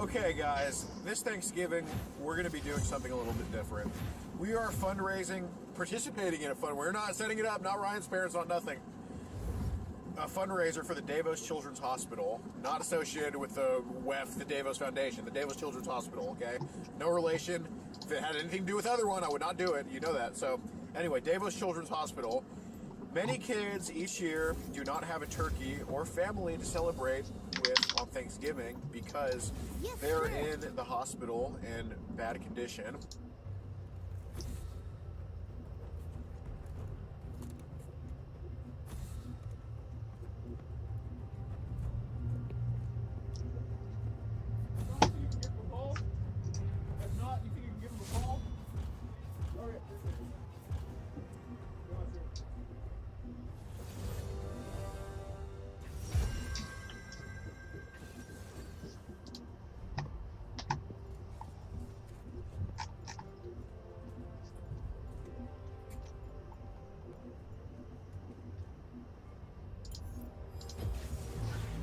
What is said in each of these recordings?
Okay, guys, this Thanksgiving, we're going to be doing something a little bit different. We are fundraising, participating in a fund. We're not setting it up, not Ryan's parents, not nothing. A fundraiser for the Davos Children's Hospital, not associated with the WEF, the Davos Foundation, the Davos Children's Hospital, okay? No relation. If it had anything to do with the other one, I would not do it. You know that. So, anyway, Davos Children's Hospital. Many kids each year do not have a turkey or family to celebrate with on Thanksgiving because they're in the hospital in bad condition.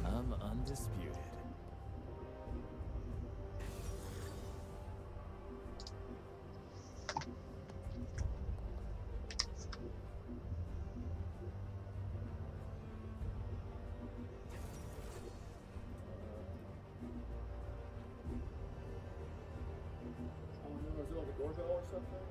I'm undisputed. Is it like a doorbell or something?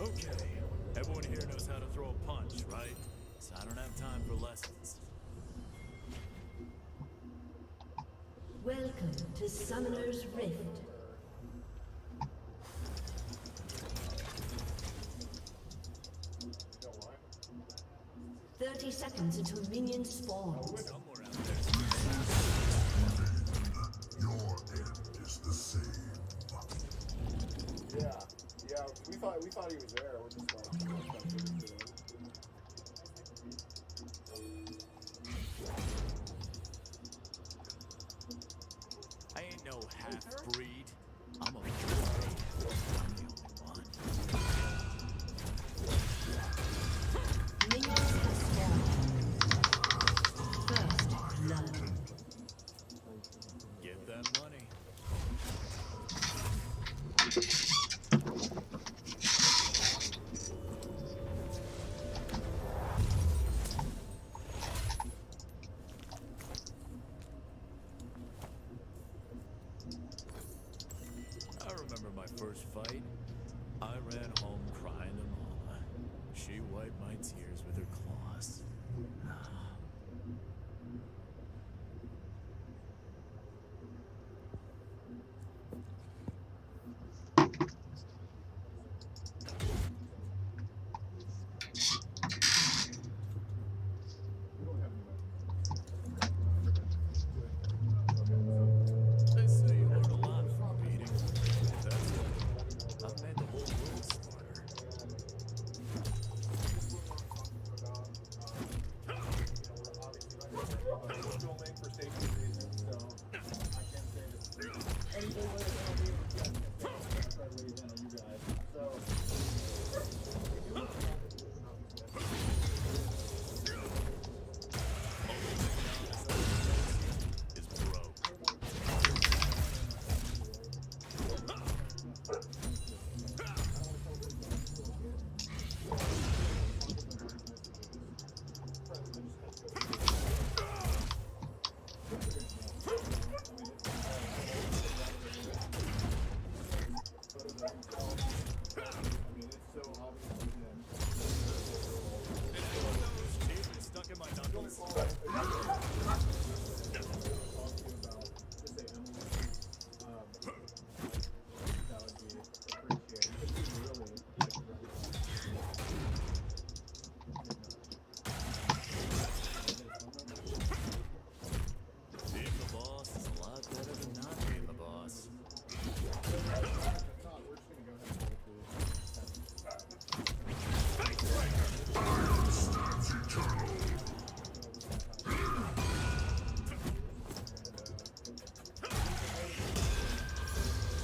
Okay, everyone here knows how to throw a punch, right? So I don't have time for lessons. Welcome to Summoner's Rift. Seconds until minions spawn. Somewhere out there. Your end is the same. Yeah, we thought he was there. We're just like, I ain't no half-breed. I'm a boy. I'm the only one. Minions have spawned. First blood. Get that money. I remember my first fight. I ran home crying to Mama. She wiped my tears with her claws. They say you learn a lot from beating. That's good. I've made the whole world smarter. Is broke. Teeth stuck in my knuckles. Being the boss is a lot better than not being the boss.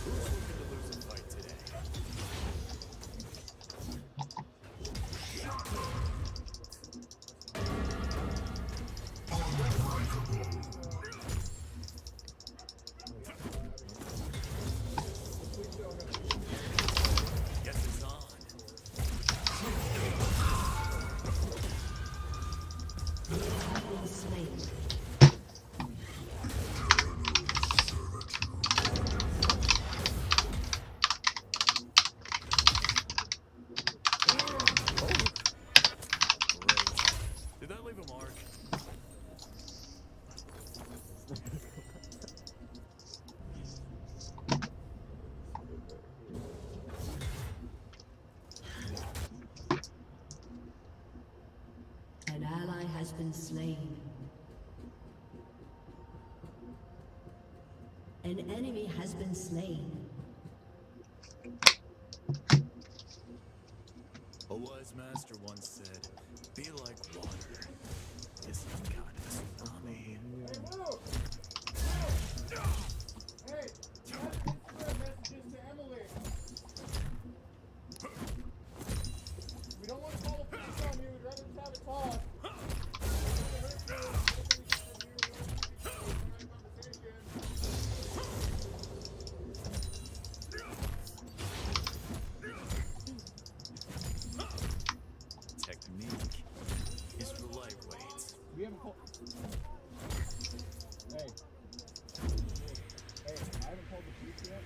Who's looking to lose a fight today? Guess it's on. Been slain. Great. Did that leave a mark? An ally has been slain. An enemy has been slain. A wise master once said, be like water. Is some kind of tsunami. Hey, Instagram messages to Emily. We don't want to call the police on you. We'd rather just have a talk. Technique is for lightweights. We haven't called. Hey. Hey, I haven't called the police yet.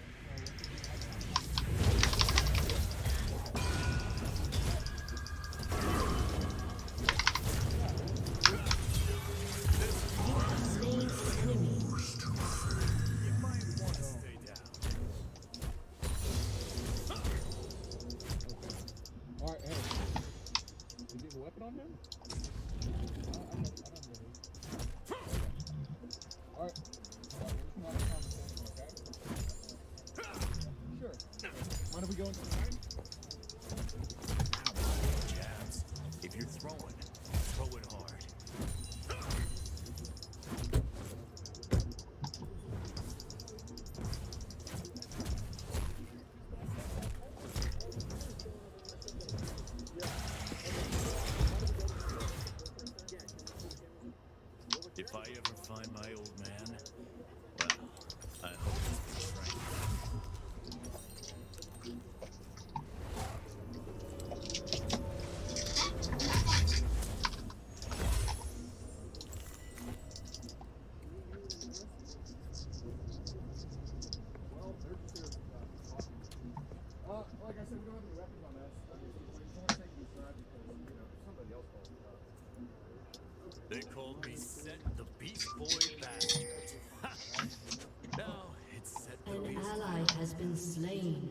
Slain enemy. You might want to stay down. Alright, hey. Did you have a weapon on him? I don't really. Alright. We're just gonna have a conversation, okay? Sure. Mind if we go into the night? Jabs. If you're throwing, throw it hard. If I ever find my old man, well, I hope it's been trained. has been slain.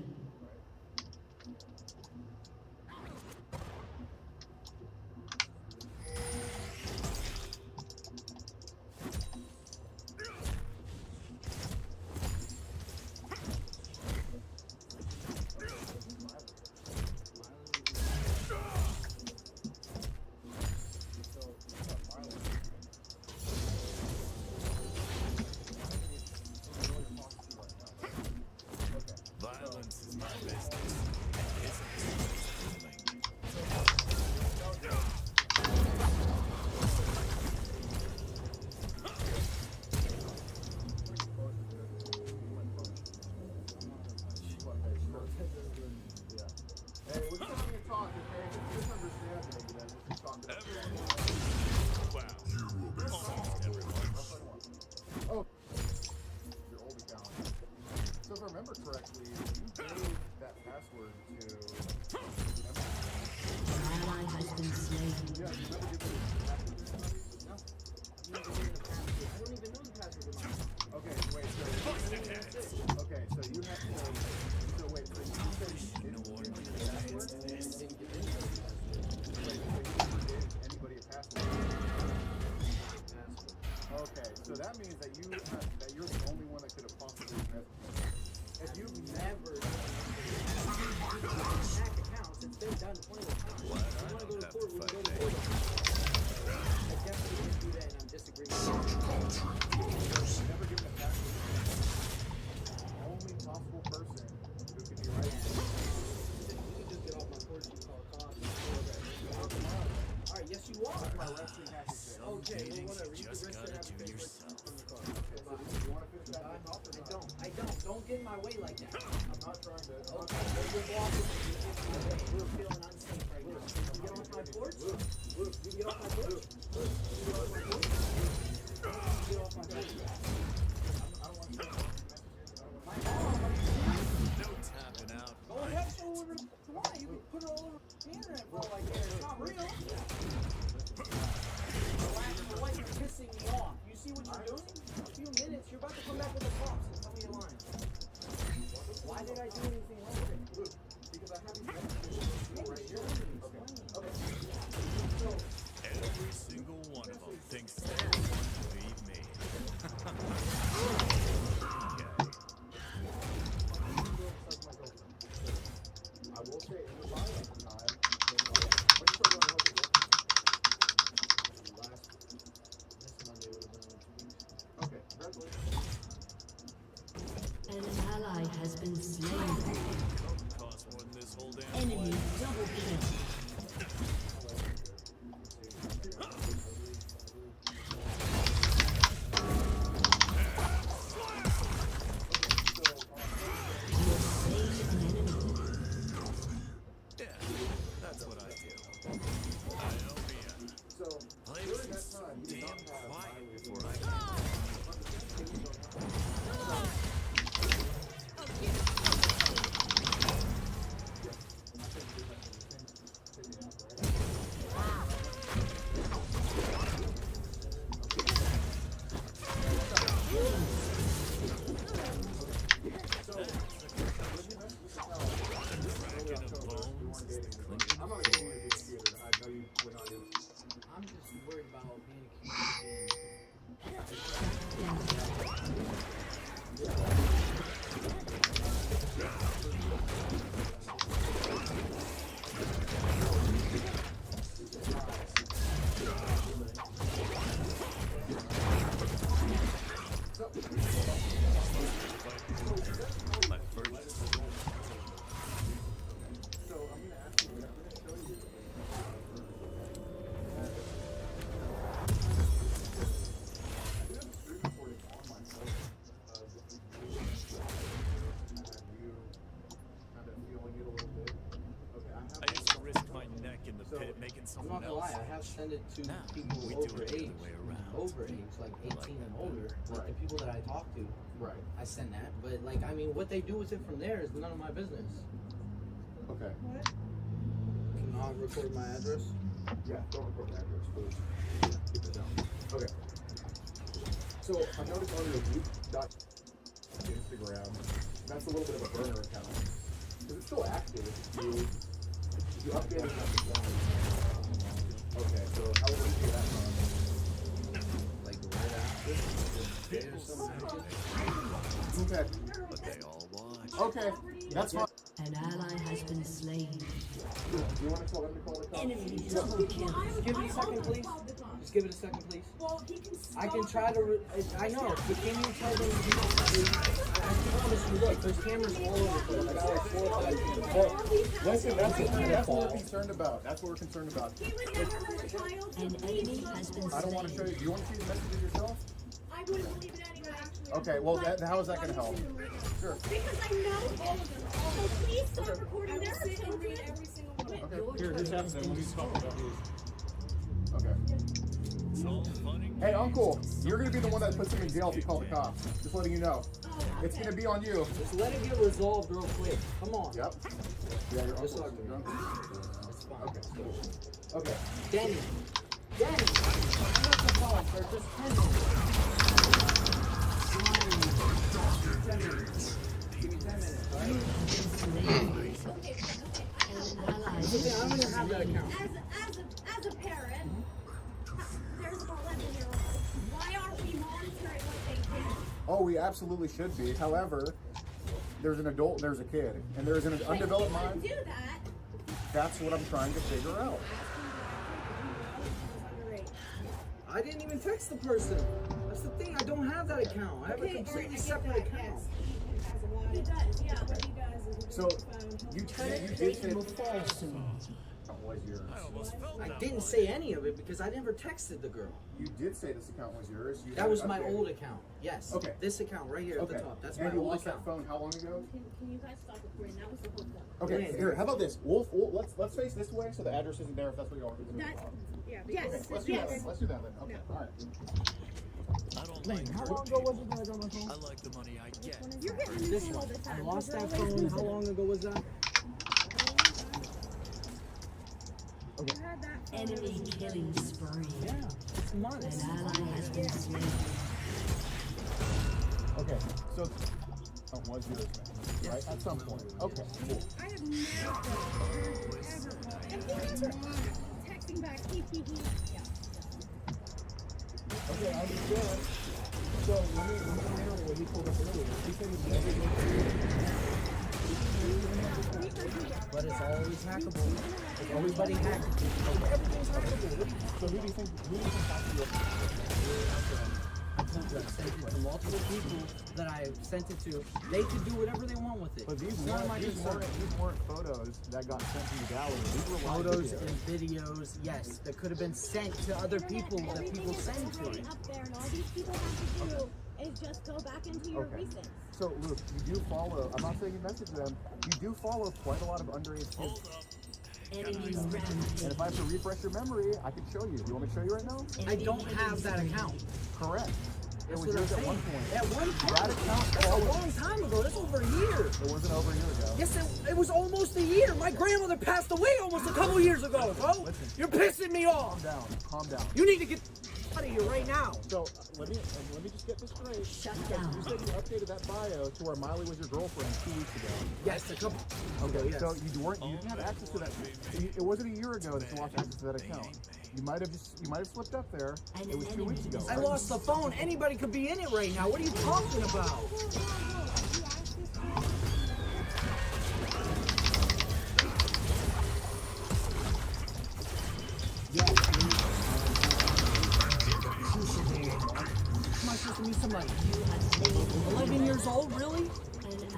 Violence is my business. It's Hey, we're just having a talk, okay? If you misunderstand me, then we're just talking about wow. You will be Almost everyone. Oh, your old account. So if I remember correctly, you gave that password to An ally has been slain. Yeah, you never give it back to anybody? No. I'm not giving the password. I don't even know the password of mine. Okay, wait, so okay, so you have to so wait, so you said you didn't give anybody a password? I didn't give anybody a password. Wait, so you never gave anybody a password? Password. Okay, so that means that that you're the only one that could have possibly messed with it. If you've Never hack accounts. It's been done plenty of times. Well, If I you want to go don't to have court, to we can go fight to court. I definitely didn't do that, and I'm disagreeing. never given a password, the only possible person who could be right. You can just get off my porch and call cops. Alright, yes you are. My wrestling hack is there. Okay, well Meetings whatever. you You just can risk gotta it do having yourself. from the car. Okay, so do you want to finish that talk or not? I don't. Don't get in my way like that. I'm not trying to. Okay, well you're blocking me. You're getting in my way. We're feeling unsafe right now. You get off my porch? You get off my porch? You get off my porch? You get off my porch? I don't want to My mom, No tapping out. go ahead, show whatever you want. You can put it all over the internet for all I care. It's not real. Your wife is pissing me off. You see what you're doing? In a few minutes, you're about to come back with the cops and tell me you're lying. Why did I do anything wrong with it? because I have these messages right here. Okay. So, Every single one of them thinks they want to beat me. I will say in the violent time, when you start going to help it This Monday would have been in 2 weeks. Okay, congratulations. An ally has been slain. Cost more than this whole damn Enemy place. double kill. You have slain an enemy. Yeah, that's what I do. I know me. So, Play during that this time, you did damn not have quiet before violence. I cracking of bones. I'm not a community theater. I know you would not do. I'm just worried about being accused My first. So I'm going to ask you. I'm going to show you. I do have a screen recording on my phone of you kind of feeling it a little bit. Okay, I used to risk my neck in the pit making I'm someone not gonna lie, else. I have sent it to Now, people we do over it the age. other way around. Over age, like 18 and older. Like the Right. people that I talk to, Right. I send that. But like, I mean, what they do with it from there is none of my business. Okay. Can I record my address? Yeah, don't record the address, please. Keep it down. Okay. So I noticed on your group dot Instagram, that's a little bit of a burner account. Because it's still active. If you update it, that's fine. Okay, so how would you do that from? Like right after the day or something. Okay. But they all watch. Okay, that's fine. An ally has been slain. You want to tell them to call the cops? Enemy double kill. Just give it a second, please. Just give it a second, please. Well, he can I can try to. I know, but can you tell them? I promise you, look, there's cameras all over the place. I got like 4 or 5 cameras. Listen, that's what we're concerned about. That's what we're concerned about. He would never hurt a child. An enemy has been I don't want to show slain. you. Do you want to see the messages yourself? I wouldn't believe it anyway. Okay, well, how is that going to help? Sure. Because I know all of them. So please stop recording their children. Every single one. Okay, here, here's half of them. Let me talk about these. Okay. It's all fun and Hey, Uncle, you're going to be the one that puts him in jail if you call the cops. Just letting you know. It's going to be on you. Just let it get resolved real quick. Come on. Yep. Yeah, your Just uncle. talk to me. Your uncle. It's fine. Okay, cool. Okay. Danny. Danny. I'm not the boss for just 10 minutes. 10 minutes. Give me 10 minutes, alright? An ally has Okay, I'm been gonna have that slain. account. As a parent, there's an 11-year-old. Why aren't we monitoring what they do? Oh, we absolutely should be. However, there's an adult, there's a kid, and there's an undeveloped But mind. you can do that. That's what I'm trying to figure out. I didn't even text the person. That's the thing. I don't have that account. I have a completely separate account. He does, yeah. What he does is So, you did say false to me. was yours. I almost felt I that didn't way. say any of it because I never texted the girl. You did say this account was yours. You That had was it my updated. old account. Yes. Okay. This account right here at Okay. the top. That's And my you old lost that account. phone how long ago? Can you guys stop recording? That was the whole point. Okay, Yeah. here, how about this? Let's face this way so the address isn't there if that's what you want to do. That, yeah. Okay, Yes, let's do yes. that. Let's do that then. Okay, all right. I don't like How hurt long ago was it that I got my phone? I like the money I get. You're getting a new This phone all one. the I time. lost Those that are always phone. new. How long ago was that? You had that phone. Enemy killing spree. Yeah. It's months. An ally has been slain. Okay, so was yours then, right? At some point. Okay, cool. I have never, ever called. And he never texting back, he. Yeah. Okay, I understand. So let me narrate what he told us earlier. He said he's never going to. But it's always hackable. It's everybody hackable. Everything's hackable. So who do you think hacked you? I told you I sent it to multiple people that I sent it to. They could do whatever they want with it. But these It's not my concern. weren't photos that got sent to the gallery. These were live Photos videos. and videos, yes, that could have been sent to other people that people send to. Up there, and all these people have to do is just go back into your Okay. recent. So Luke, you do follow. I'm not saying you message them. You do follow quite a lot of underage kids. Hold up. Enemy And rampage. if I have to refresh your memory, I can show you. Do you want me to show you right now? I don't have that account. Correct. It That's was what I'm yours at saying. one point. At one point. That account That's a always- long time ago. That's over a year. It wasn't over a year ago. Yes, it was almost a year. My grandmother passed away almost a couple years ago, bro. Listen. You're pissing me off. Calm down. Calm down. You need to get out of here right now. So let me just get this straight. Shut You said down. you updated that bio to where Miley was your girlfriend 2 weeks ago. Yes, a couple. Okay, yes. so you didn't have access to that. It wasn't a year ago that you lost access to that account. You might have slipped up there. And It was 2 weeks ago. I right? lost the phone. Anybody could be in it right now. What are you talking about? Am I supposed to meet somebody? 11 years old, really? An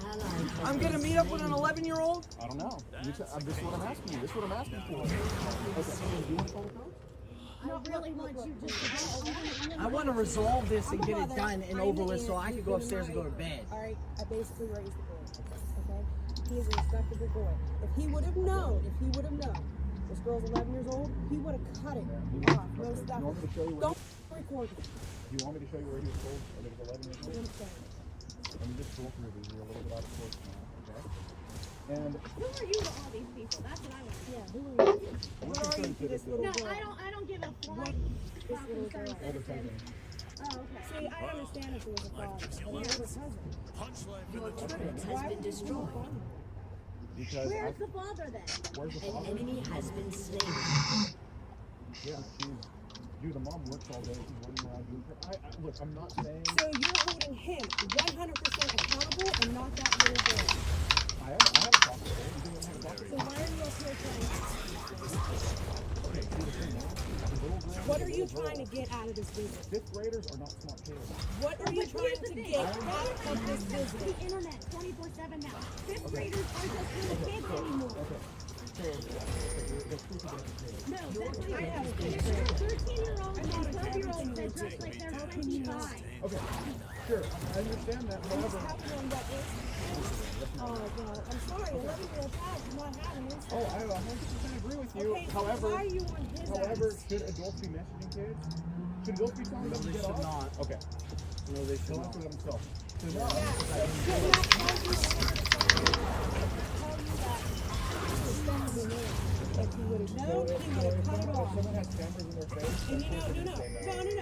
ally has I'm gonna been meet up with an slain. 11-year-old? I don't know. This is what I'm asking you. This is what I'm asking for. Okay. Do you want to call the cops? I really want you just to go. I want to resolve this and get it done and over with so I can go upstairs and go to bed. All right, I basically raised the boy. Okay, he is a respectable boy. If he would have known, this girl's 11 years old, he would have cut it off. No Okay. stuff. You want me to show you where Don't record me. Do you want me to show you where he was told that he was 11 years I old? understand. Let me just go through these. You're a little bit out of course now, okay? And Who are you to all these people? That's what I want to know. Yeah, who are you? What are you to this little No, girl? I don't give a flying This little girl. all the time. Oh, okay. See, I understand if it was a father. gives you But it was limits. her cousin. Punch life in Your the turret face. has been destroyed. Because Where's the father then? where's the An father? enemy has been slain. Yeah, the mom works all day. She's running around doing look, I'm not saying So you're holding him 100% accountable and not that little girl. I have a problem with it. You think I have a problem So why are you up here trying Okay, see the thing, man. The little girl, What the are you little trying to girl. get out of this visit? Fifth graders are not smart kids. What are you But trying here's the to thing. get out of this The visit? internet 24/7 now. Fifth graders aren't just little kids anymore. Okay. So, that's proof of it. No, that's I not have a right. picture. 13-year-olds and 12-year-olds that dress like they're 25. Okay, sure, I understand that. What's However, happening on that list? Oh, well, I'm sorry. 11-year-old child is not having this. oh, I 100% agree with you. Okay, so However, why are you on his however, ass? should adults be messaging kids? Should adults be telling them to get off? not. Okay. No, they should They'll not. answer themselves. So now, Yeah, so should not tell you to tell you that he was sending him in. If he would have known, he would have cut it if off. someone has cameras in their face, And you know, no, because if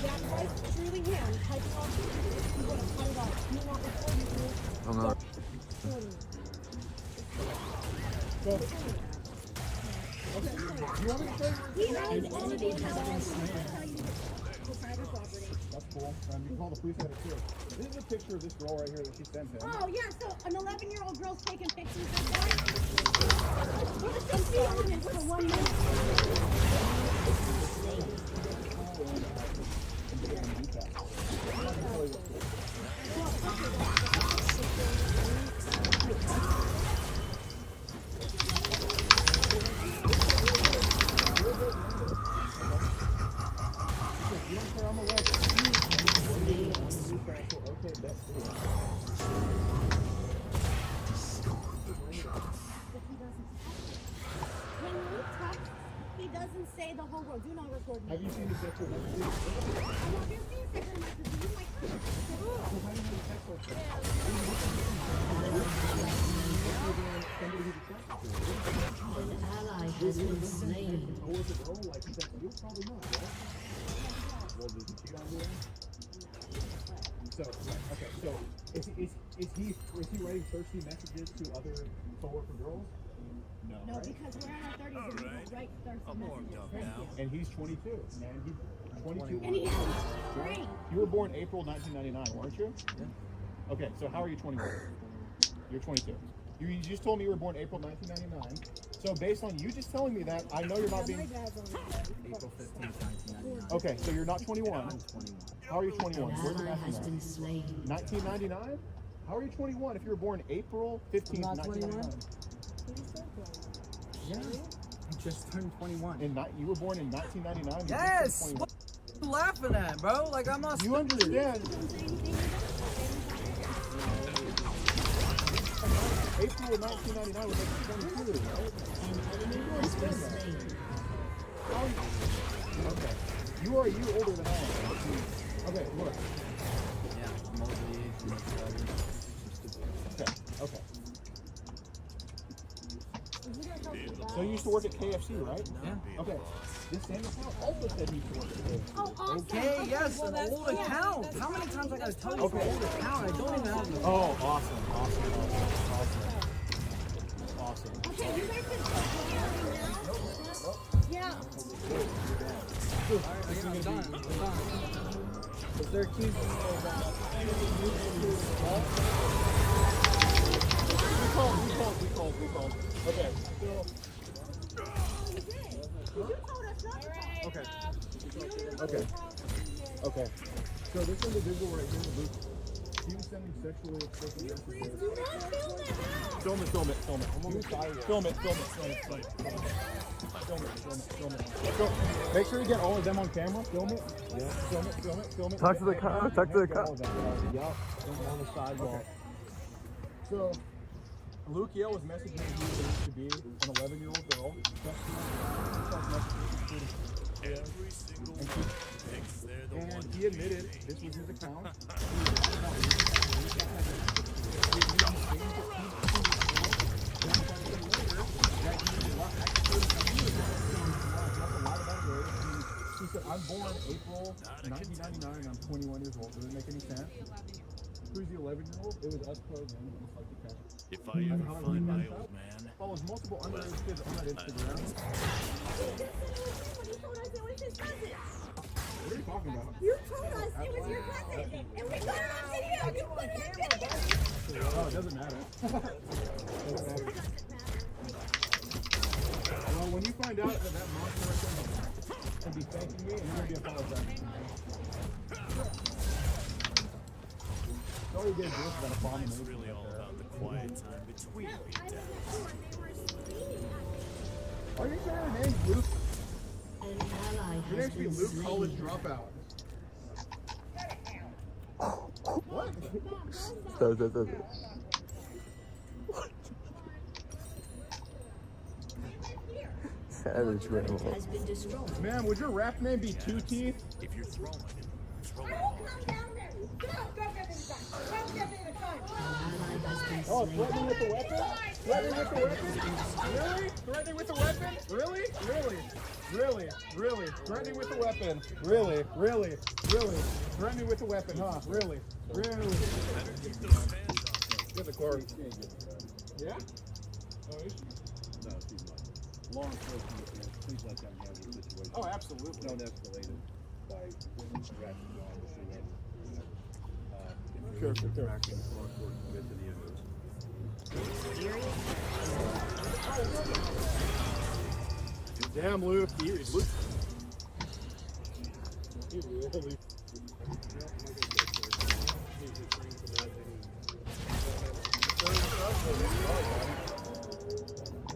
that was truly him typing off pictures, he would have cut it off. You're not recording me. I'm not. Recording me. so, okay, you want me to say He owns An all the enemy has been houses slain. for private property. that's cool. You can call the police at it too. This is a picture of this girl right here that she sent him. Oh, yeah, so an 11-year-old girl's taking pictures of that? What is this feeling for 1 minute? You don't care, I'm a legend. Okay, that's cool. When we text, he doesn't say the whole word. Do not record me. Have you seen the sexual messages? I don't hear these second messages. He's my cousin. How do you know the text like that? Somebody who's attracted to it. An ally has been slain. Or is it girl like he texted you? Probably not, right? Well, does he cheat on you then? So, right, okay, so is he writing thirsty messages to other coworker girls? No, No, right? because we're in our 30s and we Alright. don't write thirsty I'm warmed messages. up Thank now. you. And he's 22, man. He's 22. And he has a brain. You were born April 1999, weren't you? Yeah. Okay, so how are you 21? You're 22. You just told me you were born April 1999. So based on you just telling me that, I know you're not Yeah, my being... dad's on April 15th, 1999. Okay, so you're not 21. I'm 21. How are you 21? An Where's the ally math has from been that? slain. 1999? How are you 21 if you were born April 15th, I'm not 1999? Yeah. I just turned 21. You were born in 1999? you just Yes! turned 21. What are you laughing at, bro? Like, I'm not You understand? Don't say anything. April of 1999 was like 22, right? An enemy has been slain. How are you? Okay. You are a year older than I am. Okay, look. Yeah, I'm over the age of 7. Okay, okay. So you used to work at KFC, right? Yeah. Okay. This same account also said he used to work at KFC. Oh, awesome. Okay, yes, well, an that's old fine. account. That's How many fine. times I gotta That's tell you fine. it's an old account? I don't even have the... Oh, awesome. Okay, you guys can start recording now. Yeah. Alright, I'm done. I'm done. The 13th We called. Okay, so, You told us not to talk. okay. Okay. So this individual right here in the booth, he was sending sexually explicit messages. Do not film that now. Film it. Film it. Make sure you get all of them on camera. Film it. Yeah. Film it. Talk to the cop. Talk to the cop. Yup. On the sidewalk. So, Luke Yale was messaging who he used to be an 11-year-old girl. Every single one thinks they're the one. And he admitted this was his account. He said, I'm born April 11-year-old. It was us pros and just like the cat. If I ever find my old man, Follows multiple underage kids on Instagram. What are you talking about? You told us it was your cousin, and we put it on video. You put it on video. Oh, it doesn't matter. Doesn't matter. Well, when you find out that monster can be thanking me, and you're going to be apologizing to me. All you did was that life's abomination. really all about the quiet time between beatdowns. Are you saying her name's Luke? An ally Your has name's be been Luke College slain. Dropout. What? Savage has been destroyed. Ma'am, would your rap name be Two Teeth? If you're throwing, throw it Come hard. down there. Go, go, get in the gun. Go, get in the gun. An ally has been Oh, slain. threatening with the weapon? Threatening with the weapon? Really? Threatening with the weapon? Really? Really? Really? Really? Threatening with the weapon? Really? Really? Really? Threatening with the weapon, huh? Really? Really? Better keep those hands off me. Get the car. Yeah? Oh, is she? No, she's not. Law enforcement, please let them handle the situation. Oh, absolutely. Don't escalate it by harassing the officer. If Sure, there is sure. interaction, law enforcement gets to the end of it. Damn, Luke. Luke. He really.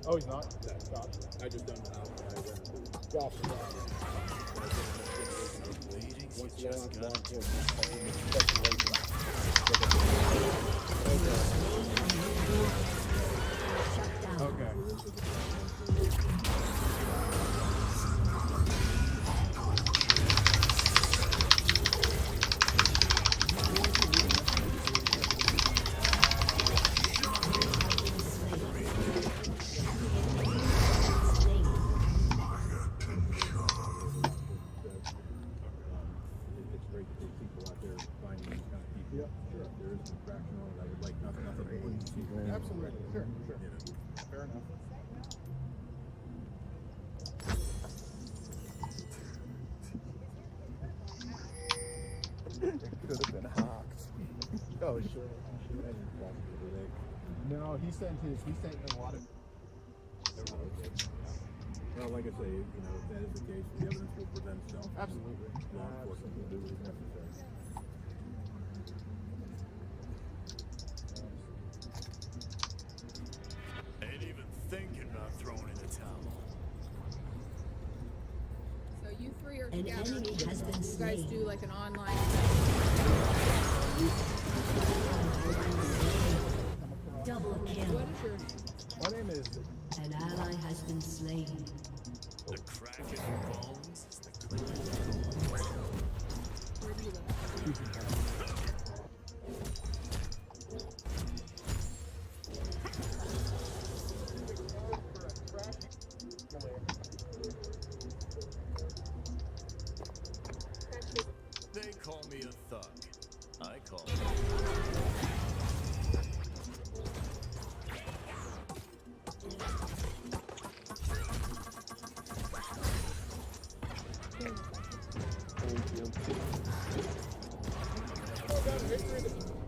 Oh, he's not? Stop. I just don't know how I ran into it. Stop. Ladies, Once you law just got enforcement comes in with speculation, Okay. it's great that there's people out there finding these kind of people. Yep, sure. If there is an infraction on it, I would like nothing more than to see them. Absolutely. Sure, sure. You know. Fair enough. It could have been hawked. Oh, sure. No, he sent a lot of. Well, like I say, you know, if that is the case, the evidence will present itself. Absolutely. Law enforcement will do what is necessary. ain't even thinking about throwing in the towel. So you three are An together. enemy has been You guys slain. do like an online. Double What kill. is your name? My name is. An ally has been slain. The crack in your bones is the click. Where do you live? They call me a thug. I call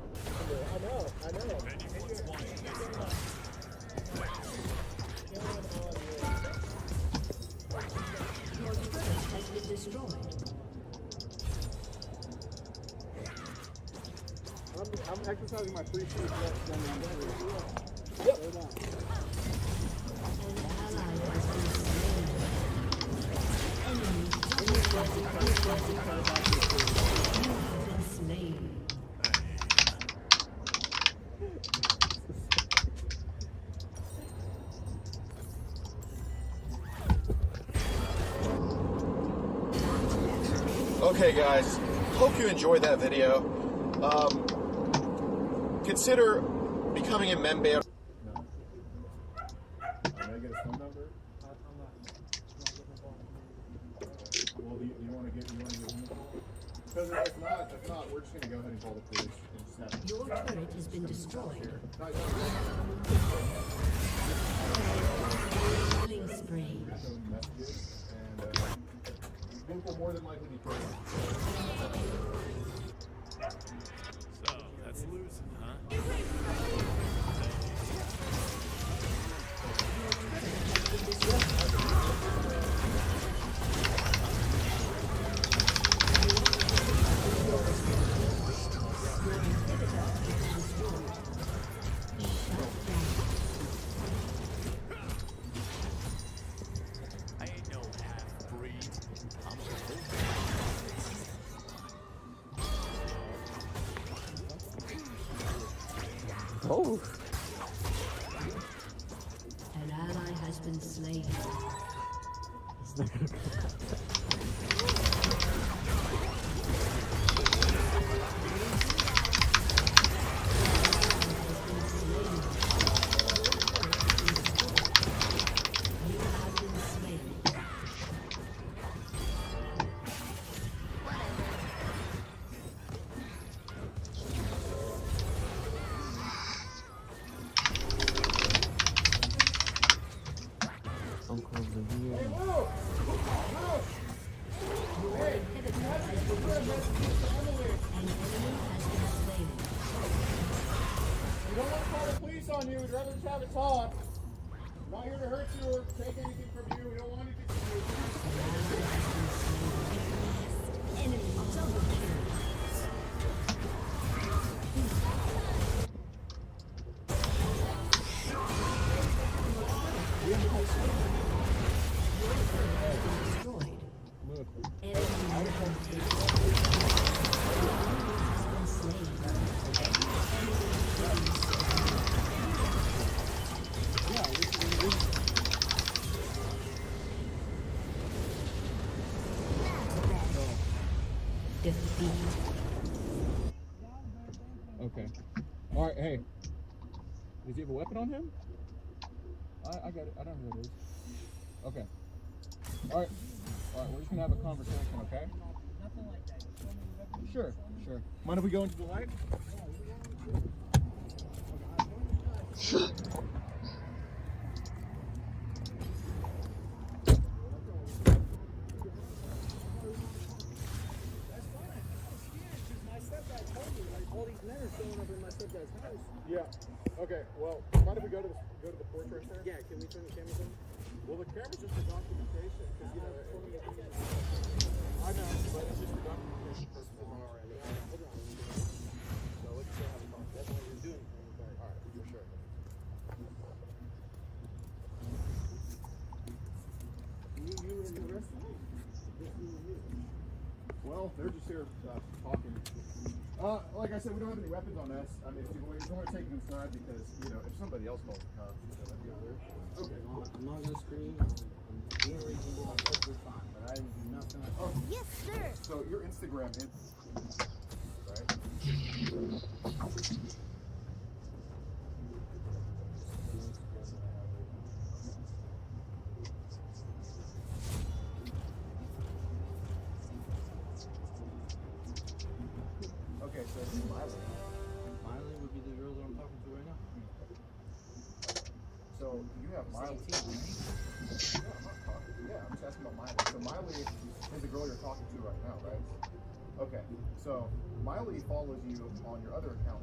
I know. Your turret has been destroyed. I'm exercising my free speech left when I'm done. An ally has been slain. Enemy been slain. Okay, guys, hope you enjoyed that video. Consider becoming a member. Can I get a phone number? Well, do you want to get him a call? Because if not, we're just gonna go ahead and call the police and just have. Your Your turret has been destroyed. Killing spree. Luke will more than likely be present. So, that's losing, huh? I ain't no half-breed. I'm a full. Oh. An ally has been slain. It's not gonna You have been slain. Uncle Revere. We don't want to call the police on you. We'd rather just have a talk. I'm not here to hurt you or take anything from you. We don't want anything from you. Enemy double kill. Destroyed. Enemy has been slain. Defeat. Okay. All right. Hey. Does he have a weapon on him? I got it. I don't know who it is. Okay. All right. All right. We're just gonna have a conversation, okay? Nothing like that. Show me the weapon. Sure. Sure. Mind if we go into the light? My stepdad told me, like, all these men are showing up in my stepdad's house. Yeah. Okay. Well, mind if we go to the porch right there? Yeah, can we turn the cameras on? Well, the camera's just for documentation, because you know. I know, but it's just for documentation purposes. All right, hold on. So let's still have a talk. That's what you're doing. All right, for sure. You and the rest of them? Just you and you. Well, they're just here talking. Like I said, we don't have any weapons on us. I mean, if you don't want to take them inside because, you know, if somebody else calls the cops, you know, that'd be weird. Okay, I'm not gonna scream. I'm being reasonable. I'm perfectly fine, but I didn't do nothing. Oh, Yes, sir. so your Instagram is, right? Okay, so it's Miley. Miley would be the girl that I'm talking to right now. So you have Miley. It's 18, right? Yeah, I'm not talking. Yeah, I'm just asking about Miley. So Miley is the girl you're talking to right now, right? Okay. So Miley follows you on your other account.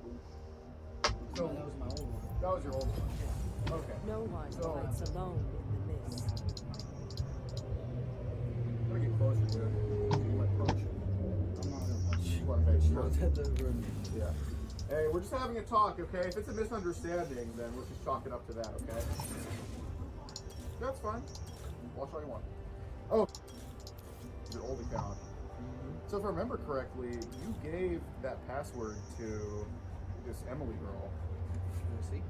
So That was my old one. that was your old one. Okay. No one So- fights alone in the mist. I'm gonna get closer to it. You might punch. I'm not gonna punch you. Just want to make sure. Not that the room. Yeah. Hey, we're just having a talk, okay? If it's a misunderstanding, then let's just chalk it up to that, okay? That's fine. Watch all you want. Oh, your old account. So if I remember correctly, you gave that password to this Emily girl. See?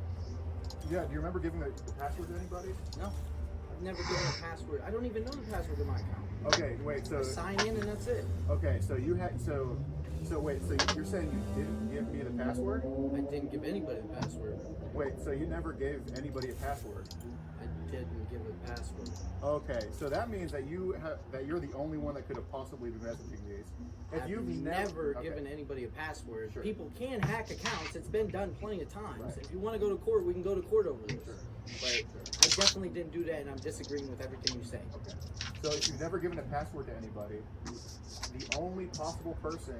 Yeah, do you remember giving the password to anybody? No. I've never given a password. I don't even know the password to my account. Okay, wait, so I sign in and that's it. okay, so you had so wait, so you're saying you didn't give me the password? I didn't give anybody the password. Wait, so you never gave anybody a password? I didn't give a password. Okay, so that means that you're the only one that could have possibly been messaging these. If I've you've never okay. given anybody a password. Sure. People can hack accounts. It's been done plenty of times. Right. If you want to go to court, we can go to court over this. Sure. But I definitely didn't do that, and I'm disagreeing with everything you say. Okay. So if you've never given a password to anybody, the only possible person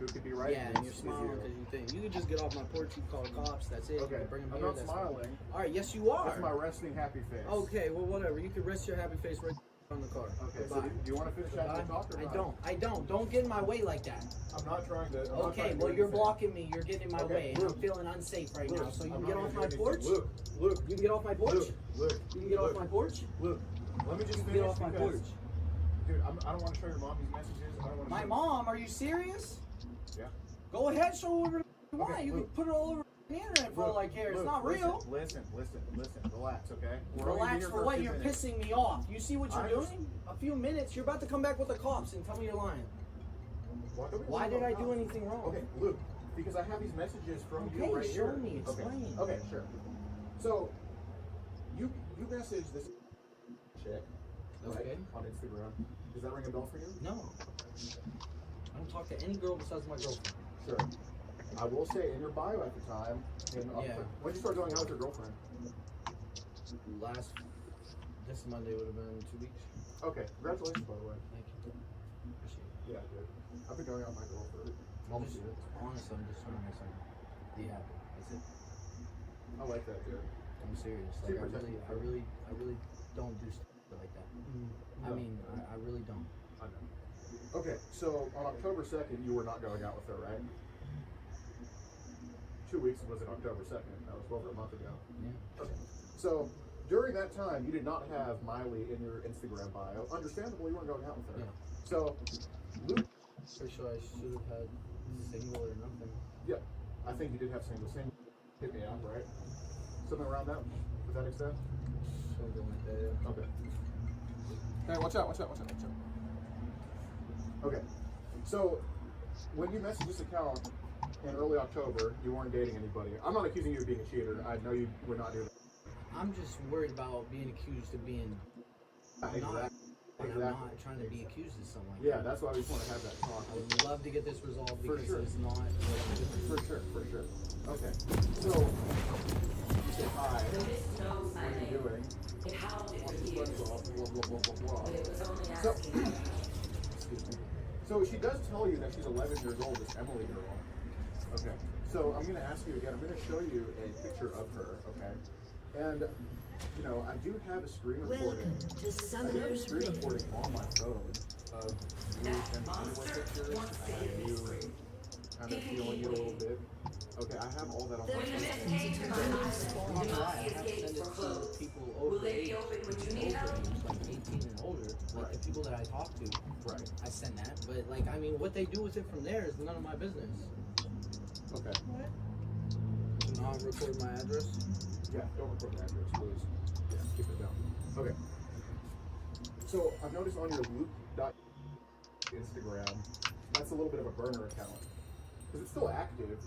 who could be right. Yeah, and you're smiling because you think you could just get off my porch, you call the cops, that's it. Okay, You can bring them I'm here. not That's smiling. fine. All right, yes you are. That's my resting happy face. Okay, well whatever. You can rest your happy face right on the car. Okay, so Goodbye. do you want to finish having the talk or not? I don't. Don't get in my way like that. I'm not trying to. I'm not Okay, trying to well do you're anything. blocking me. You're getting in my Okay, way, and Luke. I'm feeling unsafe right Luke, now. So you I'm can get not off gonna my do porch. anything. Luke, You can get off my porch. Luke, You can get off my porch. Luke, let me just You can finish get off my because, porch. dude, I don't want to show your mom these messages. I don't want to. My mom? Are you serious? Yeah. Go ahead, show whatever you want. Okay, You can Luke. put it all over the internet for all I care. It's Luke, not real. Listen. Relax, okay? We're only Relax here for a what? few You're minutes. pissing me off. You see what you're I doing? understand. A few minutes, you're about to come back with the cops and tell me you're lying. Why did I do anything wrong? Okay, Luke, because I have these messages from you Okay, right show here. me, explain. Okay, sure. So, you messaged this chick, right, Okay. on Instagram. Does that ring a bell for you? No. I don't talk to any girl besides my girlfriend. Sure. I will say in your bio at the time, Yeah. when did you start going out with your girlfriend? This Monday would have been 2 weeks. Okay, congratulations by the way. Thank you. Appreciate it. Yeah, dude. I've been going out with my girl for almost a year. Honestly, I'm just trying to make something be happy. That's it. I like that, dude. I'm serious. Like I really don't do stuff like that. I mean, I really don't. I know. Okay, so on October 2nd, you were not going out with her, right? 2 weeks was it October 2nd? That was over a month ago. Yeah. Okay. So during that time, you did not have Miley in your Instagram bio. Understandably, you weren't going out with her. Yeah. So, Luke, Pretty sure I should have had single or nothing. yeah, I think you did have single hit me up, right? Something around that, to that extent? Something like that, yeah. Okay. Hey, watch out. Okay. So, when you messaged this account in early October, you weren't dating anybody. I'm not accusing you of being a cheater. I know you would not do that. I'm just worried about being accused of being not. And I'm not trying to be accused of something like Yeah, that. that's why we just want to have that talk. I would love to get this resolved For because sure. it's not. For sure. Okay. So, you say hi. What are you doing? Blah. So, excuse me. So she does tell you that she's 11 years old, this Emily girl. Okay. So I'm going to ask you again. I'm going to show you a picture of her. Okay. And you know, I do have a screen recording. On my phone of you and underwear pictures and you kind of feeling it a little bit. Okay, I have all that on my phone. I have sent it to people over age, like 18 and older, like the people that I talk to. Right. I send that, but like, I mean, what they do with it from there is none of my business. Okay. Not record my address. Yeah, don't record the address, please. Yeah, keep it down. Okay. So I've noticed on your Instagram, that's a little bit of a burner account. Because it's still active.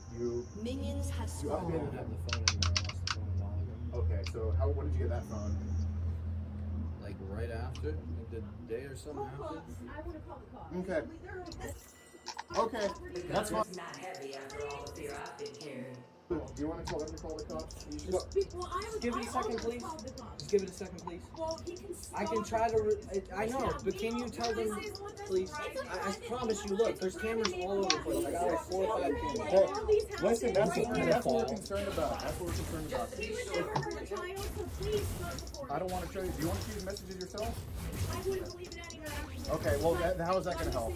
Minions have You I don't spawned. have the phone anymore. I lost the phone a while ago. Okay, so when did you get that phone? Like right after, like the day or something after. I would have called the cops. Okay. Okay, that's fine. Not heavy after all the fear I've been carrying. Do you want to tell them to call the cops? You should. Well, I was. Give it a second, please. Called the cops. Just give it a second, please. Well, he can. I can try to. I know, but can you tell them, please? I promise you. Look, there's cameras all over the place. I got like 4 or 5 cameras. Hey, listen, that's what we're concerned about. That's what we're concerned about. We would never hurt a child, so please stop recording. I don't want to show you. Do you want to see the messages yourself? I wouldn't believe it anyway. Okay, well, how is that going to help?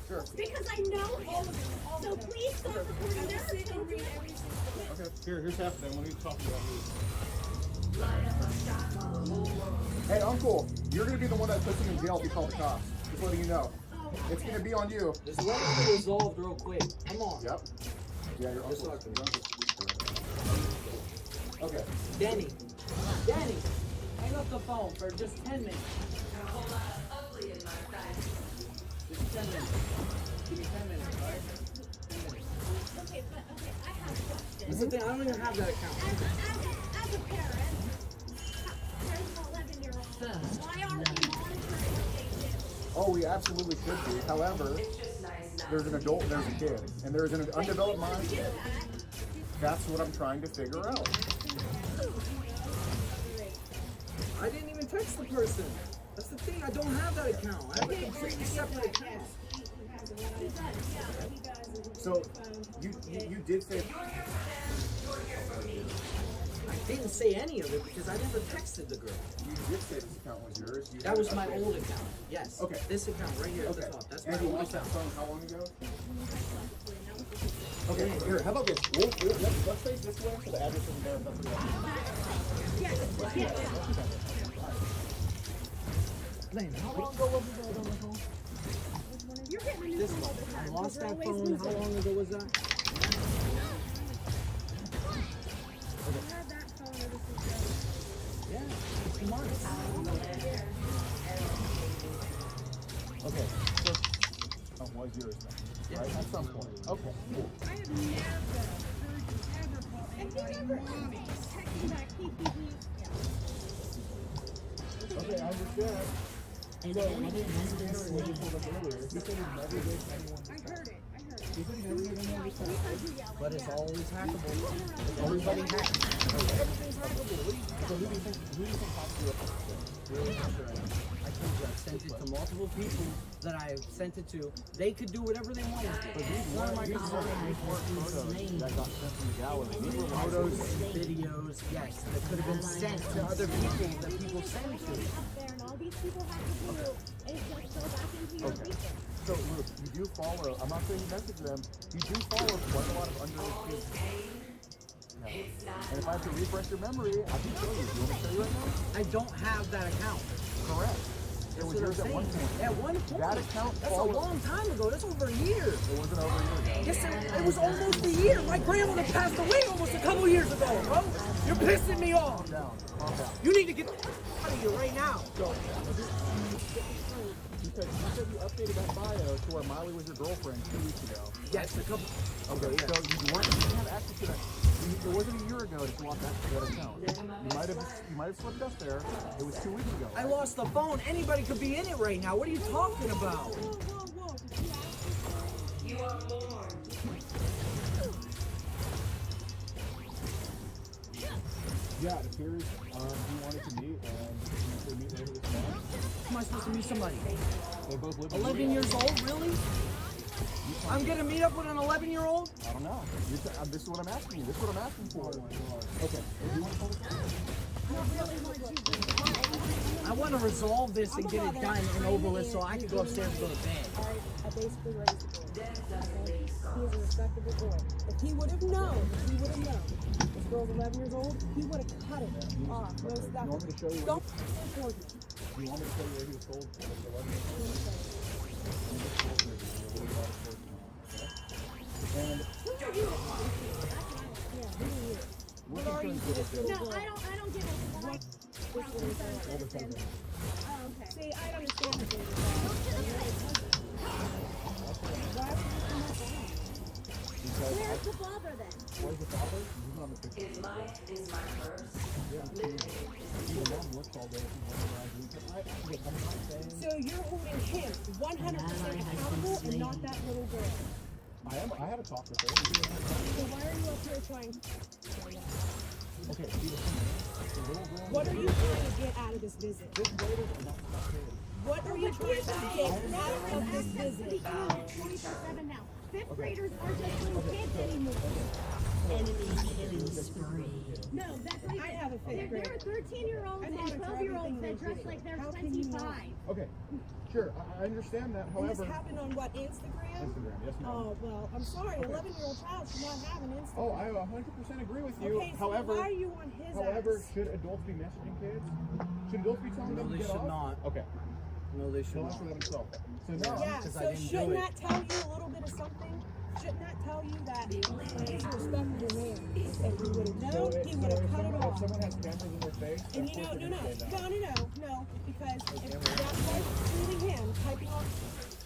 Sure. Because I know him. So please stop recording this and read every single one. Okay, here's half of them. Let me talk about these. Hey, Uncle, you're going to be the one that puts him in jail if you call the cops. Just letting you know. It's going to be on you. Just let it be resolved real quick. Come on. Yep. Yeah, your Just uncle. talk to me. Okay. Danny, hang up the phone for just 10 minutes. Just 10 minutes. Give me 10 minutes, alright? 10 minutes. Okay, I have a question. That's the thing, I don't even have that account. As a parent, there's an First Why aren't blood. we monitoring what they do? Oh, we absolutely should be. However, there's an adult and there's a kid, and there's an undeveloped mind. Do that. That's what I'm trying to figure out. I didn't even text the person. That's the thing. I don't have that account. I have a completely separate account. So you did say I didn't say any of it because I never texted the girl. you did say this account was yours. You That had was it my updated. old account. Yes. Okay. This account right here at Okay. the top. That's my And you old lost that account. phone how long ago? Okay, here, how about this? Let's face this way so the address isn't there. If that's what you want. Lane, how long ago was it that I got my phone? You're getting a new This phone all one. the I time. lost You're that always phone. losing. How long ago was that? I've had that phone ever since Yeah, 6 months. Okay, so was yours then, right? At some point. Okay, cool. I have never heard you ever call anybody mommy. Texting back, hee hee hee. Okay, I understand. So, An let enemy me has been reiterate what you told us slain. earlier. You said you never gave anyone I heard it. I heard it. You said you never gave anyone We heard you yelling. But it's yeah. always hackable. Everybody hacks. Everything's hackable. What do you So who do you think has to do it? really sure? I told you I sent it to multiple people that I sent it to. They could do whatever they wanted. But these weren't my Ally has been slain. That got sent from the gallery. These were photos, videos, yes, that could have been sent to other people that people send to. Up there, and all these people have to do is just go back into your Okay. research. So look, you do follow, I'm not saying you message them, you do follow quite a lot of underage kids. Yeah. And if I have to refresh your memory, I can show you. Do you want me to show you right now? I don't have that account. Correct. It was That's yours what at I'm one saying. point. At one point. That account That's a followed- long time ago. That's over a year. It wasn't over a year ago. Yes, it was almost a year. My grandmother passed away almost a couple years ago, bro. You're pissing me off. Calm down. You need to get out of here right now. You said you updated that bio to where Miley was your girlfriend 2 weeks ago. Yes, a couple. Okay, yeah. so you didn't have access to that. It wasn't a year ago that you lost access to that account. You might have slipped up there. It was 2 weeks ago. I lost the phone. Anybody could be in it right now. What are you talking about? Whoa, whoa, whoa. Did you ask me? Yeah, it appears he wanted to meet and they meet later this month. Am I supposed to meet somebody? They both live in 11 years old? Really? I'm gonna meet up with an 11-year-old? I don't know. This is what I'm asking you. This is what I'm asking for. Okay. Do you want to call this? I want to resolve this and get it done and over with so I can go upstairs and go to bed. Alright, I basically raised the boy. Okay? He is a respectable boy. If he would have known, this girl's 11 years old, he would have cut it off. No stuff. You want me to show you Don't report me. Do you want me to show you where he was told he was 11 years old? And we're concerned with this. No, I don't give a fuck. All the time. Oh, okay. See, I understand the thing. Where's the father then? Where's the father? He's on the picture. His life is my first. Yeah. Your mom works all day. I'm not saying. So you're holding him 100% accountable and not that little girl. I had a talk with her. So why are you up here trying? Okay, see the little girl. What are you trying to get out of this visit? Fifth graders are not kids. What are you trying to get out of this visit? 24/7 now. Fifth graders aren't just little kids anymore. Enemy killing spree. No, that's like I have a fifth there grader. are 13-year-olds I'm and honored for 12-year-olds everything that they dress do. like they're How can you not? 25. Okay, sure, I understand that. And this However, happened on what, Instagram? Instagram, yes, ma'am. Oh, well, I'm sorry. An 11-year-old child should not have an Instagram. Oh, I 100% agree with you. Okay, so however, why are you on his however, ass? should adults be messaging kids? Should adults be telling No, them to they get should off? not. Okay, No, they should so not. that's for themselves. So now, Yeah, because I so didn't do shouldn't it. that tell you a little bit of something? Shouldn't that tell you that he's a respectable man? If he would have known, he would have cut it if off. someone has cameras in their face, And of you know, course no, they're no, gonna say that. no, because if that was truly him typing off,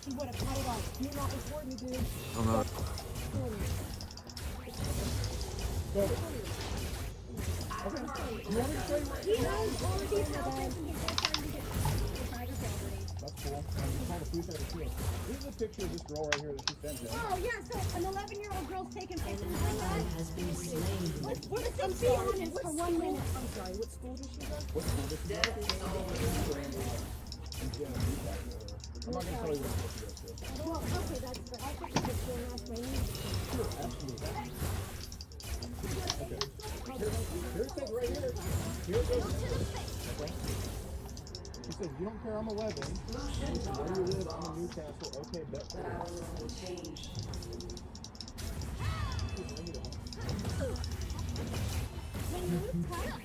he would have cut it off. You're not recording me, dude. I'm not. Recording me. So, okay, you want me to show you? He knows all of these cell phones and he's trying to call the police out of the field. This is a picture of this girl right here that she sent in. Oh, yeah, so an 11-year-old girl's taking An pictures like ally that? has been slain. Let's be honest for 1 minute. I'm sorry, what school does she go to? What school this is? I'm not going to tell you what school she goes to. Well, okay, that's but I think it's just going off my knees. Sure, absolutely. Okay. Here it says right here. Here it goes. Okay. She says, you don't care, I'm 11. She says, where do you live? I'm in Newcastle. Okay, bet. When you text,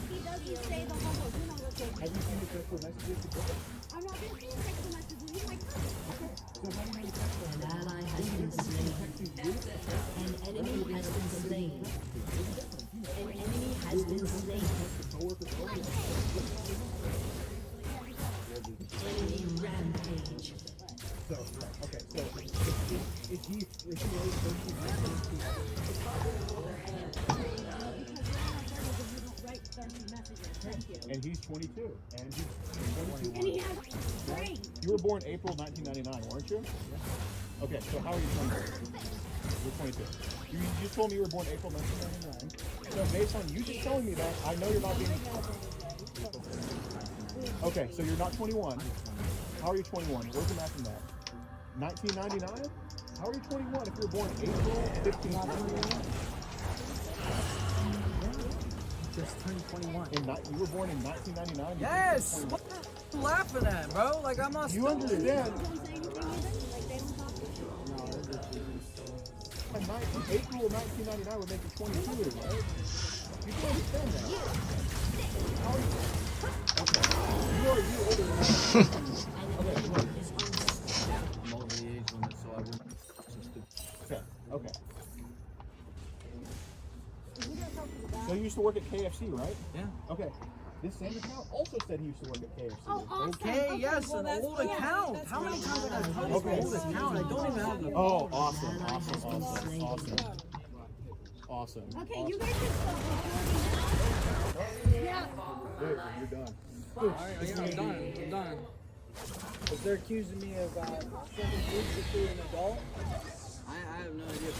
he doesn't say the homo. You know what they Have you seen the text messages today? I'm not going to see text messages. He's my cousin. So how do you text them? An ally has been slain. An enemy has been slain. An enemy has been slain. Enemy rampage. So, okay, so if he really and he's 22, and he's 22. And he has brain. You were born April 1999, weren't you? Okay, so how are you 22? You're 22. You just told me you were born April 1999. So based on you just telling me that, I know you're not being... Okay, so you're not 21. How are you 21? Where's the math in that? 1999? How are you 21 if you were born April 15th? Just turned 21. You were born in 1999? Yes! What the you laughing at, bro? Like, I'm not You understand? April of 1999 would make you 22, right? You can understand that. How are you? Okay. You are older than that. Okay, look. I'm over the age limit, so I wouldn't. Okay, okay. So you used to work at KFC, right? Yeah. Okay. This same account also said he used to work at KFC. Oh, awesome. Okay, yes, an old account. How many times have I told you Okay. old account? I don't even have the Oh, awesome. Awesome. Okay, you guys can stop recording now. Yeah. Wait, you're done. Alright, yeah, I'm done. If they're accusing me of selling food to an adult, I have no idea.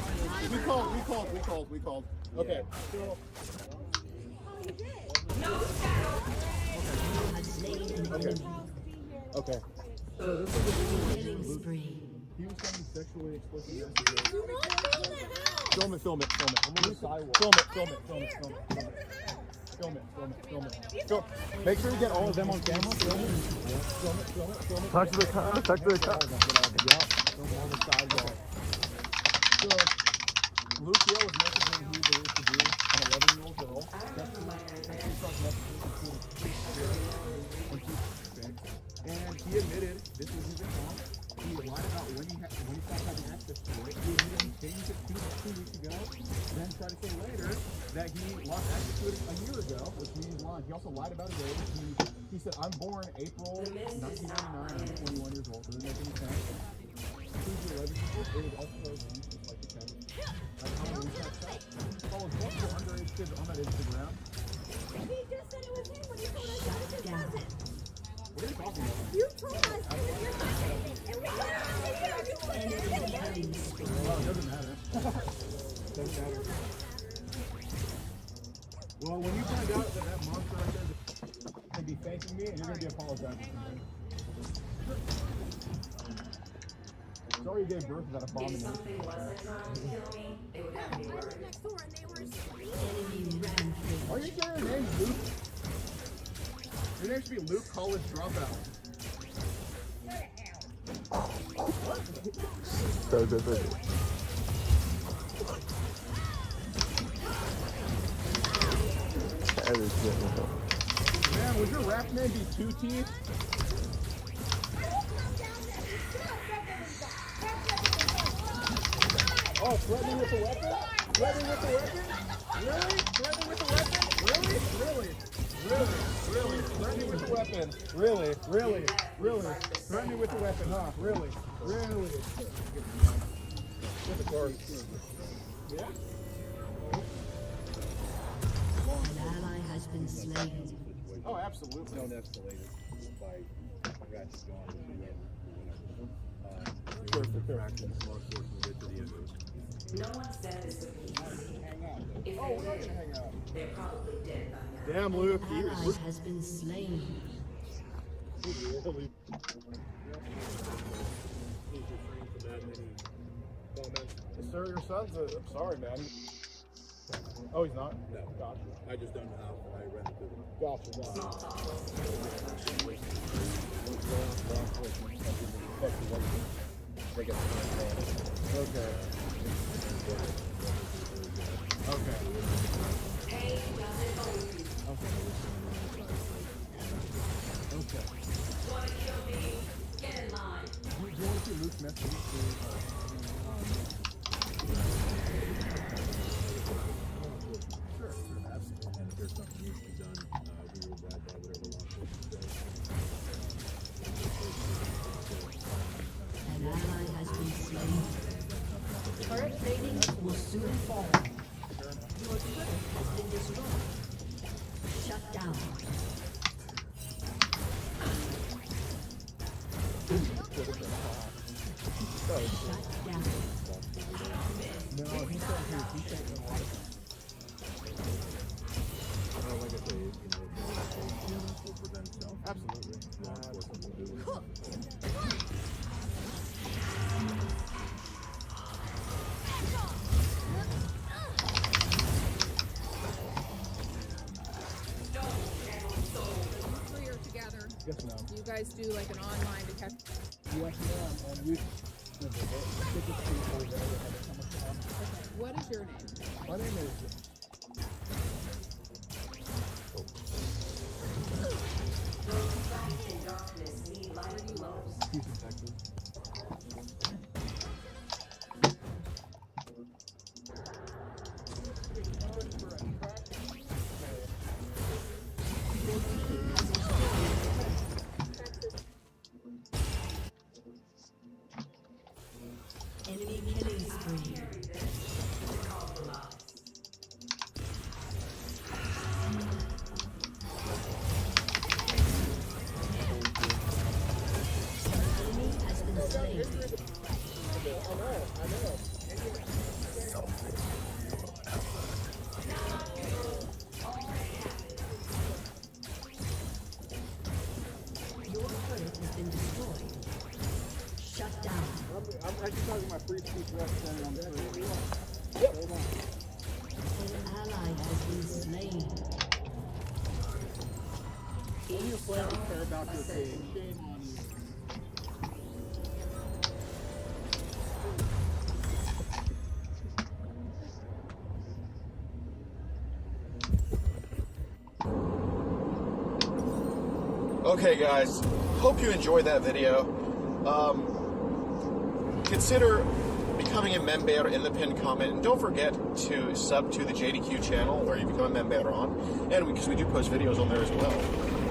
We called. Okay, so... Okay. So this is Killing spree. he was sending sexually explicit messages. Do not film the house. Film it. I'm on the sidewalk. Film it. Make sure you get all of them on camera. Film it. Talk to the car. Yeah, film on the sidewalk. So, Lucio was messaging who he believes to be an 11-year-old girl. And he admitted this was his account. He lied about when he stopped having access to it. He admitted he changed it 2 weeks ago. Then tried to say later that he lost access to it a year ago, which means lying. He also lied about his age. He said, I'm born April 1999. I'm 21 years old. Does it make any sense? He's 11 years old. It was also just like the cat. That's how we got that. He follows multiple underage kids on that Instagram. He just said it was him when he told us it was his cousin. What are you talking about? You told us it was your cousin. And we got out of here. Well, it doesn't matter. Doesn't matter. Well, when you find out that monster right there is going to be thanking me, and you're going to be apologizing to me. Sorry you gave birth to that abomination. I was next door and they were screaming. Enemy rampage. Are you sure your name's Luke? Your name should be Luke College Dropout. So good. Man, would your rap name be Two Teeth? Oh, threatening with a weapon? Threatening with a weapon? Really? Threatening with a weapon? Really? Threatening with a weapon? Really? Threatening with a weapon, huh? Really? Get the car. Yeah? An ally has been slain. Oh, absolutely. It's known escalated by I got you gone. the fraction small portion to get to the end of it. No one said this would be easy. If Oh, they we're not did, gonna hang out. they're probably dead by now. Damn, Luke. An ally has been slain. Really? Sir, your son's I'm sorry, man. Oh, he's not? No. Gotcha. I just don't know how I ran into them. Gotcha. Okay. Want to kill me? Get in line. Do you want to see Luke's message Sure, absolutely. And if there's something needs to be done, we will abide by whatever law enforcement says. An ally has been slain. Turret plating will soon fall. Your turret has been destroyed. Shut down. Shut down. No, he's not here. He's taking a lot of Like I say, will prevent itself. Absolutely. Law enforcement will do it. Three are together. Yes, ma'am. You guys do like an online detective. Yes, ma'am. And you, the biggest people that ever had to come across. Okay. What is your name? My name is Houston, Texas. Enemy killing spree. Enemy has been slain. Your turret has been destroyed. Shut down. I'm actually talking my free speech representative on the free. Hold on. An ally has been slain. When you play with care about your page, shame on you. Okay, guys, hope you enjoyed that video. Consider becoming a member in the pinned comment, and don't forget to sub to the JDQ channel where you become a member on, and because we do post videos on there as well.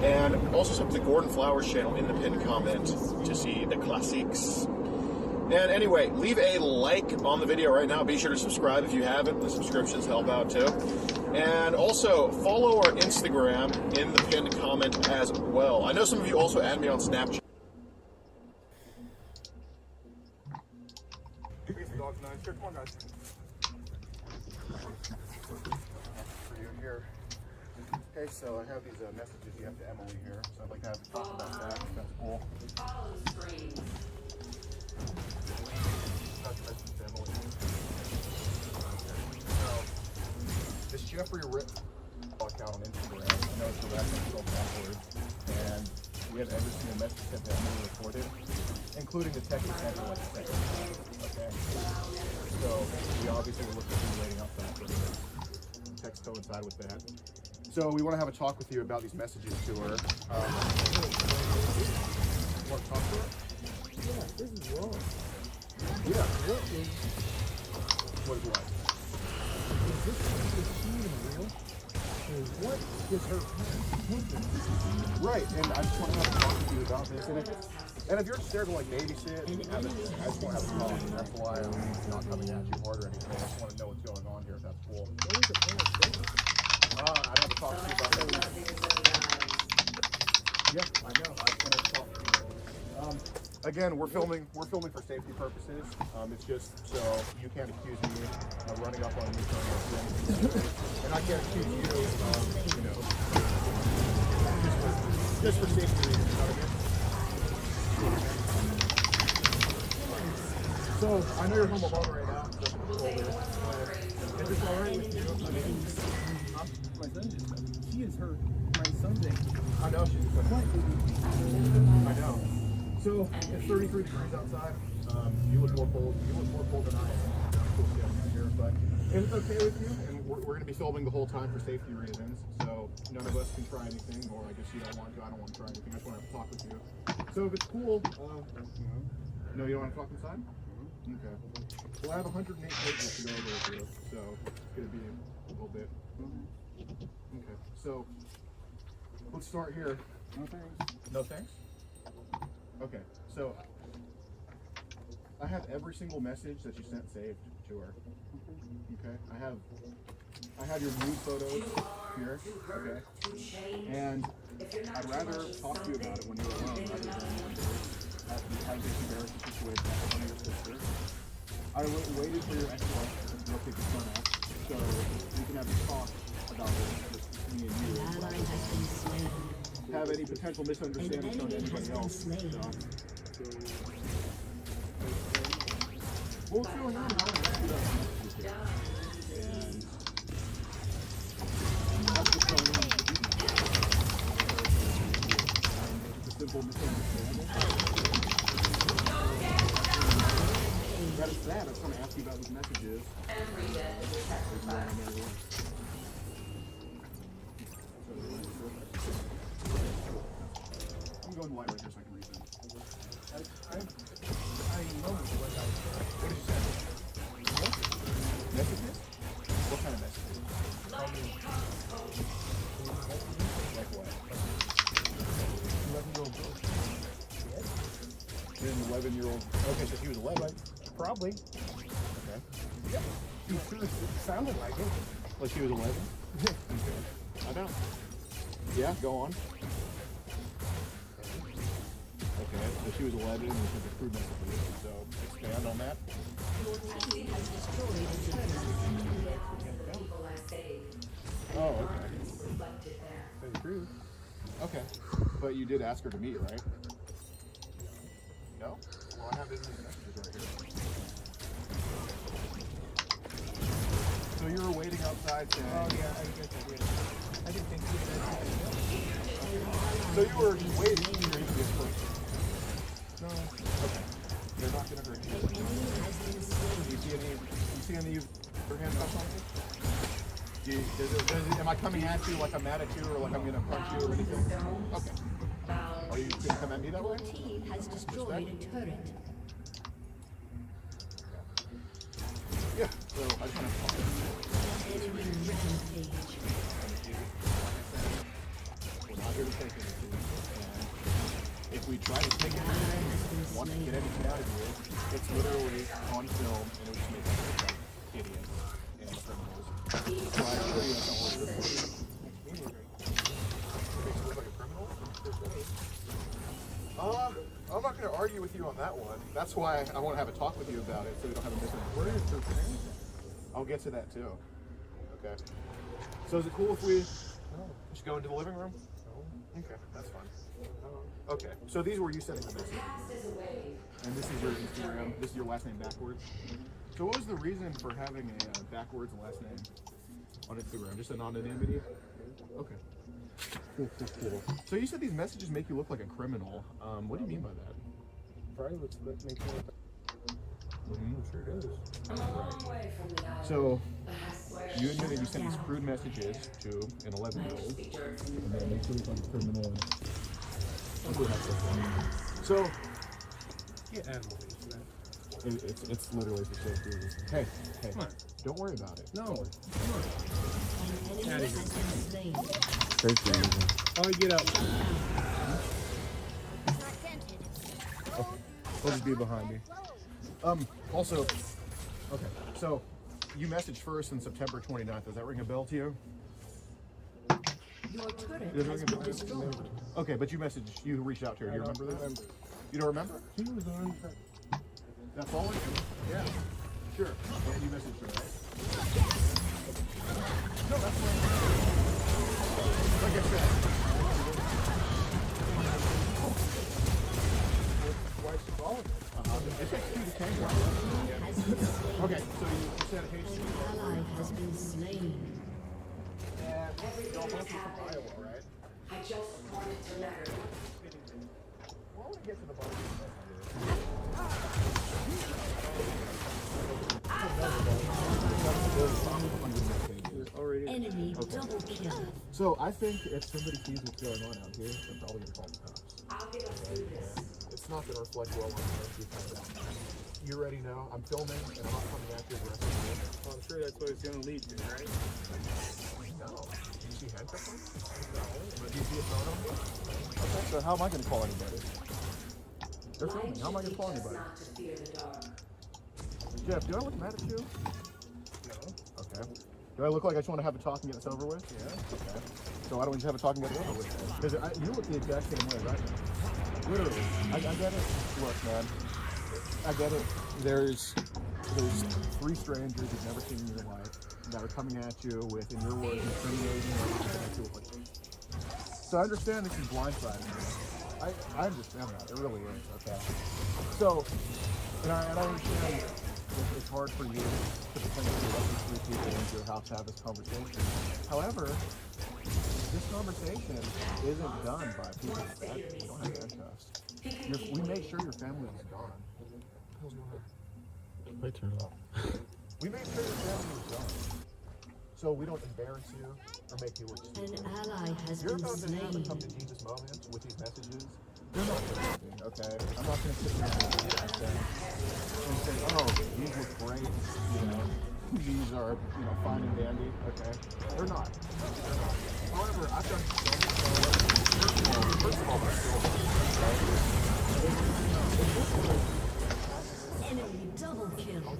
And also sub to the Gordon Flowers channel in the pinned comment to see the classics. And anyway, leave a like on the video right now. Be sure to subscribe if you haven't. The subscriptions help out too. And also follow our Instagram in the pinned comment as well. I know some of you also add me on Snapchat. Dog's nice. Here, come on, guys. For you here. Okay, so I have these messages you have to Emily here. So I'd like to have a talk about that. If that's cool. That's the message to Emily. So, this Jeffrey Rip account on Instagram. I know it's the last name spelled backwards. And we have ever seen a message sent to Emily recorded, including the text sent to like a second. Okay. So we obviously were looking at waiting outside for the text coincide with that. So we want to have a talk with you about these messages to her. Want to talk to her? Yeah, this is wrong. Yeah. What is what? Is this even real? What is her intention? Right, and I just want to have a talk with you about this. And if you're just there to like babysit, I just want to have a talk, and that's why I'm not coming at you hard or anything. I just want to know what's going on here, if that's cool. I'd have to talk to you about that. Yeah, I know. I just want to talk to you. Again, we're filming for safety purposes. It's just so you can't accuse me of running up on you, and I can't accuse you of, you know, just for safety reasons. You know what I mean? So I know you're home alone right now. So if it's all right with you, I mean, My son just she is her my son's ankle. I know she's a I know. So it's 33 degrees outside. You look more cold. You look more cold than I am. I'm still standing out here, but if it's okay with you, and we're going to be filming the whole time for safety reasons, so none of us can try anything, or I guess you don't want to. I don't want to try anything. I just want to have a talk with you. So if it's cool, no, you don't want to talk inside? Okay. Well, I have 108 pages to go over with you, so it's going to be a little bit. Okay. So let's start here. No thanks. No thanks? Okay, so I have every single message that you sent saved to her. Okay, I have your nude photos here. Okay, and I'd rather talk to you about it when you're alone rather than have this embarrassing situation in front of your sister. I waited for your ex-wife to go pick the son up so we can have a talk about it, just me and you. Ally has been slain. Have any potential misunderstandings on anybody else. Well, what's going on? And that's what's going on. It's a simple misunderstanding. That is sad. I was going to ask you about these messages. I'm going to the light right here so I can read them. I know what did you say? What? Messages? What kind of messages? Like what? 11-year-old girl. Yes? An 11-year-old. Okay, so she was 11. Probably. Okay. Yep. You sure it sounded like it. Like she was 11? Okay. I know. Yeah, go on. Okay, so she was 11 and she was a crude message. So expand on that. Your team has destroyed a turret. Oh, okay. That's true. Okay. But you did ask her to meet, right? No? Well, I have his messages right here. So you were waiting outside saying... Oh yeah, I guess I did. I didn't think you did that. So you were waiting to hear this person? No. Okay. They're not going to hurt you. Do you see any of her hands up on me? Am I coming at you like I'm mad at you or like I'm going to punch you or anything? Okay. Are you going to come at me that way? Your team has destroyed a turret. Yeah, so I just want to talk. Enemy rampage. We're not here to take anything. And if we try to take anything, want to get anything out of you, it's literally on film and it would just make us look like idiots and criminals. So I assure you that's not what we're doing. Makes you look like a criminal? I'm not going to argue with you on that one. That's why I want to have a talk with you about it so we don't have a misunderstanding. I'll get to that too. Okay. So is it cool if we just go into the living room? Okay, that's fine. Okay, so these were you sending the message. And this is your Instagram. This is your last name backwards. So what was the reason for having a backwards last name on Instagram? Just anonymity? Okay. Cool. So you said these messages make you look like a criminal. What do you mean by that? Probably looks like makes me look. I'm sure it is. Right. So you admitted you sent these crude messages to an 11-year-old, and then they look like a criminal. So Get animal man. it's literally for safety reasons. Hey, Come on. don't worry about it. No. Come on. An enemy has been slain. Safety reasons. Oh, get up. I'll just be behind me. Also, okay, so you messaged first on September 29th. Does that ring a bell to you? Your turret Does it has ring a been bell? destroyed. Okay, but you reached out to her. Do you remember that? You don't remember? He was on. That following you? Yeah. Sure. And you messaged her, right? No, that's fine. Like I said. Why is she following you? It takes 2 to tango. Okay, so you said, hey, An ally has been slain. and y'all both are from Iowa, right? I just wanted to let her know. Well, I want to get to the bottom of Enemy double kill. So I think if somebody sees what's going on out here, they're probably going to call the cops. I'll get us through this. It's not going to reflect well on the rest of you. You already know I'm filming and I'm not coming at you aggressively. Well, I'm sure that's what it's going to lead to, right? No. Do you see handcuffs on? No. But do you see a phone on me? Okay, so how am I going to call anybody? They're filming. How am I going to call anybody? Not to fear the dark. Jeff, do I look mad at you? No. Okay. Do I look like I just want to have a talk and get this over with? Yeah. Okay. So why don't we just have a talk and get it over with? Because you look the exact same way right now. Literally. I get it. Look, man. I get it. There's 3 strangers you've never seen in your life that are coming at you with, in your words, incriminating or so I understand this is blindsiding me. I understand that. It really is. Okay. So, and I understand it's hard for you to potentially let these 3 people into your house to have this conversation. However, this conversation isn't done by people that we don't have handcuffs. We made sure your family was gone. I turn it off. We made sure your family was gone. So we don't embarrass you or make you look stupid. An ally has You're been about to have a slain. come to Jesus moment with these messages. You're not listening, okay? I'm not going to sit here and say, oh, these look great, you know, these are, you know, fine and dandy, okay? They're not. They're not. However, I've done so much. First of all, they're still Enemy double kill.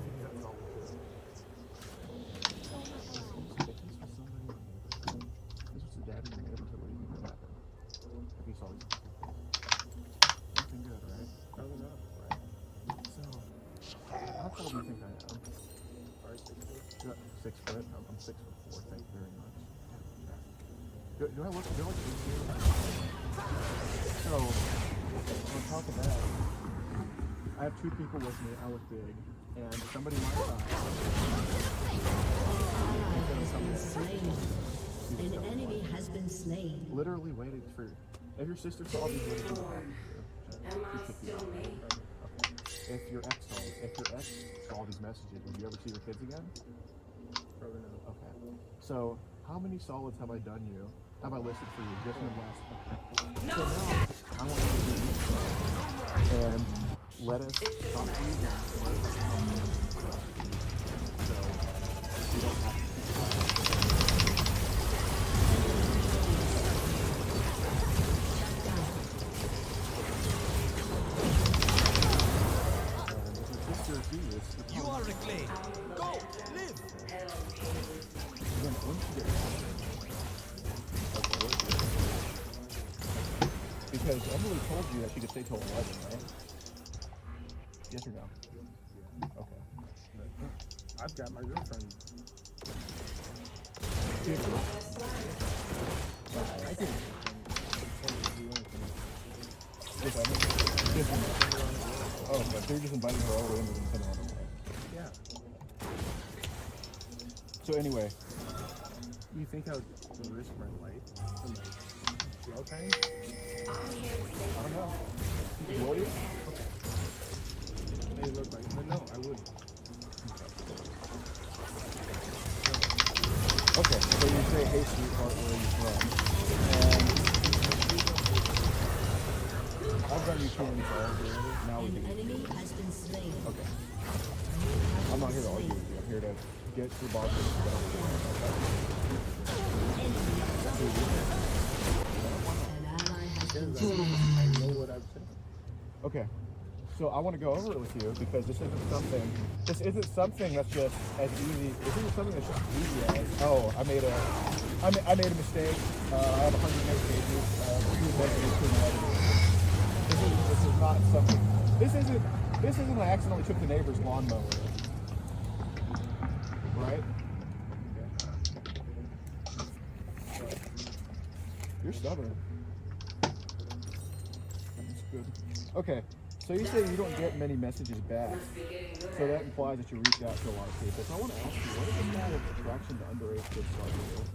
How tall do you think I am? 6 foot. I'm 6'4". Thank you very much. Do I look easier? So, on top of that, I have 2 people with me. I look big, and somebody my size. Ally has been slain. An enemy has been slain. Literally waited for. If your sister saw these videos, Am I still me? if your ex saw these messages, would you ever see your kids again? Probably not. Okay. So, how many solids have I done you? Have I listed for you just in the last? Okay. So now, I want you to do this and let us talk to you again. So, you don't have to. You are reclaimed. Go, live. Because Emily told you that she could stay till 11, right? Yes or no? Okay. I've got my girlfriend. I can. Oh, but they're just inviting her all the way into the Nintendo. Yeah. So anyway, You think I would risk my life for my jail time? I don't know. Will you? They look like, but no, I wouldn't. Okay, so you say, hey sweetheart, where are you from? And I've done you 2 many calls already. Now we An can. enemy has been slain. Okay. I'm not here to argue with you. I'm here to get to the bottom of this. An ally has been I slain. know what I've said. Okay. So I want to go over it with you because this isn't something that's just as easy. This isn't something that's just easy as, oh, I made a mistake. I have 108 pages. This This is not something. This isn't I accidentally took the neighbor's lawnmower. Right? You're stubborn. That's good. Okay, so you say you don't get many messages back. So that implies that you reach out to a lot of people. So I want to ask you, what is the kind of attraction to underage kids start with?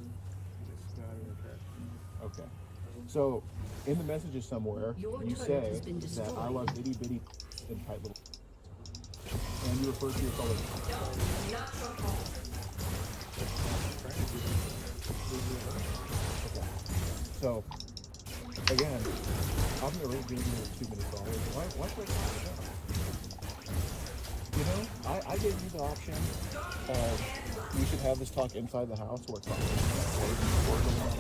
Okay. So in the messages somewhere, you say that I love itty bitty and tight little, and you refer to yourself as. Okay. So again, I'm gonna really give you too many followers. Why should I talk about that? You know, I gave you the option of we should have this talk inside the house where it's not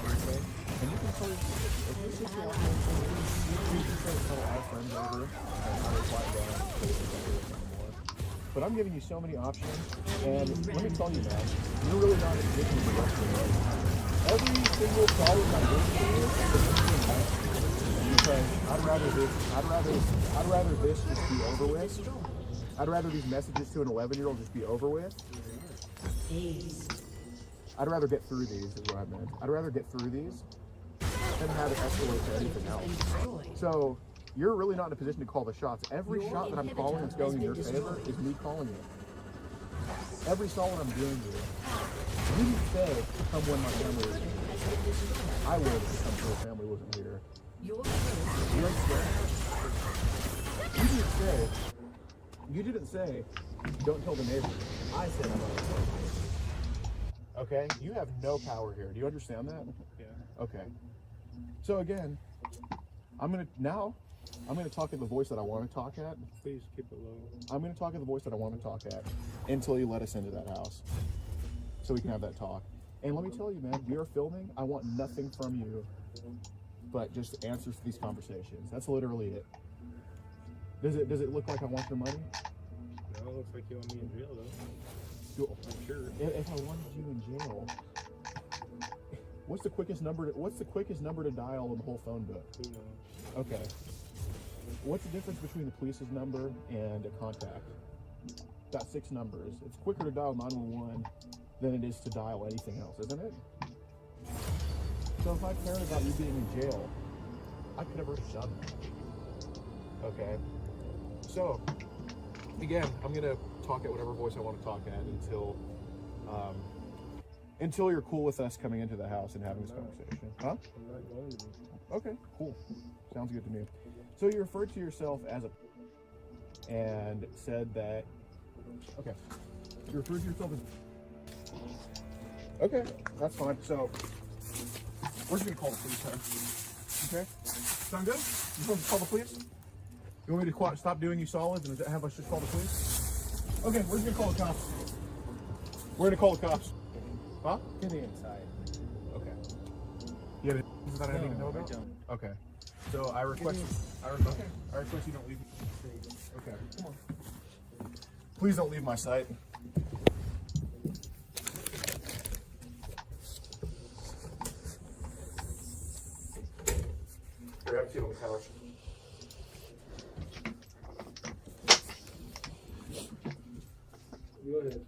everything. And you can sort of, if this is the option, you can sort of tell our friends over and I reply down so we can do it anymore. But I'm giving you so many options, and let me tell you, man, you're really not in a position to work for me. Every single problem I bring to you is because I'd rather this just be over with. I'd rather these messages to an 11-year-old just be over with. I'd rather get through these, is what I meant. I'd rather get through these than have it escalate to anything else. So you're really not in a position to call the shots. Every shot that I'm calling that's going in your favor is me calling it. Every solid I'm doing you. You didn't say, come when my family was here. I would if come when my family wasn't here. You understand? You didn't say, don't tell the neighbors. I said I'm not. Okay? You have no power here. Do you understand that? Yeah. Okay. So again, I'm gonna talk in the voice that I want to talk at. Please keep it low. I'm gonna talk in the voice that I want to talk at until you let us into that house. So we can have that talk. And let me tell you, man, we are filming. I want nothing from you but just answers to these conversations. That's literally it. Does it look like I want your money? No, it looks like you want me in jail though. Cool. I'm sure. If I wanted you in jail, what's the quickest number to dial in the whole phone book? Who knows? Okay. What's the difference between the police's number and a contact? Got 6 numbers. It's quicker to dial 911 than it is to dial anything else, isn't it? So if I cared about you being in jail, I could have already done that. Okay. So again, I'm gonna talk at whatever voice I want to talk at until you're cool with us coming into the house and having this conversation. Huh? I'm not going to be. Okay, cool. Sounds good to me. So you referred to yourself as a and said that okay. You referred to yourself as okay, that's fine. So we're just gonna call the police, huh? Okay? Sound good? You want to call the police? You want me to stop doing you solids and have us just call the police? Okay, we're just gonna call the cops. We're gonna call the cops. Huh? To the inside. Okay. You have anything that I need to know about? I don't. Okay. So I request you don't leave me. Okay, come on. Please don't leave my site. Here, have a seat on the couch. Go ahead.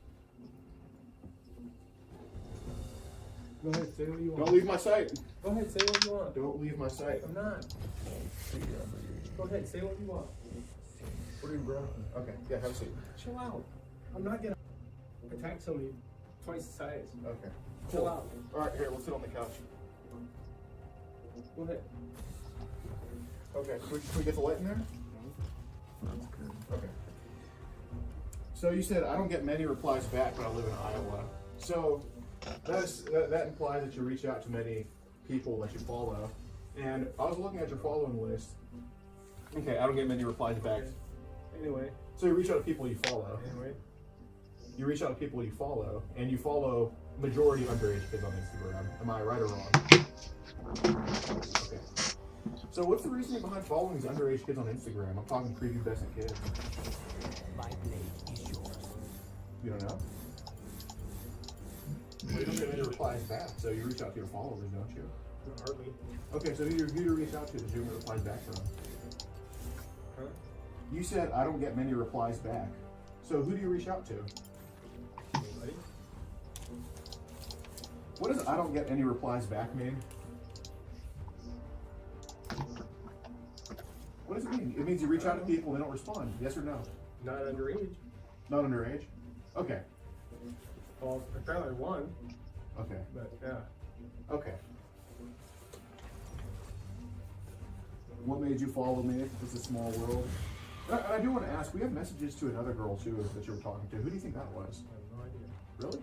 Go ahead, say what you want. Don't leave my site. Go ahead, say what you want. Don't leave my site. I'm not. Go ahead, say what you want. What are you, bro? Okay, yeah, have a seat. Chill out. I'm not gonna attack somebody twice the size. Okay. Chill out. Alright, here, let's sit on the couch. Go ahead. Okay, can we get the light in there? Okay. So you said I don't get many replies back, but I live in Iowa. So that implies that you reach out to many people that you follow. And I was looking at your following list. Okay, I don't get many replies back. Anyway. So you reach out to people you follow. Anyway. You reach out to people you follow, and you follow majority underage kids on Instagram. Am I right or wrong? Okay. So what's the reasoning behind following these underage kids on Instagram? I'm talking prepubescent kids. My blade is yours. You don't know? Well, you don't get many replies back, so you reach out to your followers, don't you? Not hardly. Okay, so who do you reach out to that you get replies back from? You said I don't get many replies back. So who do you reach out to? Anybody? What does I don't get any replies back mean? What does it mean? It means you reach out to people and they don't respond. Yes or no? Not underage. Not underage? Okay. Well, apparently one, Okay. but yeah. Okay. What made you follow me? It's a small world. And I do want to ask, we have messages to another girl too that you were talking to. Who do you think that was? I have no idea. Really?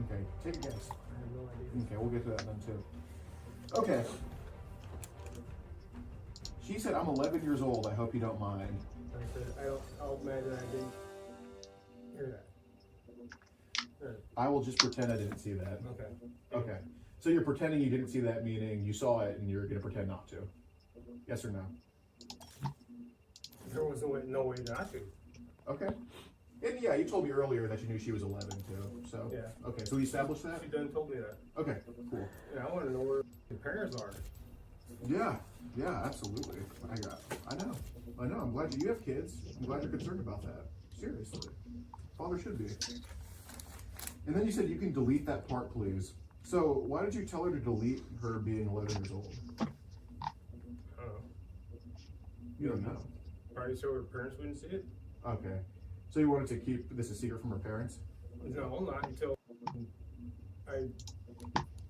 Okay, take a guess. I have no idea. Okay, we'll get to that then too. Okay. She said, I'm 11 years old. I hope you don't mind. I said, I'll imagine I didn't hear that. I will just pretend I didn't see that. Okay. Okay. So you're pretending you didn't see that, meaning you saw it and you're going to pretend not to. Yes or no? There was no way not to. Okay. And yeah, you told me earlier that you knew she was 11 too. So Yeah. Okay, so we established that? She done told me that. Okay, cool. Yeah, I want to know where the parents are. Yeah, absolutely. I know. I'm glad you have kids. I'm glad you're concerned about that. Seriously. Father should be. And then you said you can delete that part, please. So why did you tell her to delete her being 11 years old? I don't know. You don't know. Probably so her parents wouldn't see it. Okay. So you wanted to keep this a secret from her parents? No, not until I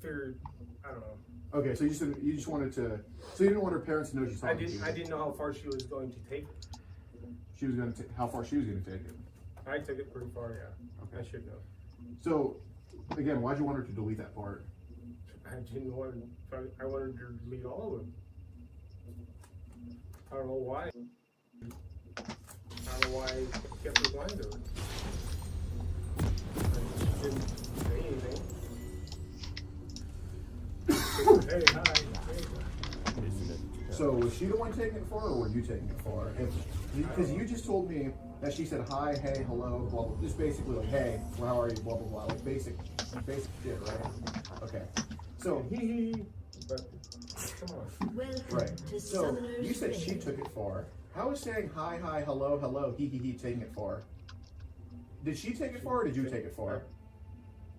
figured. I don't know. Okay, so you just wanted to. So you didn't want her parents to know she's I talking to you. didn't know how far she was going to take it. She was going to how far she was going to take it. I took it pretty far, yeah. Okay. I should know. So, again, why'd you want her to delete that part? I didn't want to. I wanted her to delete all of them. I don't know why. I don't know why I kept replying to her. She didn't say anything. Hey, hi. Hey. So was she the one taking it for her, or were you taking it for her? Because you just told me that she said hi, hey, hello, blah, blah, just basically like, hey, well, how are you, blah, blah, blah, like basic shit, right? Okay. So, But, come on. Welcome right. to So, Summoner's you said she Rift. took it far. How is saying hi, hi, hello, hello, he, taking it far? Did she take it far, or did you take it far?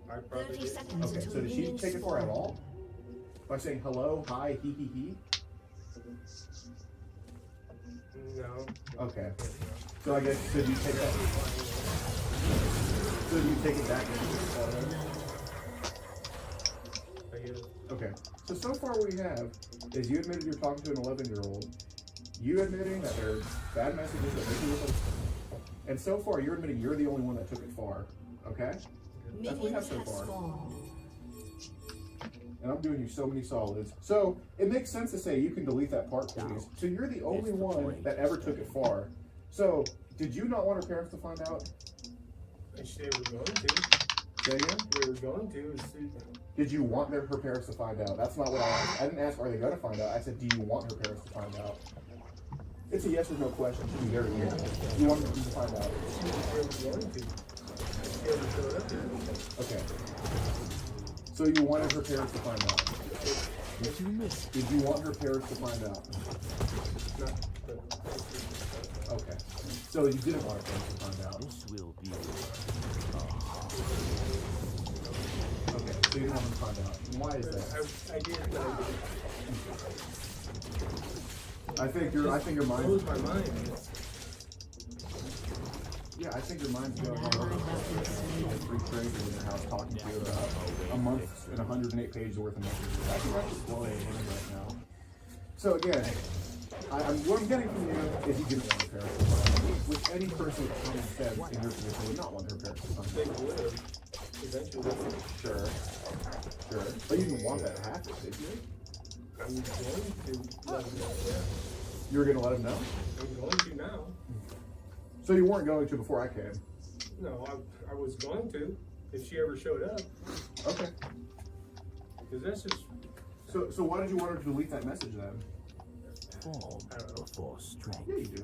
I probably 30 did. seconds Okay, until so did she minions take it far at spawn. all? By saying hello, hi, he? No. Okay. So I guess, so do you take that? So do you take it back? I guess. Okay. So far what we have is you admitted you're talking to an 11-year-old, you admitting that there are bad messages that make you look like, and so far you're admitting you're the only one that took it far. Okay? That's what we have Minions so have far. spawned. And I'm doing you so many solids. So it makes sense to say you can delete that part, please. So you're the only one that ever took it far. So did you not want her parents to find out? They were going to. Say again? They were going to. Did you want her parents to find out? That's not what I asked. I didn't ask, are they going to find out? I said, do you want her parents to find out? It's a yes or no question. It should be very clear. Do you want them to find out? They were going to. They never showed up here. Okay. So you wanted her parents to find out? What you missed? Did you want her parents to find out? No, but Okay. So you didn't want her parents to find out? This will be. Okay. So you didn't want them to find out. And why is that? I did, but I think your it mind. blows my mind. Yeah, I think your mind's going all over the place. Like three strangers in your house talking to you about a month and 108 pages worth of messages. I think that's just blowing your mind right now. So again, what I'm getting from you is you didn't want her parents to find out. Which any person with common sense in your position would not want her parents to find They out. would have. Eventually. Sure. But you didn't want that to happen, did you? I'm going to let them know. Yeah. You were going to let him know? I'm going to now. So you weren't going to before I came? No, I was going to if she ever showed up. Okay. Because that's just. So why did you want her to delete that message then? Fall I don't know. before strength. Yeah, you do.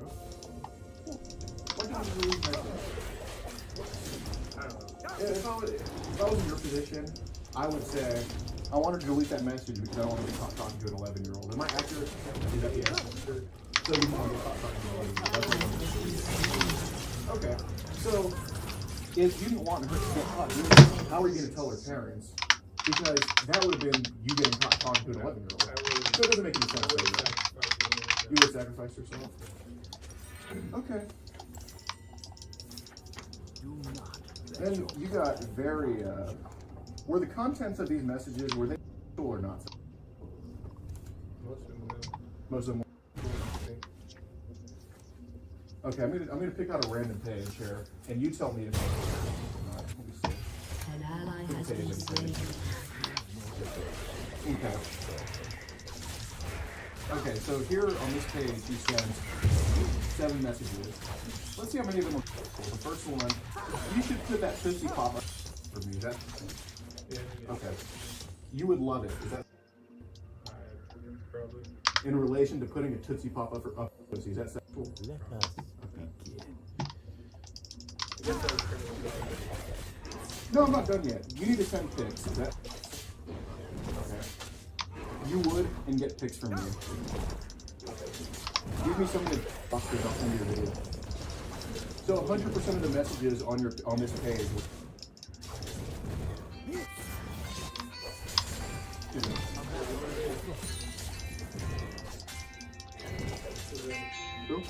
Why did you delete the message? I don't know. If I was in your position, I would say, I wanted to delete that message because I don't want to be talking to an 11-year-old. Am I accurate? Is that yes? So you want to talk about it. That's what I wanted to see. Okay. So if you didn't want her to get caught doing this, how are you going to tell her parents? Because that would have been you getting caught talking to an 11-year-old. So it doesn't make any sense. You would sacrifice yourself? Okay. Then you got very, were the contents of these messages, were they sexual or not sexual? Most of them were. Okay, I'm gonna pick out a random page here, and you tell me if it's An ally has been slain. Okay. Okay, so here on this page he sends 7 messages. Let's see how many of them are cool. The first one, you should put that Tootsie Pop up for me. That okay. You would love it. Is that Probably. in relation to putting a Tootsie Pop up for pussy? Is that sexual? Let us begin. No, I'm not done yet. You need to send pics. Is that okay? You would and get pics from me. Give me some of the boxes. I'll send you a video. So 100% of the messages on this page. Cool.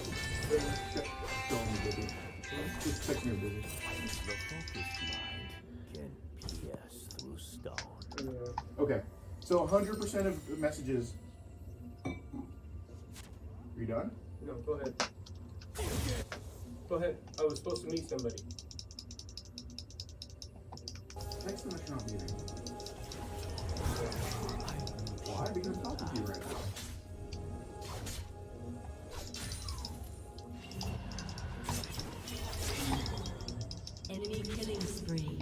Show me busy. Just text me you're busy. The focus mind can pierce through stone. Okay. So 100% of the messages. Are you done? No, go ahead. Go ahead. I was supposed to meet somebody. Thanks so much for not meeting. Why? Because I'm talking to you right now. Enemy killing spree.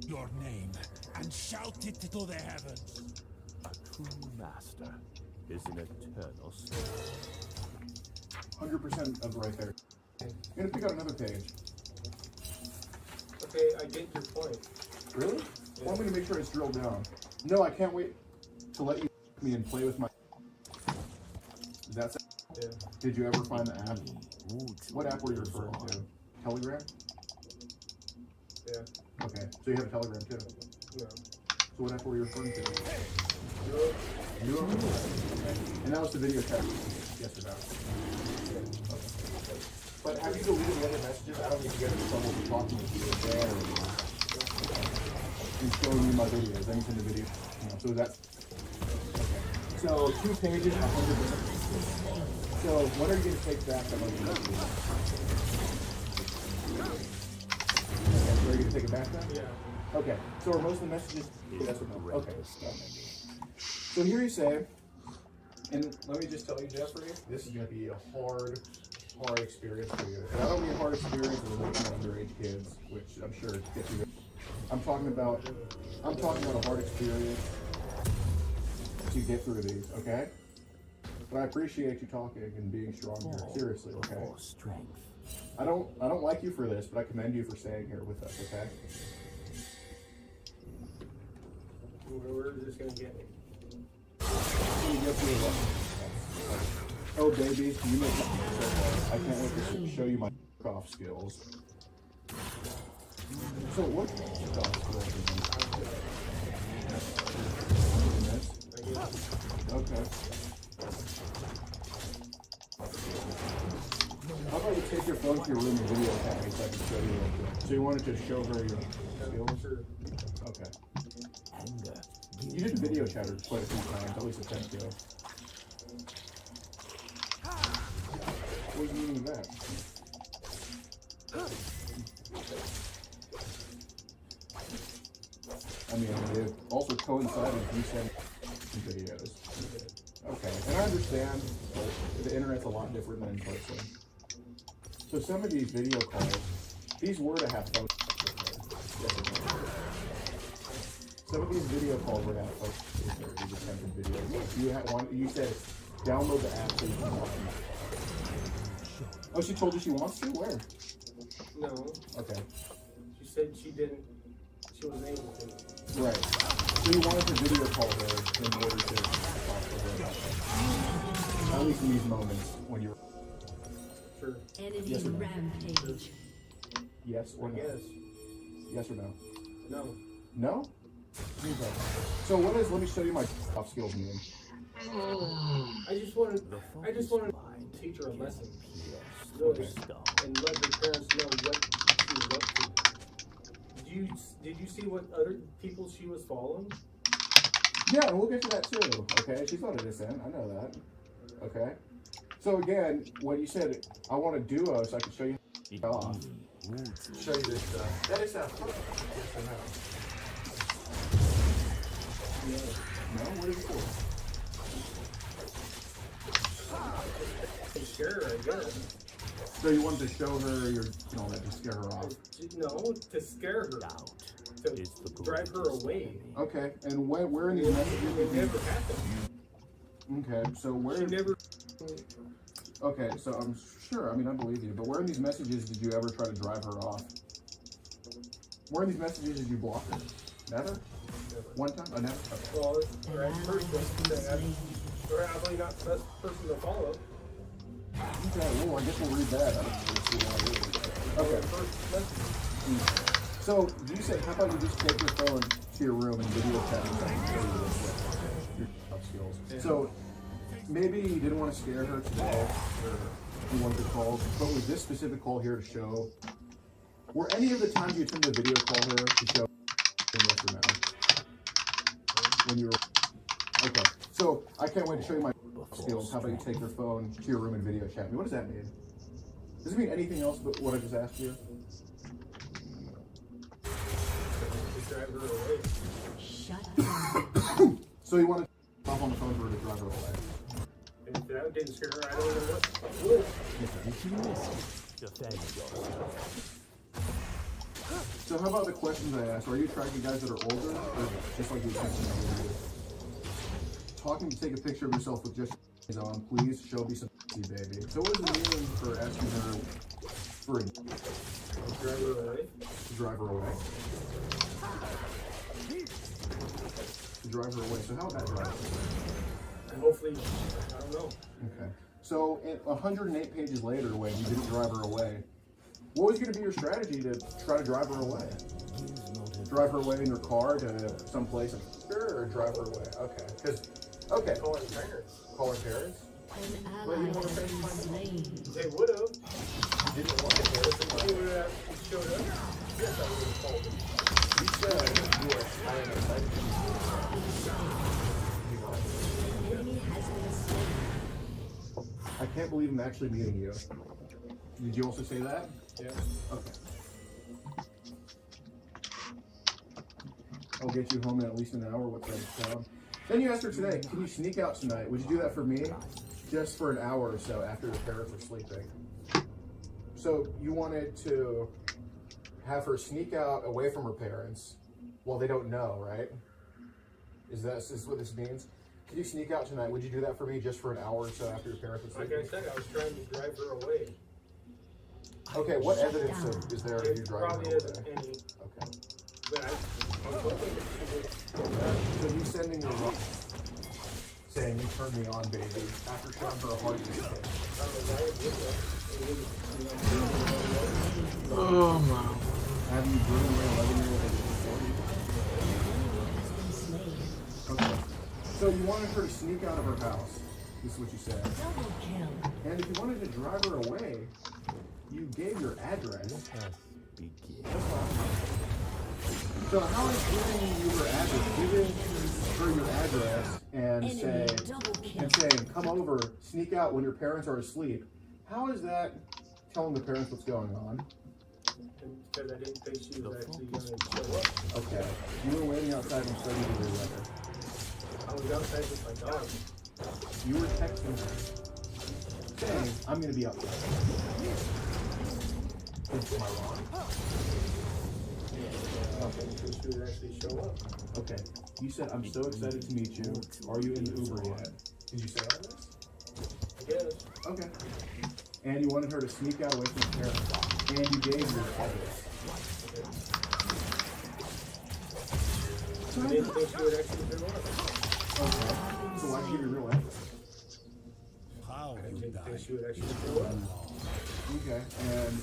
Your name and shout it to the heavens. A true master is an eternal slave. 100% of right there. I'm gonna pick out another page. Okay, I get your point. Really? Well, I'm gonna make sure it's drilled down. No, I can't wait to let you me and play with my. Is that? Yeah. Did you ever find the app? What app were you referring to? Telegram? Yeah. Okay, so you have a Telegram too. No. So what app were you referring to? No. You okay. And that was the video chat. Yes or no? Okay. But have you deleted the other messages? I don't need to get in trouble for talking with you there and showing you my videos. I send the video. So that's okay. So 2 pages, 100%. So what are you going to take back that motion? Okay, so are you going to take it back then? Yeah. Okay, so are most of the messages? Yes or no? Okay. So here you say, and let me just tell you, Jeffrey, this is going to be a hard experience for you. And I don't mean hard experience with looking at underage kids, which I'm sure gets you. I'm talking about a hard experience to get through these, okay? But I appreciate you talking and being strong here. Seriously, okay? Strength. I don't like you for this, but I commend you for staying here with us, okay? Where is this gonna get me? Can you get through oh baby, you make I can't wait to show you my off skills. So what okay. How about you take your phone to your room and video chat me so I can show you real quick? So you wanted to show her your skills? Okay. Anger. You did video chat her quite a few times, at least attempt to. What was the meaning of that? I mean, it also coincided with you sending videos. Okay, and I understand the internet's a lot different than in person. So some of these video calls, these were to have photos. Some of these video calls were to have photos. These attempted videos. You had one. You said download the app so you can watch them. Oh, she told you she wants to? Where? No. Okay. She said she didn't. She wasn't able to. Right. So you wanted to video call her in order to talk to her about that. at least in these moments when you're Sure. Enemy Yes or no? rampage. yes or no? Yes. Yes or no? No. No? Okay. So what is? Let me show you my top skills mean. I just wanted to teach her a lesson. Really, and let her parents know what she was up to. Did you see what other people she was following? Yeah, and we'll get to that too. Okay, she's not innocent. I know that. Okay. So again, when you said I want a duo, so I can show you off. Show you this stuff. That is that. Yes or no? No. What is it for? To scare her, I guess. So you wanted to show her your, that to scare her off. No, to scare her. To drive her away. Okay, and where in these messages It never happened. Okay, so where? She never. Okay, so I'm sure. I mean, I believe you. But where in these messages did you ever try to drive her off? Where in these messages did you block her? Never. One time? Oh, never. Okay. Well, right first I'm probably not the best person to follow. Okay, well, I guess we'll read that. I don't really see why it is. Okay. First message. So you said, how about you just take your phone to your room and video chat your top skills. Yeah. So maybe you didn't want to scare her today, or you wanted to call, but was this specific call here to show? Were any of the times you attempted to video call her to show yes or no? When you were okay. So I can't wait to show you my skills. How about you take your phone to your room and video chat me? What does that mean? Does it mean anything else but what I just asked you? To drive her away. Shut down. So you want to off on the phone for her to drive her away? If that didn't scare her, I don't know what would. So how about the questions I asked? Are you attracting guys that are older, or just like you said? Talking to take a picture of yourself with just on, please show me some baby. So what is the meaning for asking her for Drive her away. to drive her away? To drive her away. So how would that drive her? And hopefully, I don't know. Okay. So 108 pages later, when you didn't drive her away, what was going to be your strategy to try to drive her away? Drive her away in your car to someplace or drive her away? Okay. Okay. Call her parents. Call her parents? An Well, you ally want has to been slain. They would have. You didn't want to hear it. If you would have showed up, yes, I would have called them. You said you were hiring a site. An enemy has been slain. I can't believe I'm actually meeting you. Did you also say that? Yeah. Okay. I'll get you home in at least an hour. What side of town? Then you asked her today, can you sneak out tonight? Would you do that for me? Just for an hour or so after the parents are sleeping. So you wanted to have her sneak out away from her parents while they don't know, right? Is what this means? Can you sneak out tonight? Would you do that for me just for an hour or so after your parents are Like sleeping? I said, I was trying to drive her away. Okay, what evidence is there of you It driving probably her isn't away? any, Okay. but I was hoping that she would. So you sending her love, saying you turned me on, baby, after showing her a heart attack. I was right with her. It was, Oh my. Have you driven away 11-year-old at 40? Okay. So you wanted her to sneak out of her house. This is what you said. Double kill. And if you wanted to drive her away, you gave your address. So how is giving you her address, giving her your address and saying, come over, sneak out when your parents are asleep, how is that telling the parents what's going on? because I didn't think she was actually going to show up. Okay. You were waiting outside and studying your letter. I was outside with my dog. You were texting her, saying, I'm going to be outside. Am I wrong? I didn't think she would actually show up. Okay. You said, I'm so excited to meet you. Are you in the Uber yet? Did you say all this? I guess. Okay. And you wanted her to sneak out away from her parents. And you gave your address. I didn't think she would actually show up. Okay. So why'd you give your real address? I didn't think she would actually show up. Okay, and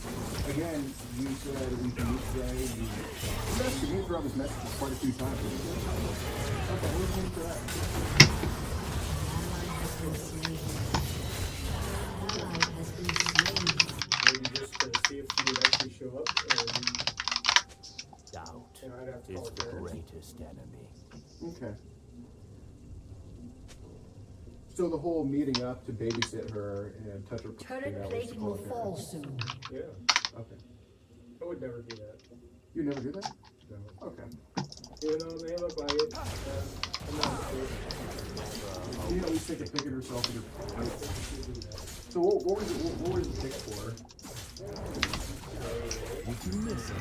again, you said we can meet today. You actually moved around this message quite a few times. Okay, we're going for that. Maybe just to see if she would actually show up. Doubt And I'd have to is call the her. greatest enemy. Okay. So the whole meeting up to babysit her and touch her. Turret plating will fall soon. Yeah, Okay. I would never do that. You never do that? No. Okay. Even though it may look like it, I'm not sure. You at least take a pic of yourself in your. So what was the pic for? Did you miss it?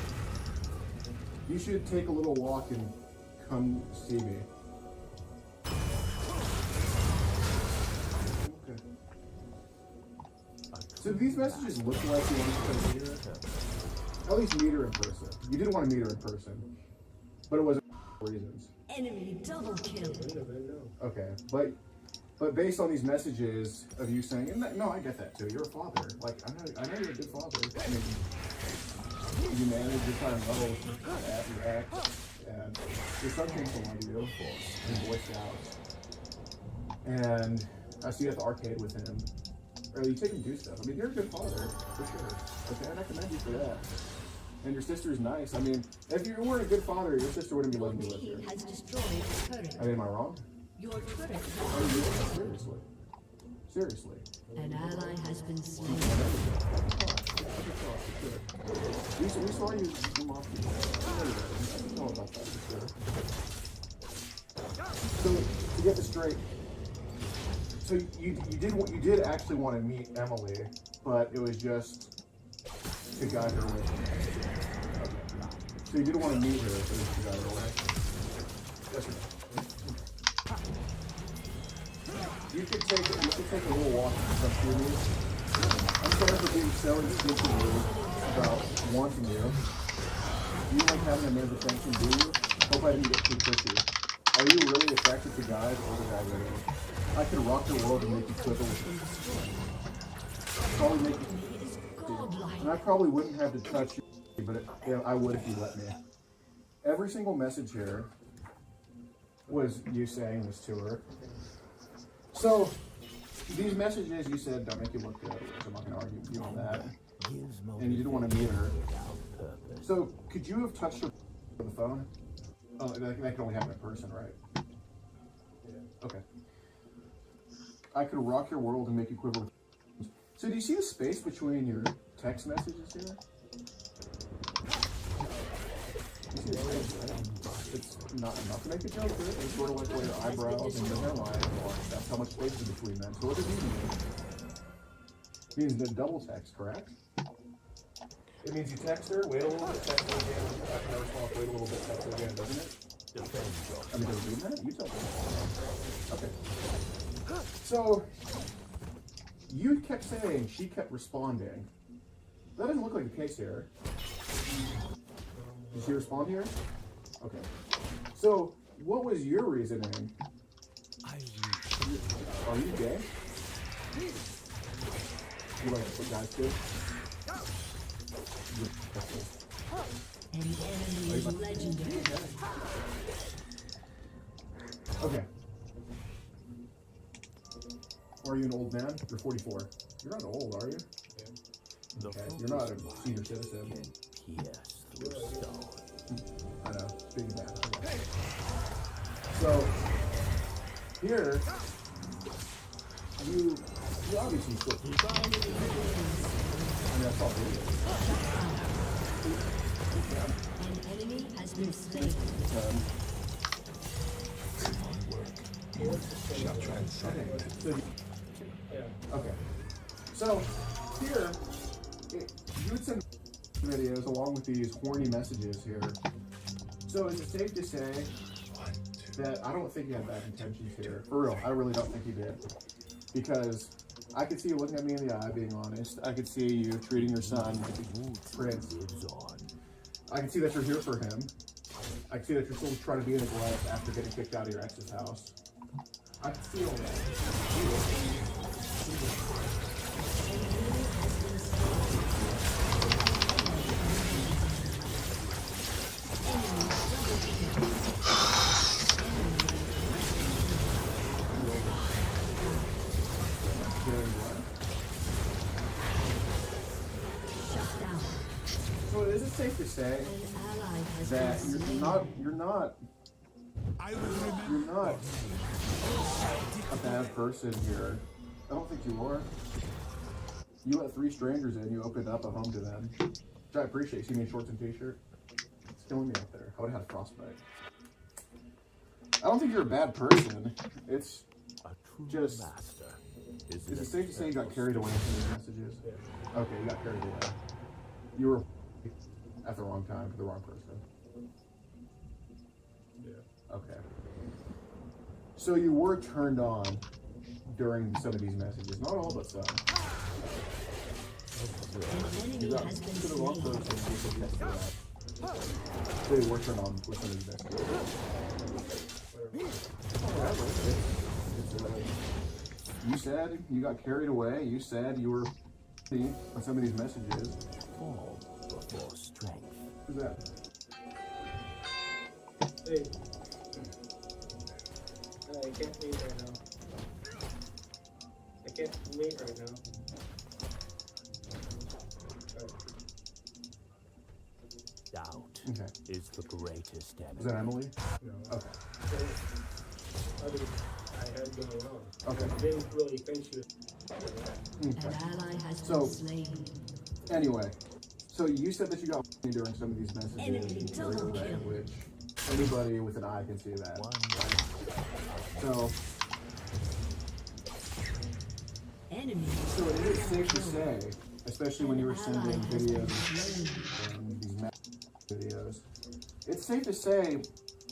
You should take a little walk and come see me. Okay. So do these messages look like you wanted to meet her? At least meet her in person. You didn't want to meet her in person, but it wasn't for reasons. Enemy double kill. Okay, but based on these messages of you saying, and no, I get that too. You're a father. Like I know you're a good father. I mean, you manage your time well, you act, and your son came to one of you in Boy Scouts, and I see you at the arcade with him. Or you take him to do stuff. I mean, you're a good father for sure. Okay, I recommend you for that. And your sister's nice. I mean, if you weren't a good father, your sister wouldn't be letting you live here. Has destroyed a turret. I mean, am I wrong? Your turret. Seriously. Seriously. An ally has been slain. We saw you come off. I know about that for sure. So to get this straight, so you did actually want to meet Emily, but it was just to guide her away. Okay. So you didn't want to meet her, but it was to guide her away. Yes or no? You could take a little walk and some food. I'm sorry for being so instinctively about wanting you. You like having a man's attention, do you? Hope I didn't get too pushy. Are you really attracted to guys or the guy lady? I could rock your world and make you quiver with it. Probably make you. And I probably wouldn't have to touch you, but I would if you let me. Every single message here was you saying this to her. So, these messages you said don't make you look good, which I'm not going to argue with you on that. And you didn't want to meet her. So, could you have touched her on the phone? Oh, that can only happen in person, right? Okay. I could rock your world and make you quiver with. So, do you see the space between your text messages here? You see the space, right? It's not enough to make a joke, right? It's sort of like where your eyebrows and your hairline are. That's how much space is between them. So what does it mean? It means the double text, correct? It means you text her, wait a little bit, text her again, after her response, wait a little bit, text her again, doesn't it? I mean, does it mean that? You tell me. Okay. So, you kept saying she kept responding. That doesn't look like the case here. Did she respond here? Okay. So, what was your reasoning? Are you gay? You like what guys do? An enemy is legendary. Okay. Are you an old man? You're 44. You're not old, are you? Yeah. Okay. You're not a senior citizen. Yes, through stone. I know. Being bad. Okay. So here, you obviously still. I mean, that's all video. An enemy has been slain. Okay. So here, you would send videos along with these horny messages here. So is it safe to say that I don't think you had bad intentions here? For real, I really don't think you did. Because I could see you looking at me in the eye, being honest. I could see you treating your son like a prince. I can see that you're here for him. I can see that you're still trying to be in his life after getting kicked out of your ex's house. I can see all that. So is it safe to say that you're not a bad person here? I don't think you are. You let 3 strangers in, you opened up a home to them. Which I appreciate. See me in shorts and t-shirt? It's killing me out there. I would have had a frostbite. I don't think you're a bad person. It's just... Is it safe to say you got carried away from these messages? Yeah. Okay, you got carried away. You were at the wrong time for the wrong person. Yeah. Okay. So you were turned on during some of these messages. Not all, but some. You got to the wrong person. You said yes to that. So you were turned on with some of these messages. You said you got carried away. You said you were on some of these messages. Fall before strength. Who's that? Hey. I can't meet right now. I can't meet right now. Doubt is the greatest enemy. Is that Emily? No. Okay. I had been alone. Okay. I didn't really think she was. Okay. So, anyway, so you said that you got during some of these messages, which anybody with an eye can see that. So, so it is safe to say, especially when you were sending videos and these videos, it's safe to say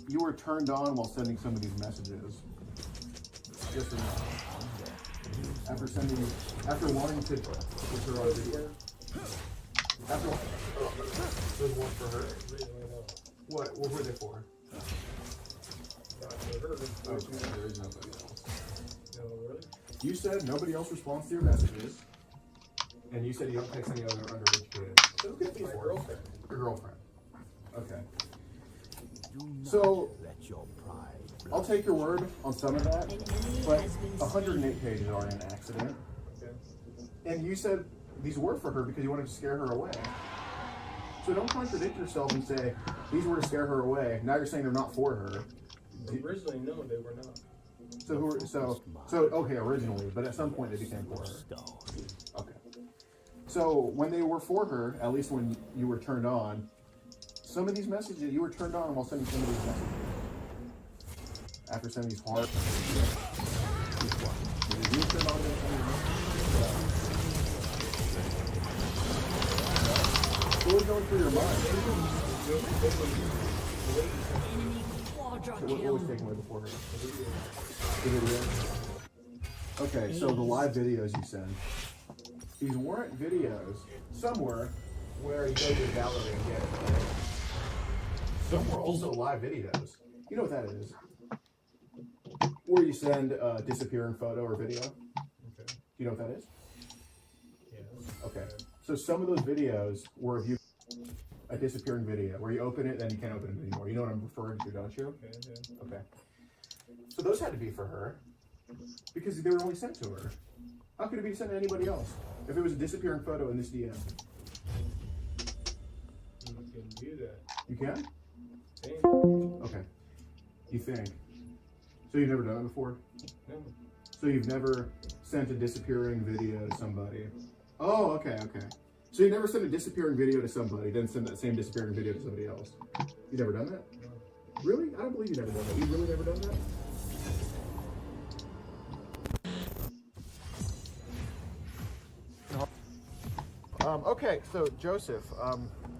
you were turned on while sending some of these messages. Just enough. After wanting to put her on video. There's one for her. What were they for? Okay, there is nobody else. No, really? You said nobody else responds to your messages, and you said you don't text any other underage kids. So who could it be for? Girlfriend. Your girlfriend. Okay. So I'll take your word on some of that, but 108 pages are an accident. Okay. And you said these were for her because you wanted to scare her away. So don't contradict yourself and say these were to scare her away. Now you're saying they're not for her. Originally, no, they were not. So who were, so okay, originally, but at some point they became for her. Okay. So when they were for her, at least when you were turned on, some of these messages, you were turned on while sending some of these messages. After sending these hard... Did you turn on what was going through your mind? What was taken away before her? The video? Okay, so the live videos you send, these weren't videos. Some were where you go to the gallery and get it. Some were also live videos. You know what that is? Where you send a disappearing photo or video. Okay. Do you know what that is? Yeah. Okay. So some of those videos were of you, a disappearing video, where you open it, then you can't open it anymore. You know what I'm referring to, don't you? Okay. Yeah. Okay. So those had to be for her, because they were only sent to her. How could it be sent to anybody else? If it was a disappearing photo in this DM. You can do that. You can? Think. Okay. You think. So you've never done it before? No. So you've never sent a disappearing video to somebody? Oh, okay, okay. So you never sent a disappearing video to somebody, then send that same disappearing video to somebody else? You've never done that? No. Really? I don't believe you've never done that. You've really never done that? Okay, so Joseph,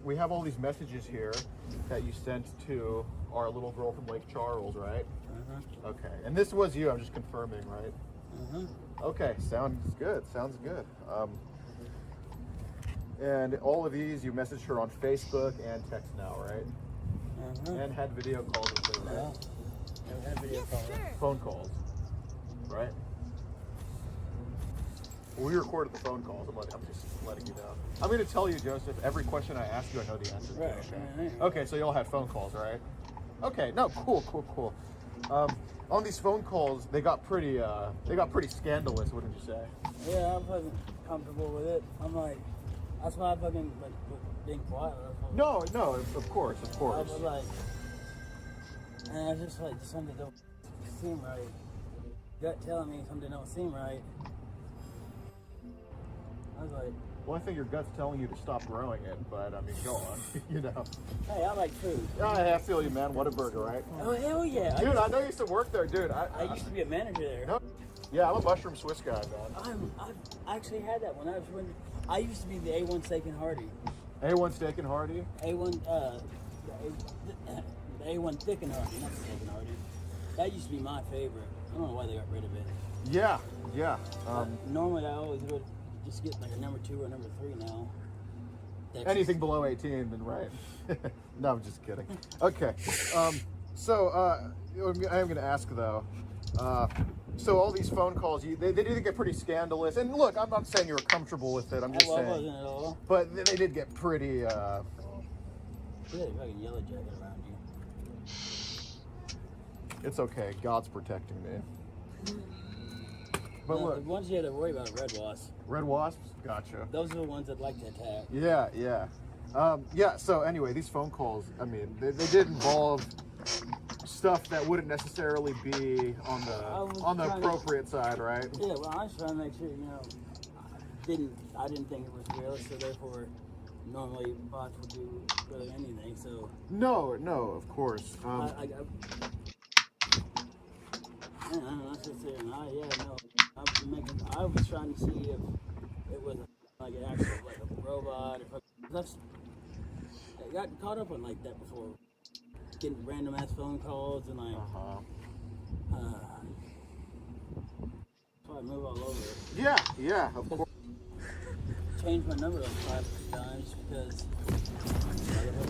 we have all these messages here that you sent to our little girl from Lake Charles, right? Okay, and this was you, I'm just confirming, right? Okay, sounds good, sounds good. And all of these, you messaged her on Facebook and text now, right? And had video calls with her, right? And had video calls. Phone calls, right? We recorded the phone calls. I'm just letting you know. I'm going to tell you, Joseph, every question I ask you, I know the answer to. Right. Okay. Okay, so y'all had phone calls, right? Okay, no, cool. On these phone calls, they got pretty scandalous, wouldn't you say? Yeah, I wasn't comfortable with it. I'm like, that's why I fucking being quiet. No, of course. I was like, and I just like something don't seem right. Gut telling me something don't seem right. I was like, well, I think your gut's telling you to stop growing it, but I mean, go on, you know. Hey, I like food. I feel you, man. What a burger, right? Oh, hell yeah. Dude, I know you used to work there, dude. I used to be a manager there. No, yeah, I'm a mushroom Swiss guy, man. I actually had that when I used to be the A1 Steak and Hearty. A1 Steak and Hearty? A1, the A1 Thick and Hearty, not Steak and Hearty. That used to be my favorite. I don't know why they got rid of it. Yeah. Normally, I always would just get like a number 2 or number 3 now. Anything below 18, then right. No, I'm just kidding. Okay. So I am going to ask, though. So all these phone calls, they did get pretty scandalous. And look, I'm not saying you were comfortable with it. I'm just saying. I wasn't at all. But they did get pretty... Yeah, fucking yellow jacket around you. It's okay. God's protecting me. But no, look. The ones you had to worry about are red wasps. Red wasps? Gotcha. Those are the ones that like to attack. Yeah, so anyway, these phone calls, I mean, they did involve stuff that wouldn't necessarily be on the appropriate side, right? Yeah, well, I was trying to make sure, you know, I didn't think it was real, so therefore, normally bots would do really anything, so... No, of course. I was trying to see if it was like an actual, like a robot, or I got caught up on like that before, getting random ass phone calls and like, so I move all over. Yeah, of course. Changed my number like 5 times because.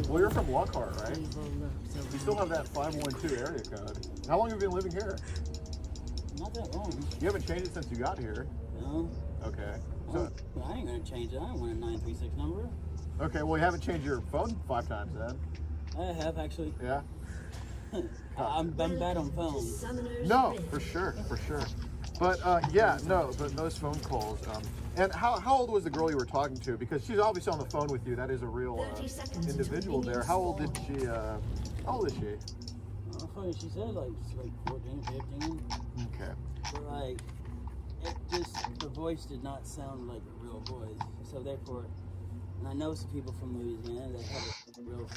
Well, you're from Lockhart, right? You still have that 512 area code. How long have you been living here? Not that long. You haven't changed it since you got here. No. Okay. So I ain't gonna change it. I don't want a 936 number. Okay, well you haven't changed your phone 5 times then. I have actually. Yeah. I'm bad on phones. No, for sure. But but those phone calls. And how old was the girl you were talking to? Because she's obviously on the phone with you. That is a real individual there. How old is she? Funny, she said like 14, 15. Okay. But like, the voice did not sound like a real voice. So therefore, and I know some people from Louisiana that have a real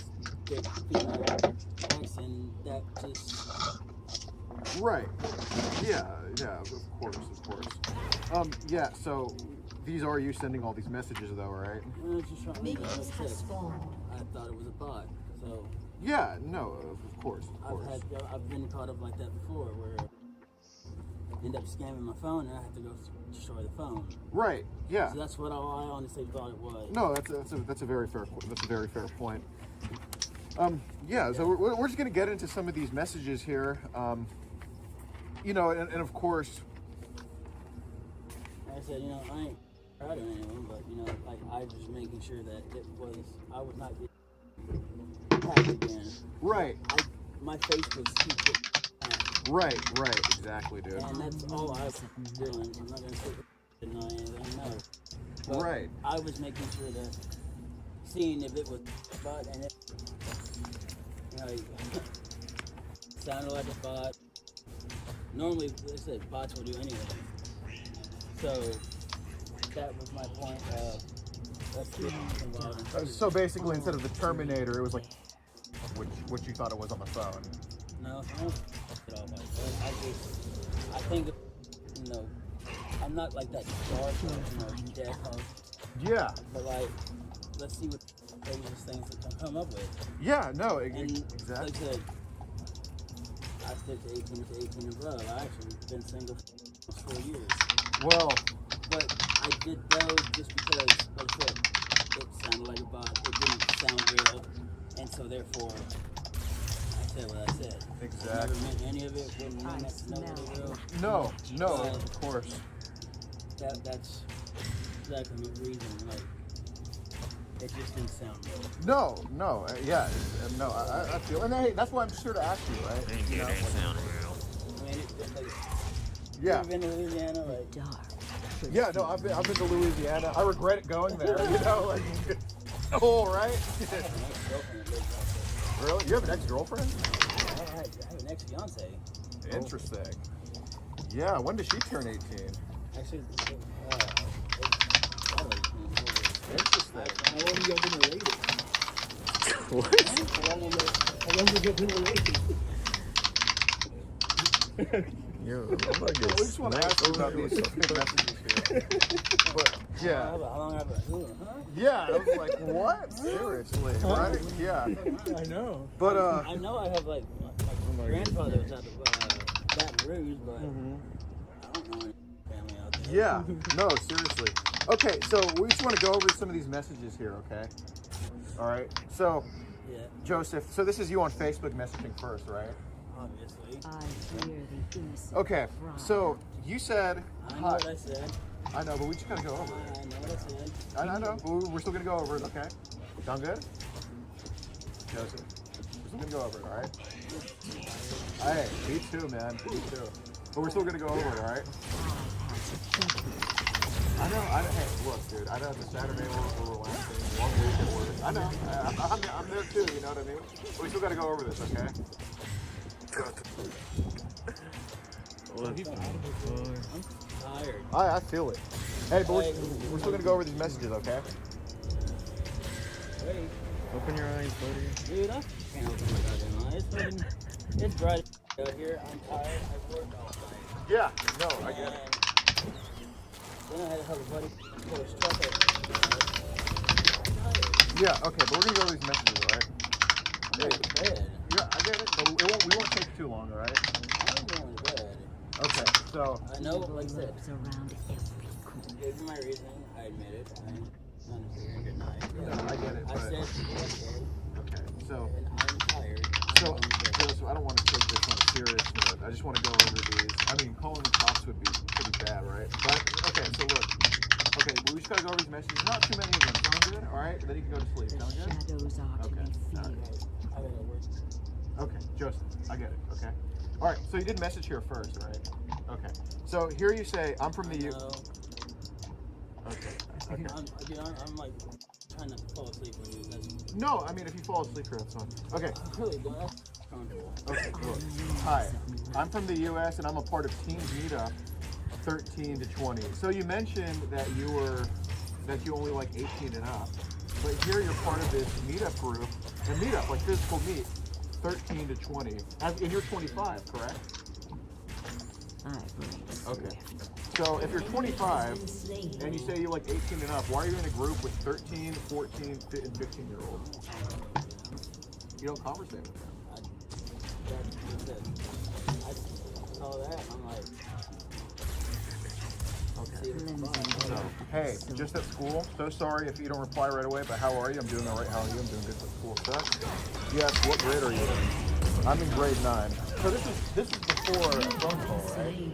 big female accent that just... Right. Yeah, of course. So these are you sending all these messages though, right? I was just trying to I thought it was a bot, so... Yeah, no, of course. I've been caught up like that before, where I end up scamming my phone and I have to go destroy the phone. Right. Yeah. So that's what I honestly thought it was. No, that's a very fair point. So we're just gonna get into some of these messages here. And of course. Like I said, I ain't proud of anyone, but like I was making sure that I was not getting hacked again. Right. My face was too Right, exactly, dude. And that's all I was doing. I'm not gonna say deny anything, no. But right. I was making sure that seeing if it was a bot and it sounded like a bot. Normally, they said bots will do anything. So that was my point of let's get involved. So basically, instead of the Terminator, it was like what you thought it was on the phone. No, I don't it all like that. I think, I'm not like that dark, dead host. Yeah. But like, let's see what dangerous things that can come up with. Yeah, no, exactly. Exactly. Like I said, I stick to 18 and above. I actually been single for 4 years. Well, but I did those just because, like I said, it sounded like a bot. It didn't sound real, and so therefore, I said what I said. Exactly. I never meant any of it. Didn't mean that's nobody real. No, of course. That's exactly the reason. Like, it just didn't sound real. No, yeah, no, I feel, and hey, that's why I'm just here to ask you, right? You know, sound real. I mean, it's like, yeah. you've been to Louisiana, like, Yeah, no, I've been to Louisiana. I regret going there, you know, like, oh, right? I have an ex-girlfriend that lives out there. Really? You have an ex-girlfriend? I have an ex-fiance. Interesting. Yeah, when does she turn 18? Actually, Interesting. How long have y'all been related? What? How long have y'all been related? Yo, I just want to ask you about these messages here. But, yeah. How long have I been? Huh? Yeah, I was like, what? Seriously, right? Yeah. I know. But, I know I have, like, my grandfather was out of Baton Rouge, but I don't know any family out there. yeah, no, seriously. Okay, so we just want to go over some of these messages here, okay? All right. So, Yeah, Joseph, so this is you on Facebook messaging first, right? obviously. I hear the innocent Okay, cry. so you said, I know what I said. I know, but we just got to go over it. I know what I said. I know, but we're still going to go over it, okay? Sound good? Joseph, we're still going to go over it, all right? Hey, me too, man. Me too. But we're still going to go over it, all right? Hey, look, dude, I know the Saturday was relaxing, 1 week at work. I know, I'm there too, you know what I mean? But we still got to go over this, okay? I'm tired. I feel it. Hey, but we're still going to go over these messages, okay? Wait, Open your eyes, buddy. dude, I can't open my goddamn eyes. It's bright out here. I'm tired. I've worked all night. Yeah, no, I get it. Then I had to have a buddy pull his truck out. Yeah, okay, but we're going to go over these messages, all right? I'm going to bed. Yeah, I get it, but we won't take too long, all right? I'm going to bed. Okay, so, I know, like I said, Around every corner. gave me my reasoning. I admit it. I'm unfair. Good night. no, I get it, I but, said what I said, okay, so, and I'm tired. so, Joseph, I don't want to take this on a serious note. I just want to go over these. I mean, calling the cops would be pretty bad, right? But, okay, so look. Okay, we just got to go over these messages. Not too many of them. Sound good? All right? And then you can go to sleep. The Sound good? shadows are to Okay, be all feared. right. I gotta work. Okay, Joseph, I get it, okay? All right, so you did message here first, right? Okay, so here you say, I'm from the U. No, Okay, dude, I'm like trying not to fall asleep when you. That's No, I mean, if you fall asleep here, that's fine. Okay, I really don't. That's comfortable. okay, look. Hi, I'm from the U.S. and I'm a part of Teen Meetup 13 to 20. So you mentioned that you only like 18 and up. But here you're part of this meetup group, and meetup, like physical meet, 13 to 20. And you're 25, correct? I bring Okay. So if you're 25 and you say you like 18 and up, why are you in a group with 13, 14, and 15-year-olds? You don't conversate with them. That's it. I saw that and I'm like, Okay. So, hey, just at school, so sorry if you don't reply right away, but how are you? I'm doing all right. How are you? I'm doing good at school. Stuff. Yes, what grade are you in? I'm in grade 9. So this is before a phone call, right?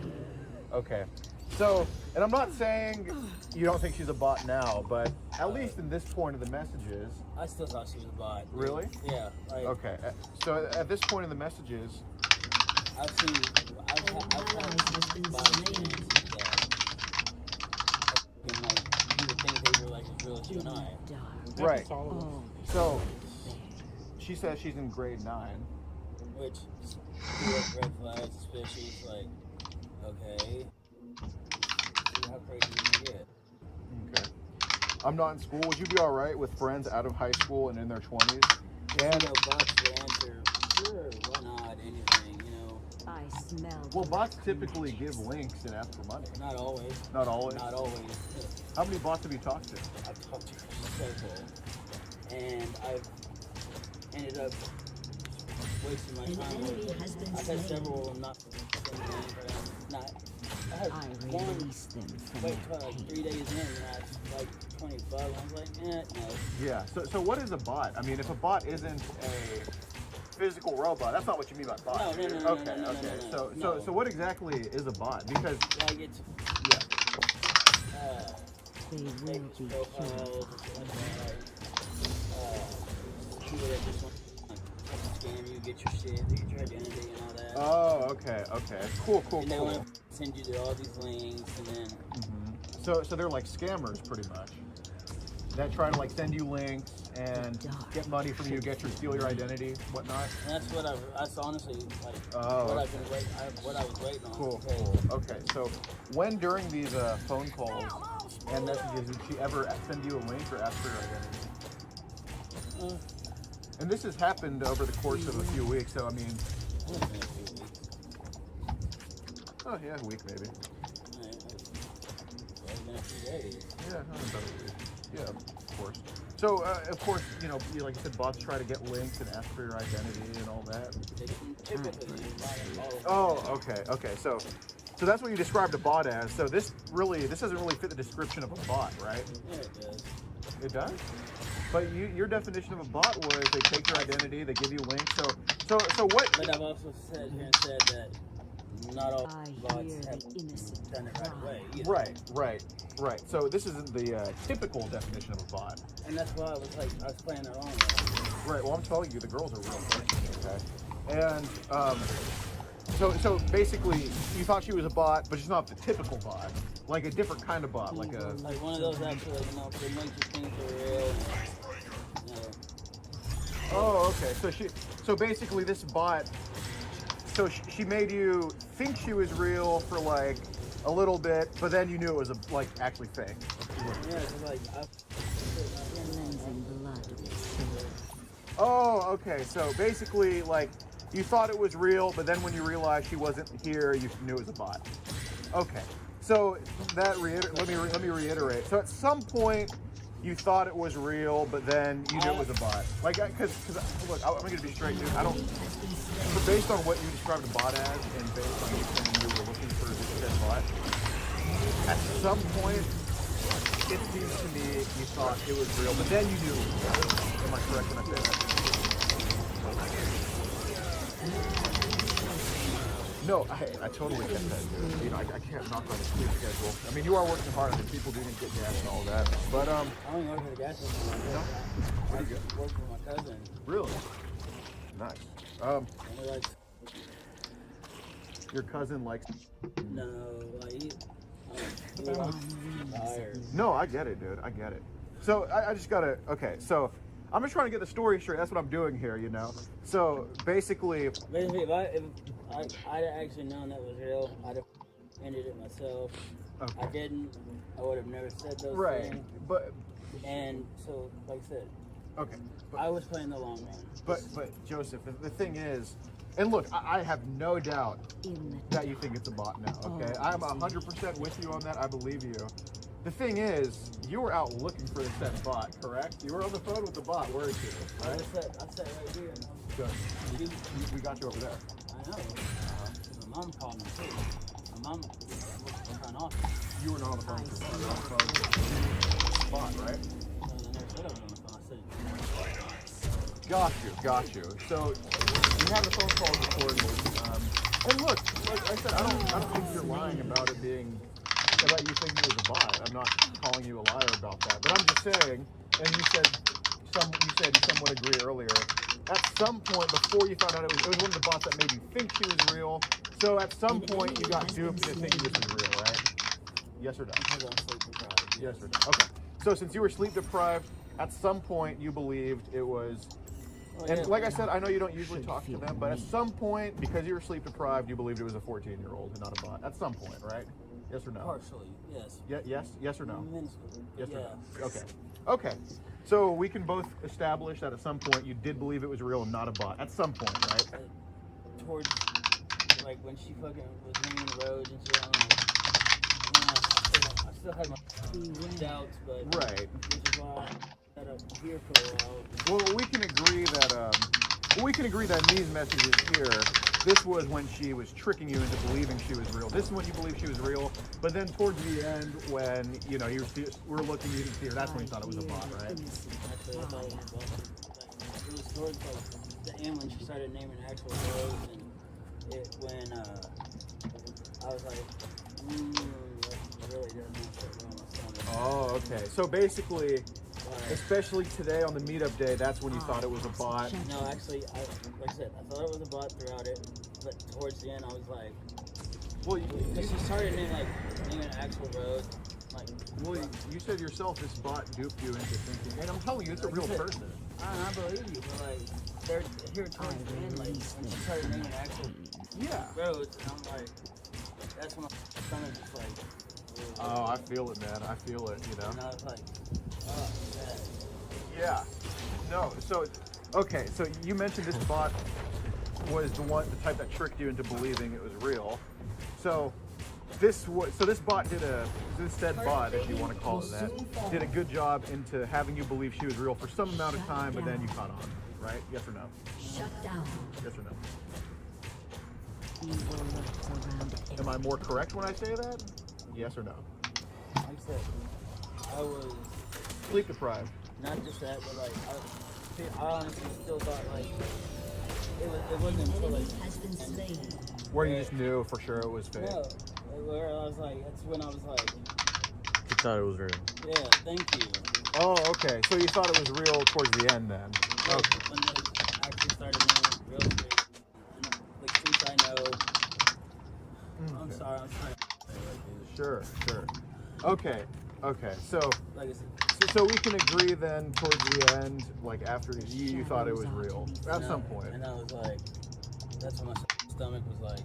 Okay. So, and I'm not saying you don't think she's a bot now, but at least in this point of the messages. I still thought she was a bot. Really? Yeah. Like, Okay. So at this point in the messages. I've had bots experiences that like, you would think they were like as real as you and I. Right. So she says she's in grade 9. Which, red flags, suspicious, like, okay. See how crazy you can get. Okay. I'm not in school. Would you be all right with friends out of high school and in their 20s? And, you know, bots will answer, sure, why not, anything, you know. I smell. Well, bots typically give links and ask for money. Not always. Not always? Not always. How many bots have you talked to? I've talked to several. And I've ended up wasting my time with. I've had several not I had one wait till like 3 days in and I like 20 bucks. I was like, no. Yeah. So what is a bot? I mean, if a bot isn't a physical robot, that's not what you mean by bot. No. Okay. So what exactly is a bot? Because like it's yeah. They will fake be profiles, and stuff like that. People that just want to scam you, get your shit, get your identity and all that. Oh, okay. Cool. And they want to send you to all these links, and then. So they're like scammers, pretty much. That try to like send you links and get money from you, steal your identity, whatnot. And that's what that's honestly like what I've been waiting, what I was waiting on. Cool. Okay, so when during these phone calls and messages did she ever send you a link or ask for your identity? And this has happened over the course of a few weeks, so I mean. Oh yeah, a week maybe. Yeah, about a week. Yeah, of course. So, of course, you know, like you said, bots try to get links and ask for your identity and all that. Oh, okay. So that's what you described a bot as. So this doesn't really fit the description of a bot, right? Yeah, it does. It does? But your definition of a bot was they take your identity, they give you links. So what? But I've also said that not all bots have done it right away either. Right. So this isn't the typical definition of a bot. And that's why I was playing it wrong. Right. Well, I'm telling you, the girls are real good, okay? And so basically, you thought she was a bot, but she's not the typical bot. Like a different kind of bot, like one of those actually, they make you think they're real. Oh, okay. So basically, this bot. So she made you think she was real for like a little bit, but then you knew it was actually fake. Yeah, it's like Oh, okay. So basically, like you thought it was real, but then when you realized she wasn't here, you knew it was a bot. Okay. So that let me reiterate. So at some point, you thought it was real, but then you knew it was a bot. Like, because look, I'm gonna be straight, dude. So based on what you described a bot as, and based on you saying you were looking for this dead bot, at some point, it seems to me you thought it was real, but then you knew it was real. Am I correct when I say that? No, I totally get that, dude. You know, I can't knock on the sleep schedule. I mean, you are working hard on it. People do need to get gas and all that. But, I don't work for the gas station. No? What do you I work for my cousin. Really? Nice. Your cousin likes... No, No, I get it, dude. I get it. So, I just gotta... Okay, so... I'm just trying to get the story straight. That's what I'm doing here, you know? So, basically... if I'd actually known that was real, I'd have ended it myself. Okay. I didn't. I would have never said those things. But... And so, like I said... Okay. I was playing the long run. But Joseph, the thing is... And look, I have no doubt that you think it's a bot now, okay? I'm 100% with you on that. I believe you. The thing is, you were out looking for this said bot, correct? You were on the phone with the bot, weren't you? Right? I sat right here. Good. We got you over there. I know. My mom called me too. My mom was trying off. You were not on the phone with your phone. You were on the phone with the bot, right? I never said I was on the phone. I said, got you. So you have the phone calls recorded. And look, like I said, I don't think you're lying about it being about you thinking it was a bot. I'm not calling you a liar about that. But I'm just saying, and you said you somewhat agree earlier. At some point before you found out it was one of the bots that made you think she was real. So at some point you got duped into thinking this was real, right? Yes or no? Because I'm sleep deprived. Yes or no? Okay. So since you were sleep deprived, at some point you believed it was. And like I said, I know you don't usually talk to them, but at some point, because you were sleep deprived, you believed it was a 14-year-old and not a bot. At some point, right? Yes or no? Partially, yes. Yes or no? Minuscule. Yes or no? Okay. So we can both establish that at some point you did believe it was real and not a bot. At some point, right? Towards, like, when she fucking was ringing the roads and shit, I still had my doubts, but... Right. Which is why I had up here for a while. Well, we can agree that in these messages here, this was when she was tricking you into believing she was real. This is when you believe she was real. But then towards the end, when you know you were looking, you didn't see her. That's when you thought it was a bot, right? Actually, I thought it was a bot. It was towards like the end when she started naming actual roads, and when I was like, that really doesn't fit well on my stomach. Oh, okay. So basically, especially today on the meetup day, that's when you thought it was a bot. No, actually, like I said, I thought it was a bot throughout it, but towards the end, I was like, well, because she started naming actual roads. Like, well, you said yourself this bot duped you into thinking, and I'm telling you, it's a real person. I believe you, but like, they're here towards the end, like, when she started naming actual roads, and I'm like, that's when my stomach just like. Oh, I feel it, man. I feel it. You know. And I was like, oh, man. Yeah. No. So, okay. So you mentioned this bot was the type that tricked you into believing it was real. So this bot this said bot, if you want to call it that, did a good job into having you believe she was real for some amount of time, but then you caught on, right? Yes or no? Shut down. Yes or no? Am I more correct when I say that? Yes or no? Like I said, I was sleep deprived. Not just that, but like I honestly still thought like it wasn't until like where you just knew for sure it was fake. No, where I was like, that's when I was like, you thought it was real. Yeah, thank you. Oh, okay. So you thought it was real towards the end then? Yeah, okay. When they actually started doing real estate, like since I know, I'm sorry, I'm trying to Sure. Okay. So, so we can agree then towards the end, like after you thought it was real at some point. And I was like, that's when my stomach was like,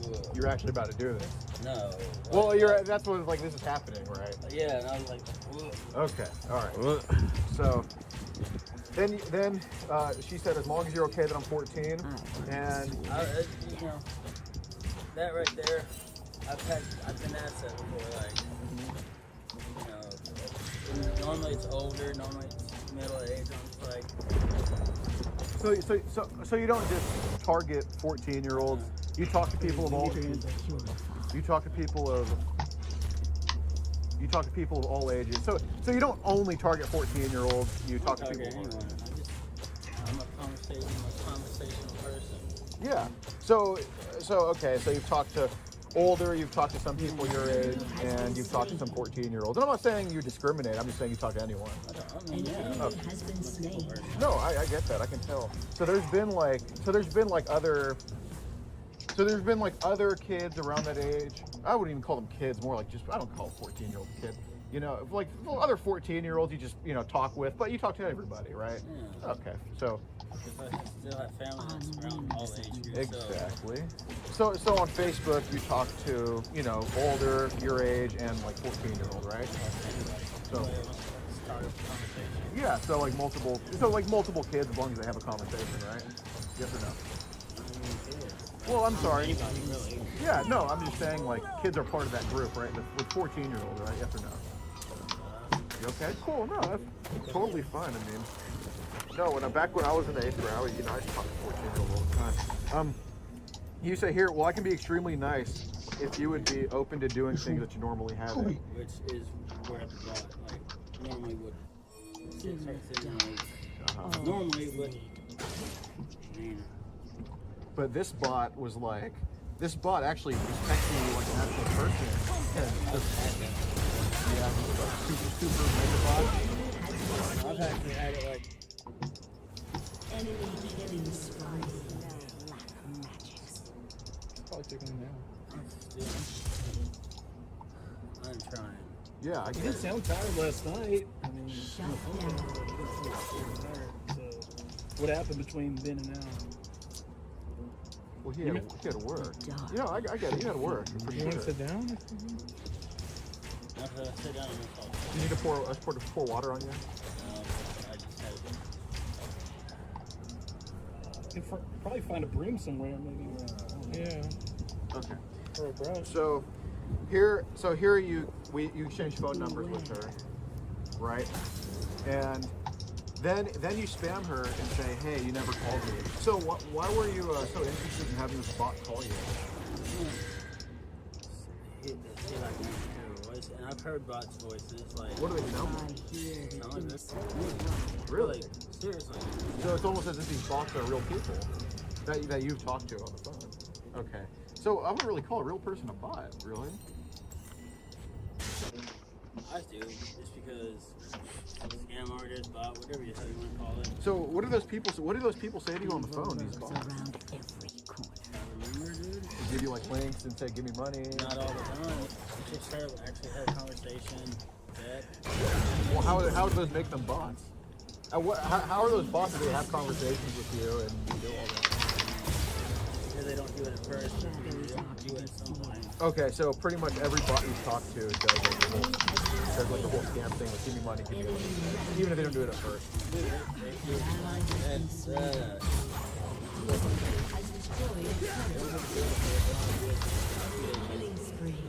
whoa. You're actually about to do this. No. Well, that's when like this is happening, right? Yeah, and I was like, whoa. Okay. All right. So then she said, as long as you're okay that I'm 14, and you know, that right there. I've been asked that before, like, you know, normally it's older, normally it's middle age, I'm just like. So you don't just target 14-year-olds. You talk to people of all ages. You talk to people of all ages. So you don't only target 14-year-olds. You talk to people. I'm a conversational person. Yeah. So okay. So you've talked to older, you've talked to some people your age, and you've talked to some 14-year-olds. And I'm not saying you discriminate. I'm just saying you talk to anyone. Has been slain. No, I get that. I can tell. So there's been like other kids around that age. I wouldn't even call them kids. More like I don't call a 14-year-old kid. You know, like other 14-year-olds you just talk with, but you talk to everybody, right? Yeah. Okay. So. Because I still have family that's around all age groups. Exactly. So on Facebook you talk to older, your age, and like 14-year-old, right? So yeah, so like multiple kids as long as they have a conversation, right? Yes or no? Well, I'm sorry. Yeah, no, I'm just saying like kids are part of that group, right? With 14-year-old, right? Yes or no? You okay? Cool. No, that's totally fine. I mean. No, back when I was in the 8th grade, I used to talk to 14-year-olds all the time. You say here, well, I can be extremely nice if you would be open to doing things that you normally haven't. Which is where the bot, like, normally would normally would. But this bot actually was texting you like an actual person. Yeah, super mega bot. I've actually had it like. Enemy killing spree. Probably taking him down. I'm trying. Yeah, I You didn't sound tired last night. I mean, Shut down. What happened between then and now? Well, he had to work. Yeah, I get it. He had to work. For You sure. want to sit down? Sit down and talk. You need to pour water on you? I just had it. You can probably find a broom somewhere, maybe. Yeah. Okay. Or a brush. So here you exchange phone numbers with her, right? And then you spam her and say, hey, you never called me. So why were you so interested in having this bot call you? And I've heard bots' voices. Like, what do they sound like? Really? Seriously. So it's almost as if these bots are real people that you've talked to on the phone. Okay. So I wouldn't really call a real person a bot, really. I do, just because scam artist, bot, whatever you want to call it. So what do those people say to you on the phone? These bots? Around every corner. Remember, dude? They give you like links and say, "Give me money." Not all the time. You just actually have a conversation. That. Well, how do those make them bots? How are those bots that they have conversations with you and you do all that? Because they don't do it at first, but they do it at some point. Okay, so pretty much every bot you talk to does like the whole scam thing with give me money, even if they don't do it at first.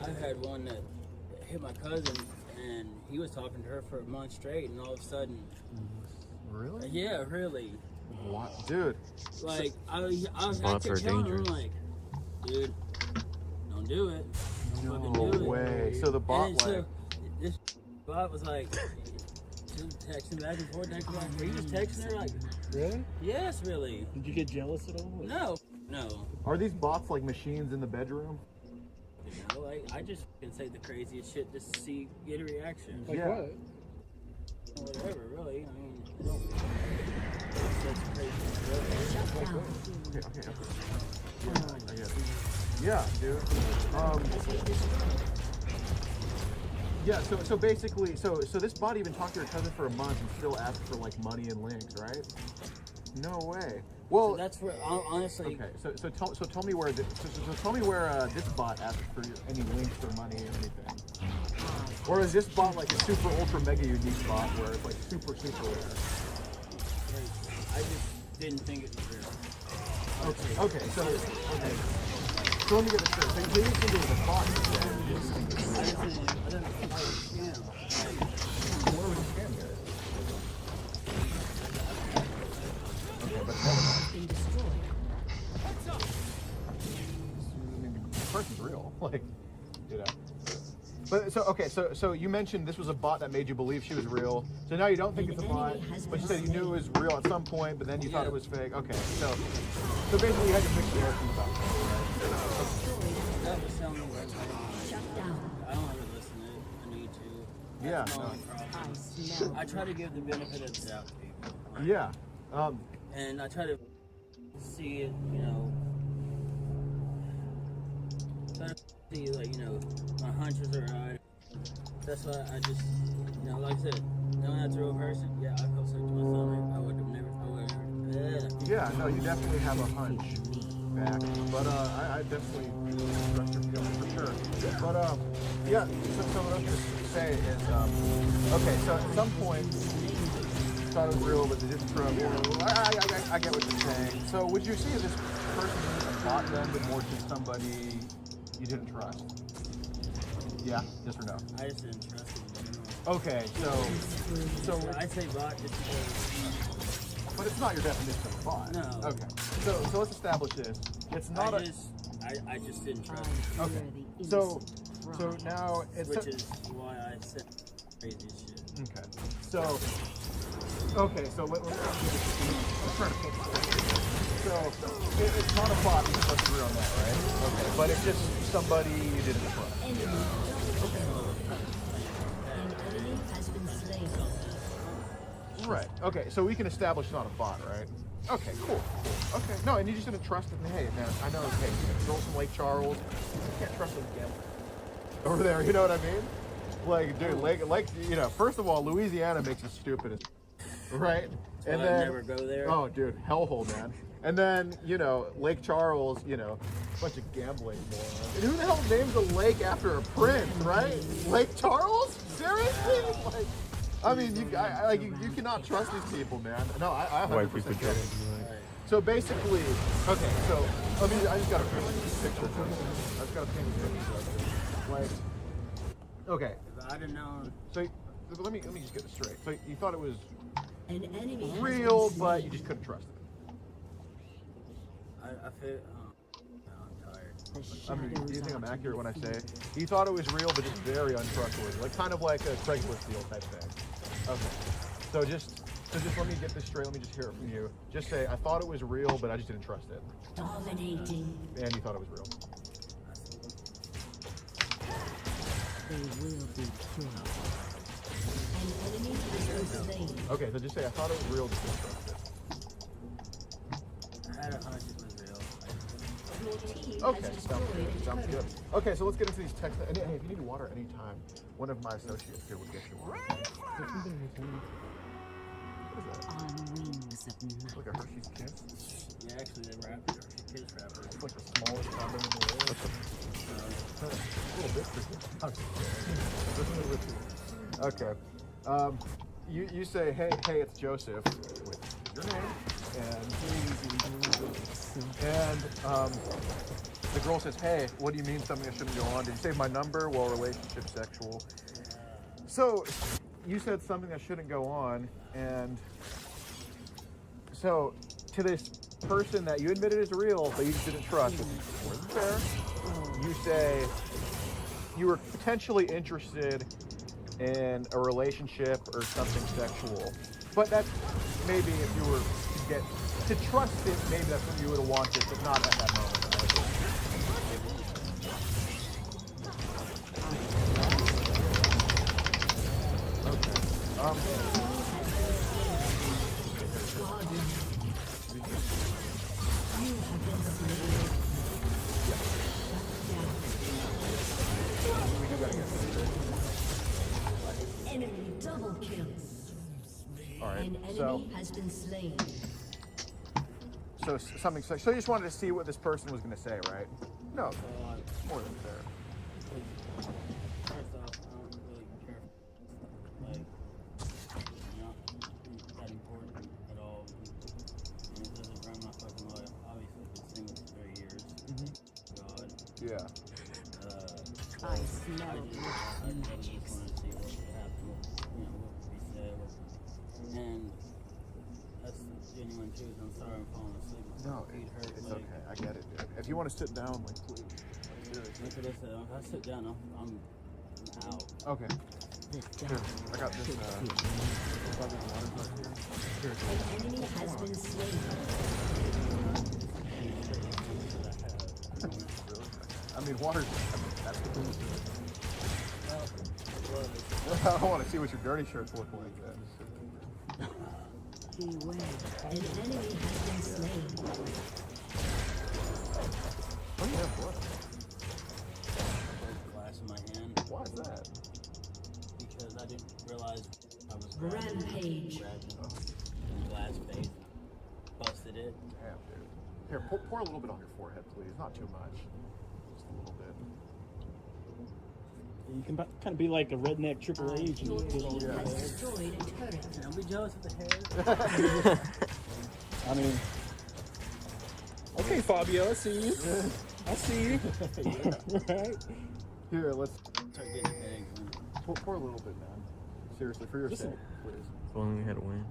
I had one that hit my cousin, and he was talking to her for a month straight, and all of a sudden, really? Yeah, really. What, dude? Like I bots are kept telling him, dangerous. like, dude, don't do it. Don't No fucking do way. It. So the bot And so this bot was like texting back and forth, texting back and forth. He was texting her like, Really? yes, really. Did you get jealous at all? No, no. Are these bots like machines in the bedroom? You know, like I just can say the craziest shit just to get a reaction. Like Yeah. what? Whatever, really. I mean, that's crazy. Okay. Yeah, I guess. Yeah, dude. Yeah, so basically, so this bot even talked to your cousin for a month and still asked for like money and links, right? No way. Well, So that's where honestly. okay. So tell me where this bot asked for any links or money or anything. Or is this bot like a super ultra mega unique bot where it's like super rare? I just didn't think it was real. Okay. So let me get this straight. So you didn't think it was a bot instead. I didn't think it was a scam. What was the scam here? Okay, but Been destroyed. the person's real. Like, you know. But so you mentioned this was a bot that made you believe she was real. So now you don't think it's a bot, but you said you knew it was real at some point, but then you thought it was fake. Okay, so basically you had to fix the air from the back, right? That was sounding like Shut down. I don't ever listen to it. I need to. Yeah. That's my only problem. I try to give the benefit of the doubt to people. Yeah. And I try to see it, you know. Try to see, like, you know, my hunches are right. That's why I just, you know, like I said, knowing that's a real person, yeah, I felt sick to my stomach. I would have never. Yeah, no, you definitely have a hunch back, but I definitely trust your feelings for sure. But yeah, so what I'm just say is, okay, so at some point you thought it was real, but they didn't prove it. I get what you're saying. So would you see this person as a bot then, but more just somebody you didn't trust? Yeah, yes or no? I just didn't trust him. Okay, so I say bot just because. but it's not your definition of a bot. No. Okay. So let's establish this. It's not I just didn't trust him. Okay. So now it's Which is why I said crazy shit. okay. So let's try to pick. So it's not a bot. Let's agree on that, right? Okay. But it's just somebody you didn't trust. Right. Okay. So we can establish it's not a bot, right? Okay. Cool. Okay. No, and you just didn't trust it. Hey, man. I know. Hey, girls from Lake Charles. You can't trust them again. Over there. You know what I mean? Like, dude, like, you know. First of all, Louisiana makes you stupid, right? So And I'd then, never go there. oh, dude, hellhole, man. And then, you know, Lake Charles, you know, bunch of gambling morons. And who the hell names a lake after a prince, right? Lake Charles? Seriously? Like, I mean, you cannot trust these people, man. No, I 100% get it. So basically, okay, so I just gotta paint this picture. I just gotta paint this picture. Like, okay. If I'd have known. So let me just get this straight. So you thought it was An enemy real, but you just couldn't trust it. I feel. I'm tired. I mean, do you think I'm accurate when I say he thought it was real, but just very untrustworthy, like kind of like a Craigslist deal type thing? Okay. So just let me get this straight. Let me just hear it from you. Just say I thought it was real, but I just didn't trust it. dominating. And you thought it was real. They will be killed. slain. Okay, so just say I thought it was real. Just don't trust it. I had a hunch it was real. Your team Okay, has sounds destroyed good. a Sounds turret. good. Okay, so let's get into these texts. And hey, if you need water anytime, one of my associates here will get you water. What is that? On wings of It's night. like a Hershey's Kiss. Yeah, actually, they wrapped it. Kiss wrapper. It's like the smallest condom in the world. A little bit tricky. Okay. You say, hey, it's Joseph with your name, and the girl says, hey, what do you mean something that shouldn't go on? Did you save my number? Well, relationship, sexual. So you said something that shouldn't go on, and so to this person that you admitted is real, but you just didn't trust, which is more than fair, you say you were potentially interested in a relationship or something sexual. But that's maybe if you were to get to trust it, maybe that's what you would have wanted, but not at that moment. Enemy double kill. All right. An enemy has been slain. So something. So you just wanted to see what this person was going to say, right? No, more than fair. First off, I don't really care. Like, not that important at all. And it doesn't burn my fucking life. Obviously, I've been single for 3 years. God. Yeah. I smell I just wanted to see what would happen, what would be said. And that's the genuine truth. I'm sorry I'm falling asleep. No, My feet hurt. it's like, okay. I get it, dude. If you want to sit down, like, please. Look at this. If I sit down, I'm out. Okay. Here, I got this. Here. An enemy has been slain. I mean, water. That's the thing. I want to see what your dirty shirts look like. Beware. An enemy has been slain. What do you have blood? Glass in my hand. Why is that? Because I didn't realize I was Rampage. grabbing glass face. Busted it. Damn, dude. Here, pour a little bit on your forehead, please. Not too much. Just a little bit. You can kind of be like a redneck Triple H. Your team has destroyed a turret. Don't be jealous of the hair. I mean, okay, Fabio, I see you. I see you. Right? Here, let's Start getting headaches. pour a little bit, man. Seriously, for your sake, please. If only we had a win.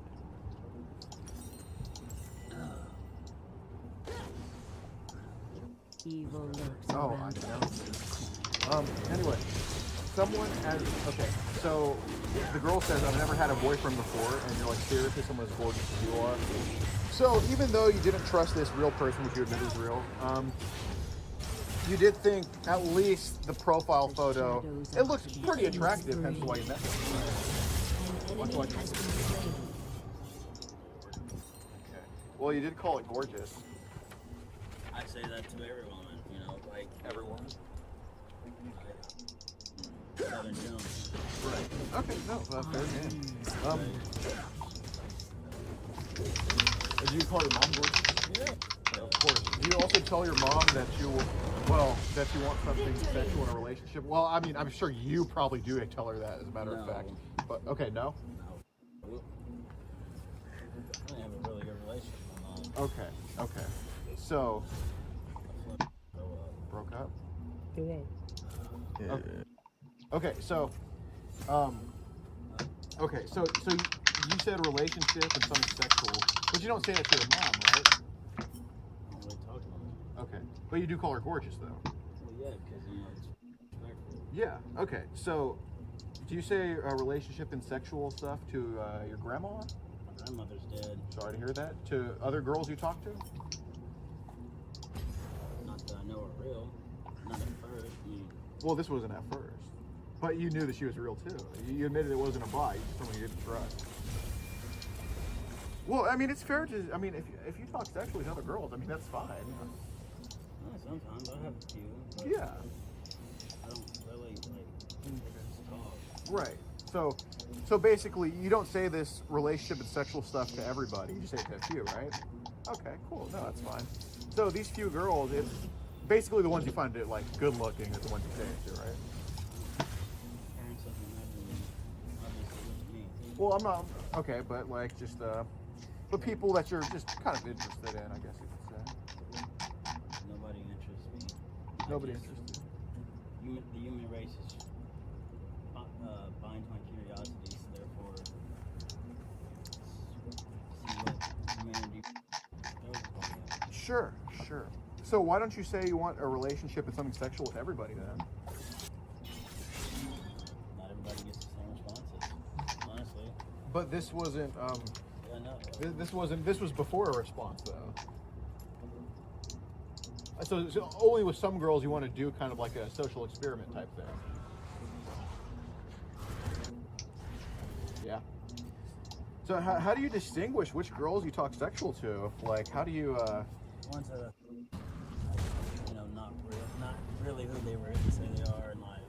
Evil lurks Oh, around. I know. Anyway, someone has. Okay, so the girl says, "I've never had a boyfriend before," and you're like, seriously, someone as gorgeous as you are. So even though you didn't trust this real person, which you admit is real, you did think at least the profile photo, it looks pretty attractive, hence why you messaged her. An enemy has been slain. Okay. Well, you did call it gorgeous. I say that to every woman, like Every woman. Southern Jones. Right. Okay. No, fair game. Did you call your mom gorgeous? Yeah. Of course. Do you also tell your mom that you want something sexual in a relationship? Well, I mean, I'm sure you probably do tell her that, as a matter of fact. But okay, no. No. I have a really good relationship with my mom. Okay. So broke up. Yeah. Okay. So you said relationship and something sexual, but you don't say that to your mom, right? I don't really talk to them. Okay. But you do call her gorgeous, though. Well, yeah, because, it's respectful. Yeah. Okay. So, do you say relationship and sexual stuff to your grandma? My grandmother's dead. Sorry to hear that. To other girls you talk to? Not that I know are real. Not at first. Well, this wasn't at first. But you knew that she was real too. You admitted it wasn't a bot. You just someone you didn't trust. Well, I mean, it's fair to. I mean, if you talk sexually to other girls, I mean, that's fine. Sometimes I have a few. Yeah. I don't really like talk. Right. So basically, you don't say this relationship and sexual stuff to everybody. You just say it to a few, right? Okay, cool. No, that's fine. So these few girls, it's basically the ones you find it like good looking are the ones you say it to, right? Parents doesn't imagine obviously with me. Well, I'm not okay, but like just but people that you're just kind of interested in, I guess you could say. Nobody interests me. Nobody interested. The human race is binds my curiosity, so therefore see what humanity goes for. Sure. So why don't you say you want a relationship and something sexual with everybody then? Not everybody gets the same responses, honestly. But this wasn't. Yeah, no. This wasn't. This was before a response though. So only with some girls you want to do kind of like a social experiment type thing. Yeah. So how do you distinguish which girls you talk sexual to? Like, how do you? Ones that are, not really who they were to say they are, and like,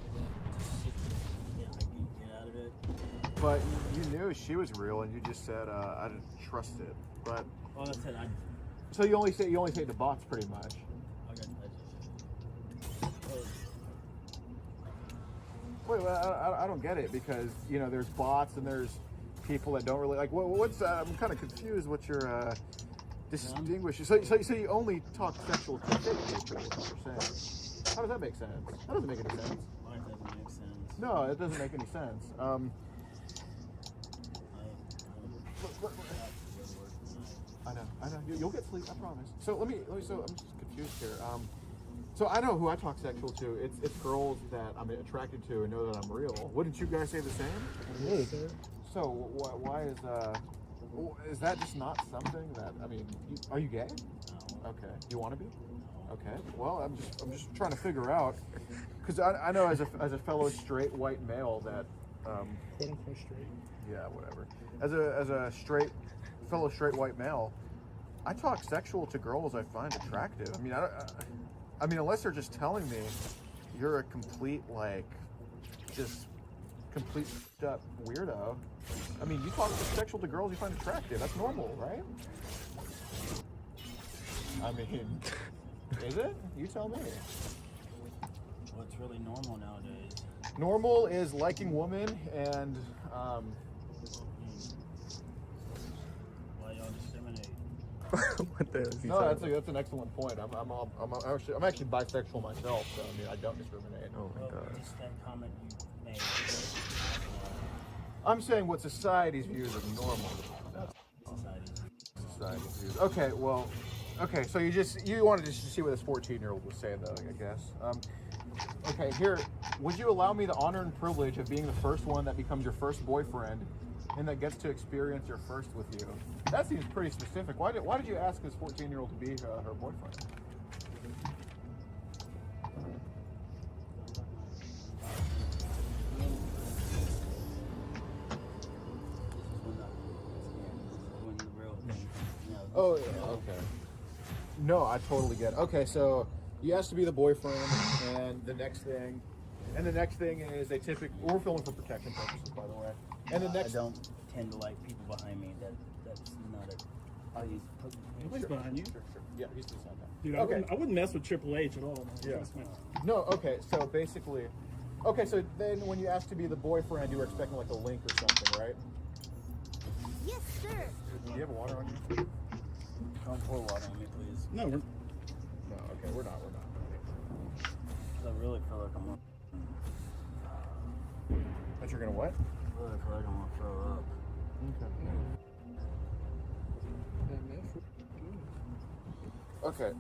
I can get out of it. But you knew she was real, and you just said I didn't trust it. But well, I said so you only say it to bots, pretty much. Wait, I don't get it because there's bots and there's people that don't really like. What's I'm kind of confused. What your distinguishes? So you only talk sexual to fake people? Is what you're saying? How does that make sense? That doesn't make any sense. Why doesn't make sense? No, it doesn't make any sense. I know. You'll get sleep, I promise. So let me. So I'm just confused here. So I know who I talk sexual to. It's girls that I'm attracted to and know that I'm real. Wouldn't you guys say the same? Really? So why is that just not something that are you gay? No. Okay. You want to be? Okay. Well, I'm just trying to figure out because I know as a fellow straight white male that Quote unquote straight. yeah, whatever. As a fellow straight white male, I talk sexual to girls I find attractive. I mean, unless they're just telling me you're a complete complete f***ed up weirdo. I mean, you talk sexual to girls you find attractive. That's normal, right? I mean, is it? You tell me. What's really normal nowadays? Normal is liking women and Why y'all discriminate? What the hell is he no, talking that's an excellent point. I'm actually bisexual myself, so I don't discriminate. Oh my god. Just that comment you made. I'm saying what society's views of normal. Society's views. Okay, well, so you wanted to see what this 14-year-old was saying, though, I guess. Okay, here, would you allow me the honor and privilege of being the first one that becomes your first boyfriend and that gets to experience your first with you? That seems pretty specific. Why did you ask this 14-year-old to be her boyfriend? Oh, yeah, okay. No, I totally get it. Okay, so you asked to be the boyfriend, and the next thing is they typically, we're filming for protection purposes, by the way. And the next, I don't tend to like people behind me. That's not a. Nobody's behind you. Sure. Yeah, he's just on that. Dude, Okay. I wouldn't mess with Triple H at all. Man. Yeah. Trust me. No, okay, so basically, so then when you asked to be the boyfriend, you were expecting like a link or something, right? Yes, sir. Do you have water on you? Don't pour water on me, please. No, No, okay, we're not. I really feel like I'm. But you're gonna what? I really feel like I'm gonna throw up. Okay.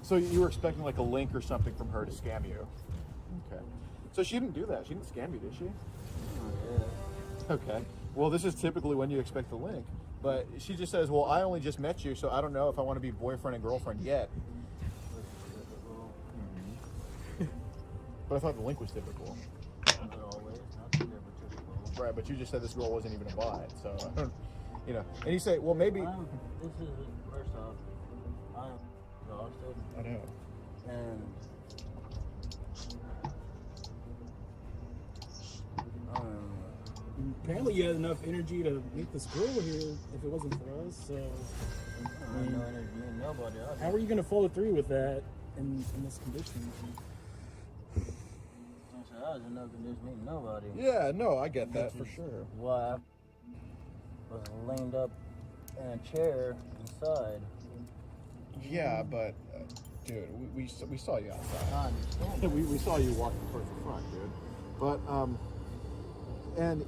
So you were expecting like a link or something from her to scam you. Okay. So she didn't do that. She didn't scam you, did she? Okay. Well, this is typically when you expect the link. But she just says, well, I only just met you, so I don't know if I want to be boyfriend and girlfriend yet. But I thought the link was typical. Not always, not never typical. Right, but you just said this girl wasn't even a bot, so I don't, you know. And you say, well, maybe. This is first off, I'm exhausted. I know. And Apparently, you had enough energy to meet this girl here. If it wasn't for us, so. I have no energy, nobody. How are you gonna follow through with that in this condition? I was in no condition meeting nobody. Yeah, no, I get that for sure. Why? I was leaned up in a chair inside. Yeah, but dude, we saw you outside. I understand. we saw you walking towards the front, dude. But and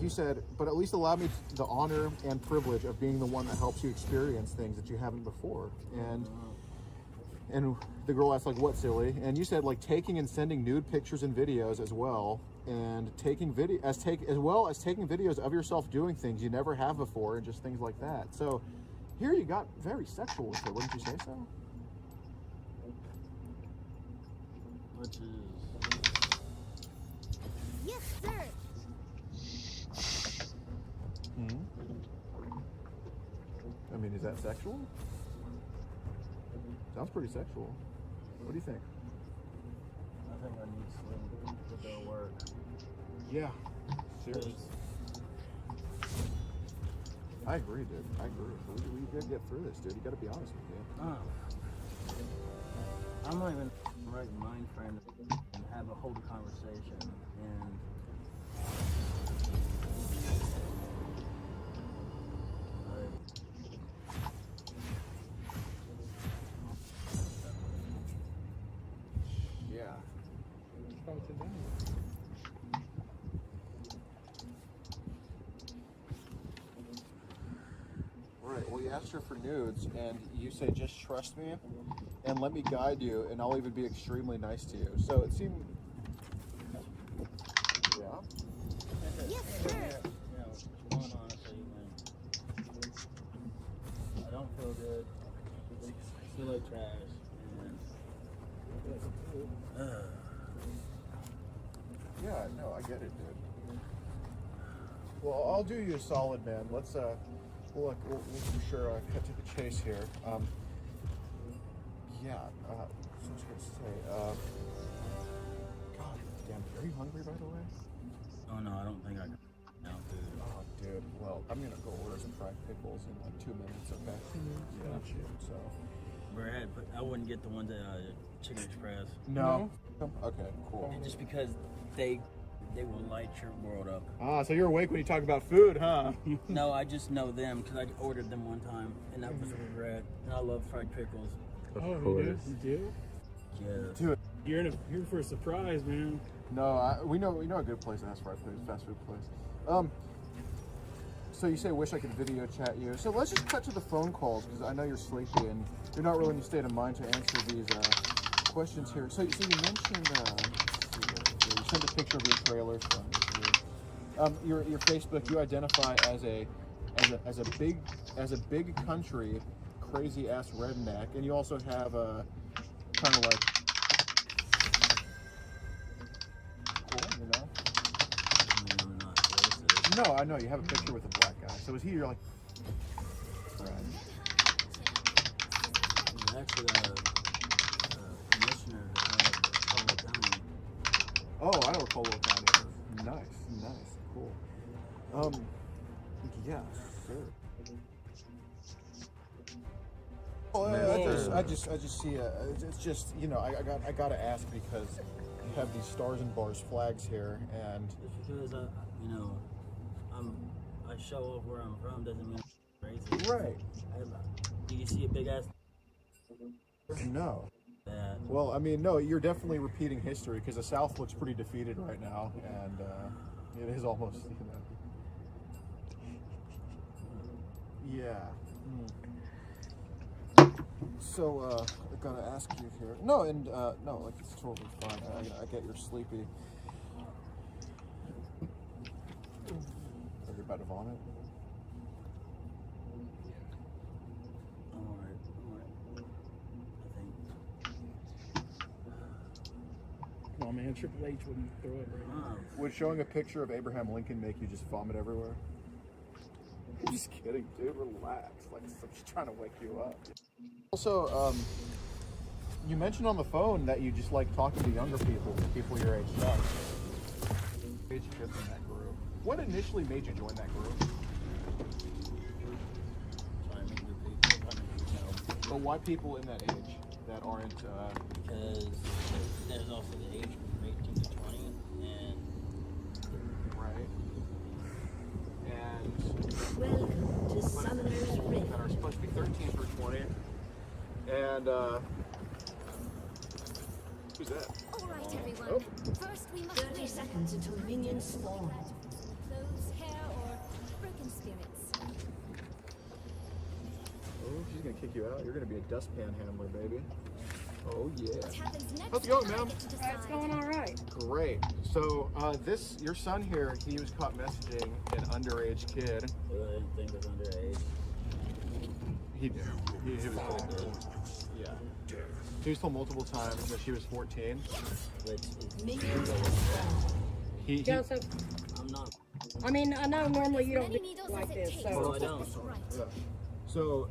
you said, but at least allow me the honor and privilege of being the one that helps you experience things that you haven't before. And the girl asked, like, what, silly? And you said, like, taking and sending nude pictures and videos as well, and taking as well as taking videos of yourself doing things you never have before, and just things like that. So here you got very sexual with it, wouldn't you say so? Which is... Yes, sir. I mean, is that sexual? Sounds pretty sexual. What do you think? I think I need sleep to go to work. Yeah, seriously. I agree, dude. I agree. We gotta get through this, dude. You gotta be honest with me. I'm not even in the right mind frame to have a whole conversation. And yeah. Right, well, you asked her for nudes, and you say, just trust me, and let me guide you, and I'll even be extremely nice to you. So it seemed... Yeah? Yes, sir. you know, one honestly, when I don't feel good, I feel like trash, and Yeah, no, I get it, dude. Well, I'll do you a solid, man. Let's, we'll for sure cut to the chase here. Yeah, so I was going to say, God damn, are you hungry, by the way? oh no, I don't think I can now, dude. Oh, dude, well, I'm going to go order some fried pickles in like 2 minutes, okay? Yeah, so. Brad, but I wouldn't get the ones at Chicken Express. No? Okay, cool. Just because they will light your world up. Ah, so you're awake when you talk about food, huh? No, I just know them because I ordered them one time, and that was with Brad. And I love fried pickles. Oh, you do? Yes. Dude. You're here for a surprise, man. No, we know a good place that has fried food, fast food place. So you say, wish I could video chat you. So let's just cut to the phone calls, because I know you're sleepy and you're not really in a state of mind to answer these questions here. So you mentioned, you sent a picture of your trailer. Your Facebook, you identify as a big country, crazy ass redneck, and you also have a kind of like, cool, you know? No, I know, you have a picture with a black guy. So is he your, like, friend? He's actually a commissioner of Caldwell County. Oh, I know Caldwell County. Nice, cool. Yeah, sure. Oh, I just see it's just, you know, I gotta ask because you have these stars and bars flags here, and Just because you know, I show off where I'm from doesn't mean I'm crazy. right. Do you see a big ass? No. That? Well, I mean, no, you're definitely repeating history because the South looks pretty defeated right now, and it is almost, you know. Yeah. So, I gotta ask you here. No, and no, like it's totally fine. I get you're sleepy. Are you about to vomit? I'm alright. I think. Oh man, Triple H wouldn't throw it right now. Would showing a picture of Abraham Lincoln make you just vomit everywhere? I'm just kidding, dude. Relax. Like, I'm just trying to wake you up. Also, you mentioned on the phone that you just like talking to younger people your age. Age kids in that group. What initially made you join that group? But why people in that age that aren't? Because there's also the age from 18 to 20, and right. And Welcome to Summoner's Rift. that are supposed to be 13 through 20. And who's that? All right, everyone. Oh. First, we must 30 seconds until minions spawn. clothes, hair, or broken spirits. Oh, she's gonna kick you out. You're gonna be a dustpan handler, baby. Oh yeah. What happens next? How's it going, ma'am? It's going all right. Great. So, your son here, he was caught messaging an underage kid. well, I didn't think it was underage. He was told. Yeah. He was told multiple times that she was 14. Which is Minions He Joseph, I'm not. I mean, I know normally you don't Many do needles like as it this, takes so. to Well, I get don't. this right. Yeah. So,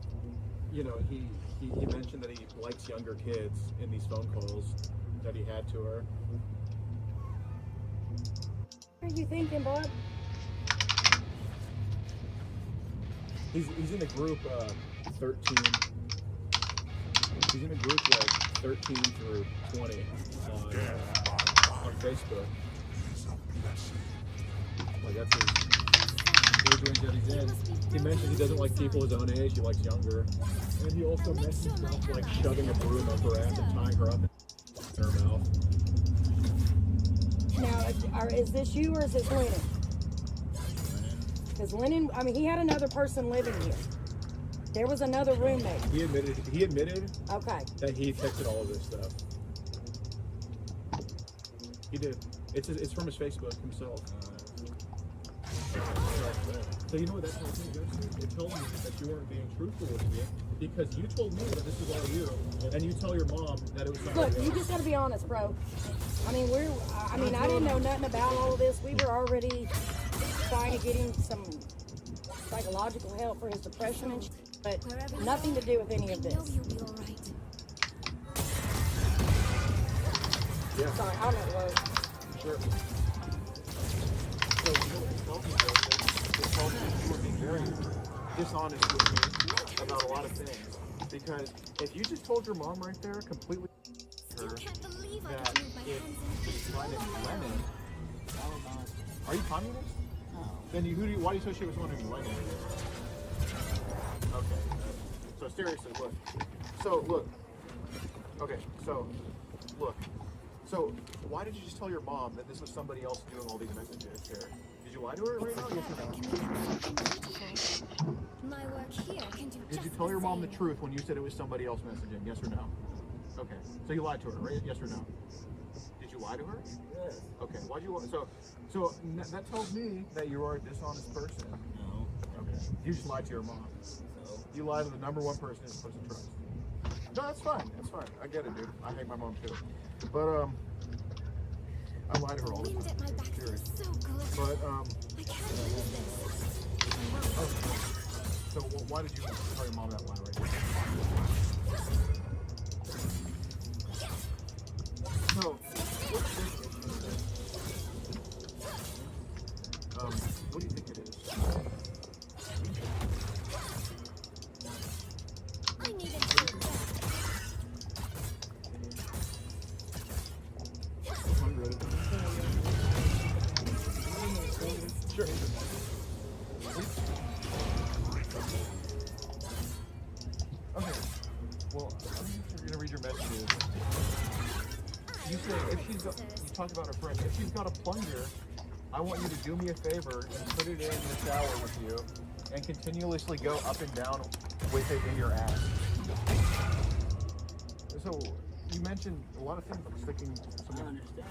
you know, he mentioned that he likes younger kids in these phone calls that he had to her. What are you thinking, bud? He's in the group 13. He's in a group like 13 through 20 on Facebook. Like that's his age range that he's in. He mentions he doesn't like people his own age. He likes younger. And he also mentions stuff like shoving a broom up her ass and tying her up in her mouth. Now, is this you or is this Lennon? Because Lennon, I mean, he had another person living here. There was another roommate. He admitted Okay. that he texted all of this stuff. He did. It's from his Facebook himself. So you know what that tells me, Joseph? It tells me that you weren't being truthful with me because you told me that this was all you, and you tell your mom that it was somebody Look, else. you just gotta be honest, bro. I mean, I didn't know nothing about all of this. We were already trying to get him some psychological help for his depression and shit, but nothing to do with any of this. You'll be all right. Yeah. Sorry, I'm at work. Sure. So, you know what it tells me, Joseph? It tells me you were being very dishonest with me about a lot of things. Because if you just told your mom right there, completely her, Can't believe I that could move my if hands she's trying to be Lenin, are you communist? No. Then why do you say she was wanting Lenin? Okay. So seriously, look. So why did you just tell your mom that this was somebody else doing all these messages here? Did you lie to her right now? Yes or no? My work here can do Did you tell your mom the truth when you said it was somebody else messaging? Yes or no? Okay. So you lied to her, right? Yes or no? Did you lie to her? Yes. Okay. Why'd you lie? So that tells me that you are a dishonest person. No. Okay. You just lied to your mom. No. You lied to the number one person you're supposed to trust. No, that's fine. That's fine. I get it, dude. I hate my mom too. But I lie to her all the Wind time. at my back Serious. feels so good. But I can't believe this. so why did you tell your mom that lie right now? So what's this issue? What do you think it is? I needed to do Sure. Okay. Well, I'm gonna read your messages. You say if you talk about a friend. If she's got a plunger, I want you to do me a favor and put it in the shower with you, and continuously go up and down with it in your ass. So you mentioned a lot of things like sticking some. I understand.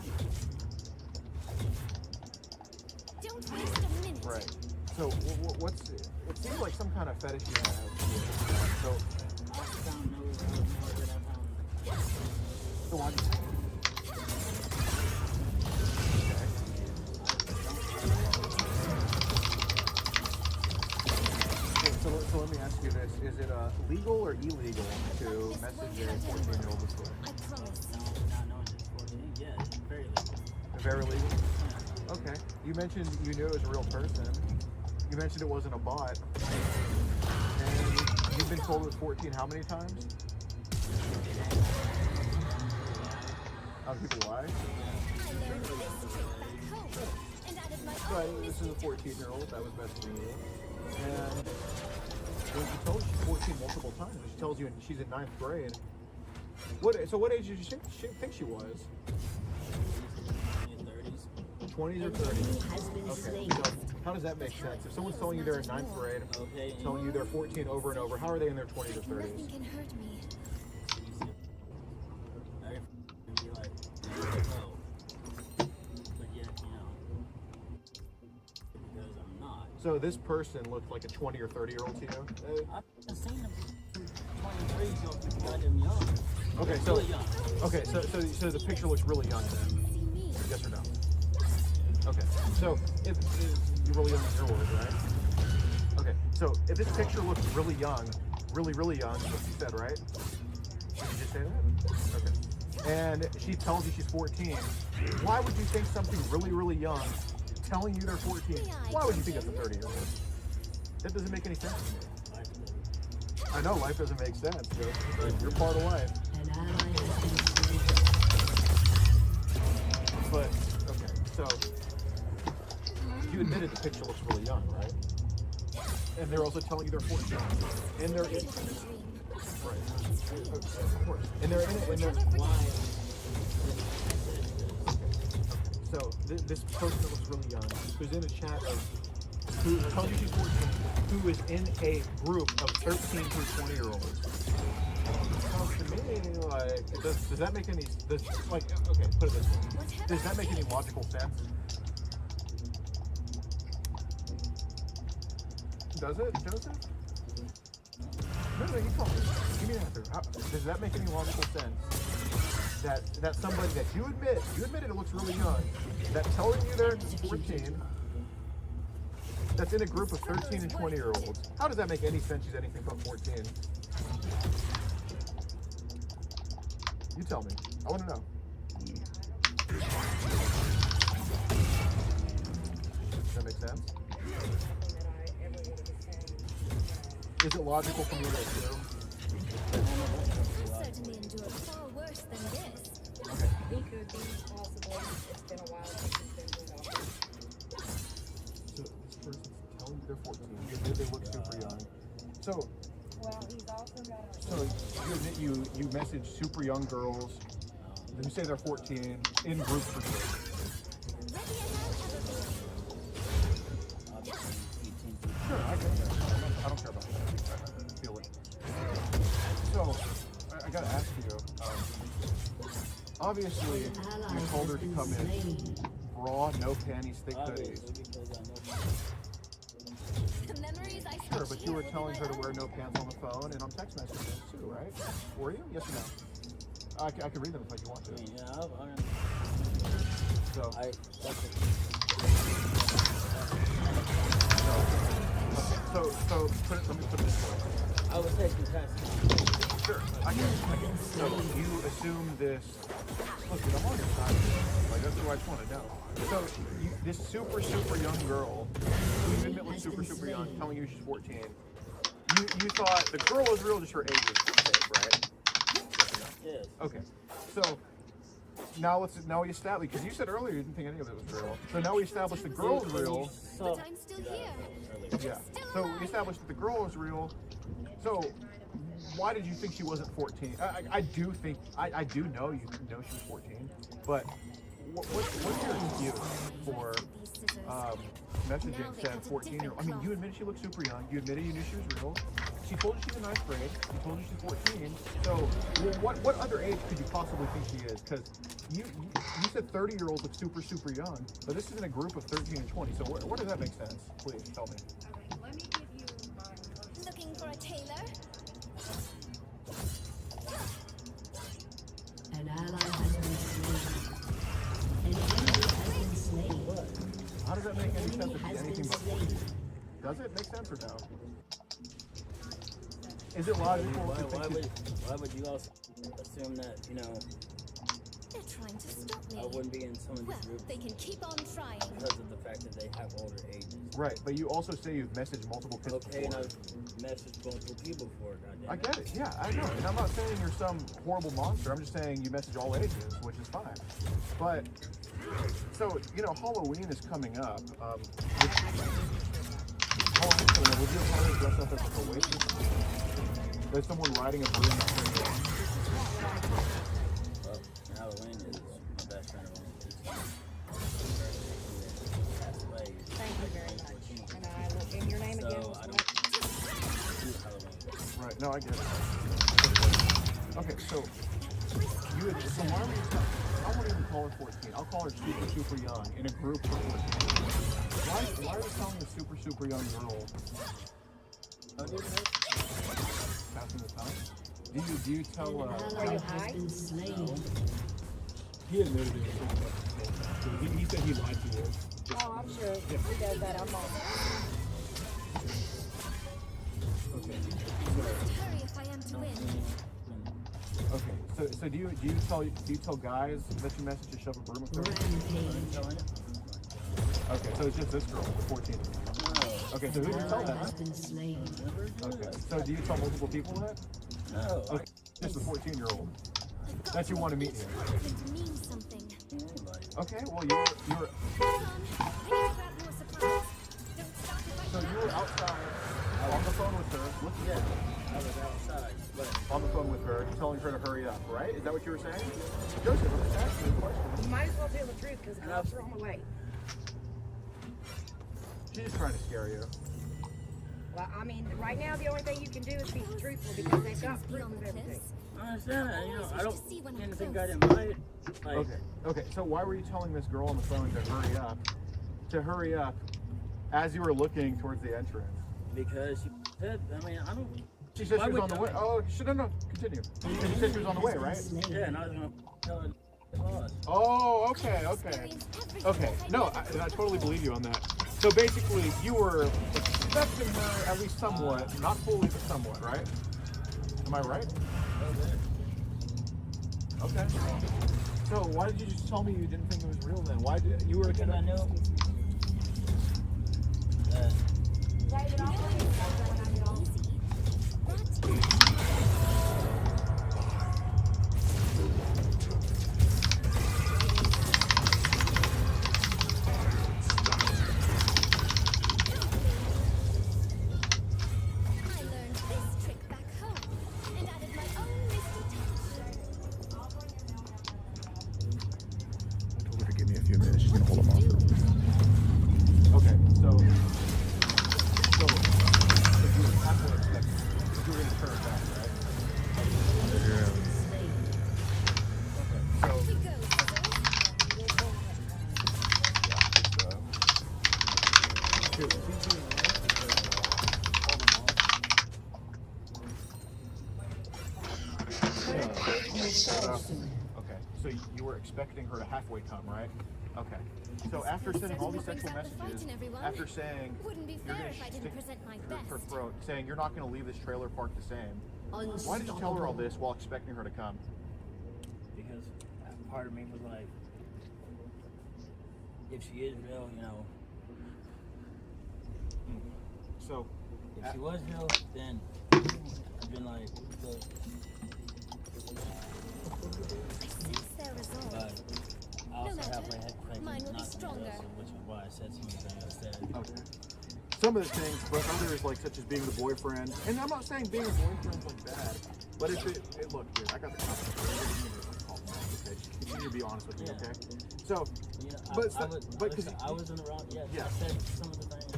Don't waste a minute. Right. So what's it? It seems like some kind of fetish you have. So I found no that I found. so why? legal or illegal to message a 14-year-old this way? I promise. Not knowing it's 14. Yeah, it's very legal. Very legal? Okay. You mentioned you knew it was a real person. You mentioned it wasn't a bot. And you've been told it was 14 how many times? How do people lie? I learned this trick back home and added my Right, own this is a 14-year-old that was messaging you. And when she told you she's 14 multiple times, she tells you she's in 9th grade. So what age did you think she was? 20s or 30s? Okay, so how does that make sense? If someone's telling you they're in 9th grade, telling you they're 14 over and over, how are they in their 20s or 30s? Nothing can hurt me. So this person looked like a 20 or 30-year-old to you? I've seen them 23 so goddamn young. Okay, so so the picture looks really young then. Yes or no? Okay, so if you're really young in your words, right? Okay, so if this picture looks really young, really young, that's what you said, right? Did you just say that? Okay. And she tells you she's 14. Why would you think something really young telling you they're 14? Why would you think it's a 30-year-old? That doesn't make any sense to me. I know life doesn't make sense, Joe. You're part of life. But, okay, so you admitted the picture looks really young, right? And they're also telling you they're 14. And they're in... Right. Of course. And they're in it, and they're... So, this person that looks really young, who's in a chat of... who tells you she's 14, who is in a group of 13 to 20-year-olds. Sounds to me like... Does that make any... okay, put it this way. Does that make any logical sense? Does it, Joseph? No, you tell me. Give me an answer. Does that make any logical sense? That somebody that you admitted it looks really young, that telling you they're 14, that's in a group of 13 and 20-year-olds, how does that make any sense she's anything but 14? You tell me. I want to know. Does that make sense? Is it logical for me to assume? I've certainly endured far worse than this. Okay. He could be possible. It's been a while since he's been doing all this. So this person's telling you they're 14. You admit they look super young. So, well, he's also got a... So you admit you message super young girls who say they're 14 in group pursuit. Sure, I get that. I don't care about that. I feel it. So, I gotta ask you, obviously, you told her to come in bra, no panties, thick hoodies. Sure, but you were telling her to wear no pants on the phone and on text messages too, right? Were you? Yes or no? I can read them if you want to. Yeah, So, let me put it this way. I would take the test. Sure, I get it. So you assume this. Look, I'm on your side. Like that's what I just want to know. So this super young girl, who you admit was super young, telling you she's 14. You thought the girl was real, just her age was fake, right? Yes. Okay. So now we establish, because you said earlier you didn't think any of it was real. So now we established the girl's real. But I'm still here. Yeah. So we established that the girl was real. So why did you think she wasn't 14? I do know you know she was 14, but what's your excuse for messaging said 14-year-old? I mean, you admitted she looked super young. You admitted you knew she was real. She told you she's in 9th grade. She told you she's 14. So what other age could you possibly think she is? Because you said 30-year-olds look super young, but this is in a group of 13 and 20. So where does that make sense? Please tell me. Okay, let me give you my... Looking for a tailor? An ally has been slain. An enemy has been slain. How does that make any sense if it's anything but 14? Does it make sense or no? Is it logical? Why would you also assume that, you know, They're trying to stop me. I wouldn't be in some of Well, these groups they can keep on trying. because of the fact that they have older ages? Right, but you also say you've messaged multiple kids Okay, and before. I've messaged multiple people before, goddamn. I get it, yeah, I know. And I'm not saying you're some horrible monster. I'm just saying you message all ages, which is fine. But, so, you know, Halloween is coming up. Halloween's coming up. Would you have dress up as like a waitress? There's someone riding a broom. Well, Halloween is my best friend. Thank you very much. And I look in your name again. So I don't do Halloween. Right, no, I get it. Okay, so why were you I won't even call her 14. I'll call her super young in a group of 14. Why are you telling a super young girl? Passing the time? Do you tell Are you high? He admitted it. He said he lied to you. Oh, I'm sure. He does that. I'm on. Okay. Hurry if I am to win. Okay. So do you tell guys that you message to shove a broom up their Okay, so it's just this girl, the 14. Okay, so who do you tell that? Okay. So do you tell multiple people that? No. Okay. Just the 14-year-old that you want to meet here. To mean something. Okay, well you were Hold on. I need to grab more supplies. Don't stop if I so you were outside on the phone with her. Listen, Yeah, I was outside, but on the phone with her, telling her to hurry up, right? Is that what you were saying? Joseph, I'm just asking you a question. You might as well tell the truth because the cops are on the way. She's just trying to scare you. Well, I mean, right now the only thing you can do is be truthful because they've got proof of everything. I understand that. You know, I don't think I didn't lie. Like, Okay. So why were you telling this girl on the phone to hurry up, as you were looking towards the entrance? because she said, I mean, I don't. She said she was on the way. Oh, no. Continue. She said she was on the way, right? Yeah, and I was gonna tell her. Oh, okay. No, I totally believe you on that. So basically, you were expecting her at least somewhat, not fully, but somewhat, right? Am I right? Okay. So why did you just tell me you didn't think it was real then? Why did you were? Because I knew. Give me a few minutes. She's gonna hold them off. Okay, so if you were halfway expecting, if you were gonna turn back, right? Okay, so you were expecting her to halfway come, right? Okay. So after sending all these sexual messages, after saying you're going to stick her throat, saying you're not going to leave this trailer park the same, why did you tell her all this while expecting her to come? Because part of me was like, if she is real, you know. So, if she was real, then I've been like, look. But I also have my head cranking not to be aggressive, which is why I said some of the things I said. Okay. Some of the things, but others, like such as being the boyfriend, and I'm not saying being a boyfriend's like bad, but if it look, dude, I got the confidence. Okay, continue to be honest with me, okay? So, yeah, but because I was in the wrong. Yeah, yeah. I said some of the things.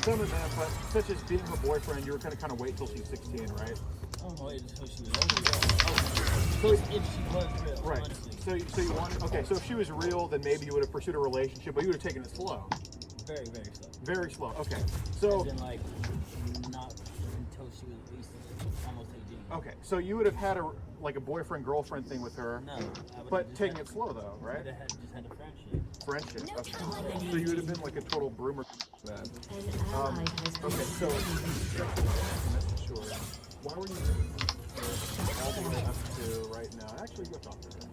Some of that, but such as being her boyfriend, you were gonna kind of wait till she's 16, right? Oh, wait until she was older. So if she was real, right? honestly. So you wanted, okay? So if she was real, then maybe you would have pursued a relationship, but you would have taken it slow. Very, very slow. Very slow. Okay. So. As in, like, not until she was at least almost 18. Okay. So you would have had a like a boyfriend-girlfriend thing with her. No. But taking it slow though, right? Just had a friendship. Friendship. Okay. So you would have been like a total broomer then. Okay, so sure. Why were you all the way up to right now? Actually, go talk to her.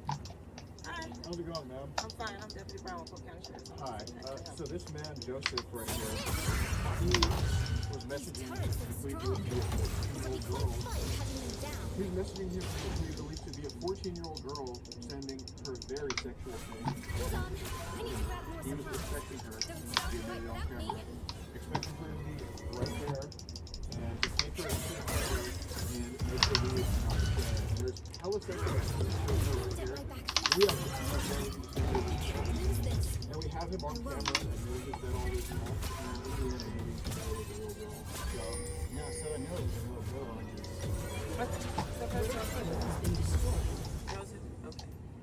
Hi. How's it going, ma'am? I'm fine. I'm Deputy Brown with Cook County Sheriff's Office. Hi. So this man, Joseph, right here, he was messaging me believed to be a 14-year-old girl. He was messaging him he believed to be a 14-year-old girl, sending her very sexual things. He was respecting her, getting it on camera, expecting her to be right there, and to take her into the cover and make her leave and not pretend. There's hella sexual things right here. We have and we have him on camera, and knows that all this is off, and we're doing a movie to know it was a real girl. So, No, so I know it was a real girl. Okay.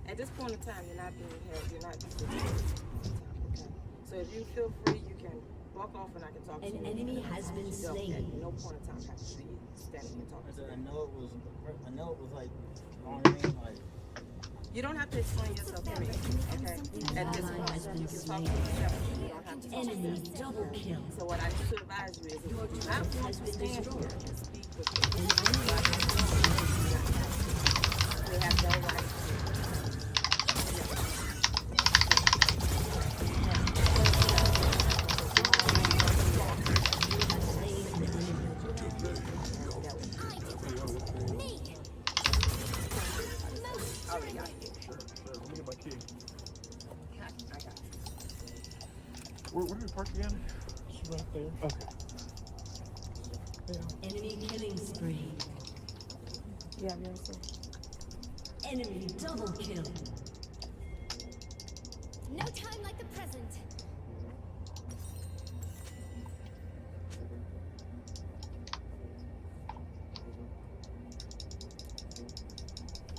At this point in time, you're not being held. You're not okay. So if you feel free, you can walk off and I can talk to you. An enemy has been slain. At no point in time have to see you standing and talking. I know it was like, you know what I mean? Like, you don't have to explain yourself to me, okay? At this point, you can talk to yourself. You don't have to talk to Enemy double kill. So what I need to advise you is if you do not want to stand here and speak with me, you have no right to. where do we park again? It's right there. Okay. Enemy killing spree. Yeah, I'm going Enemy double kill. No time like the present.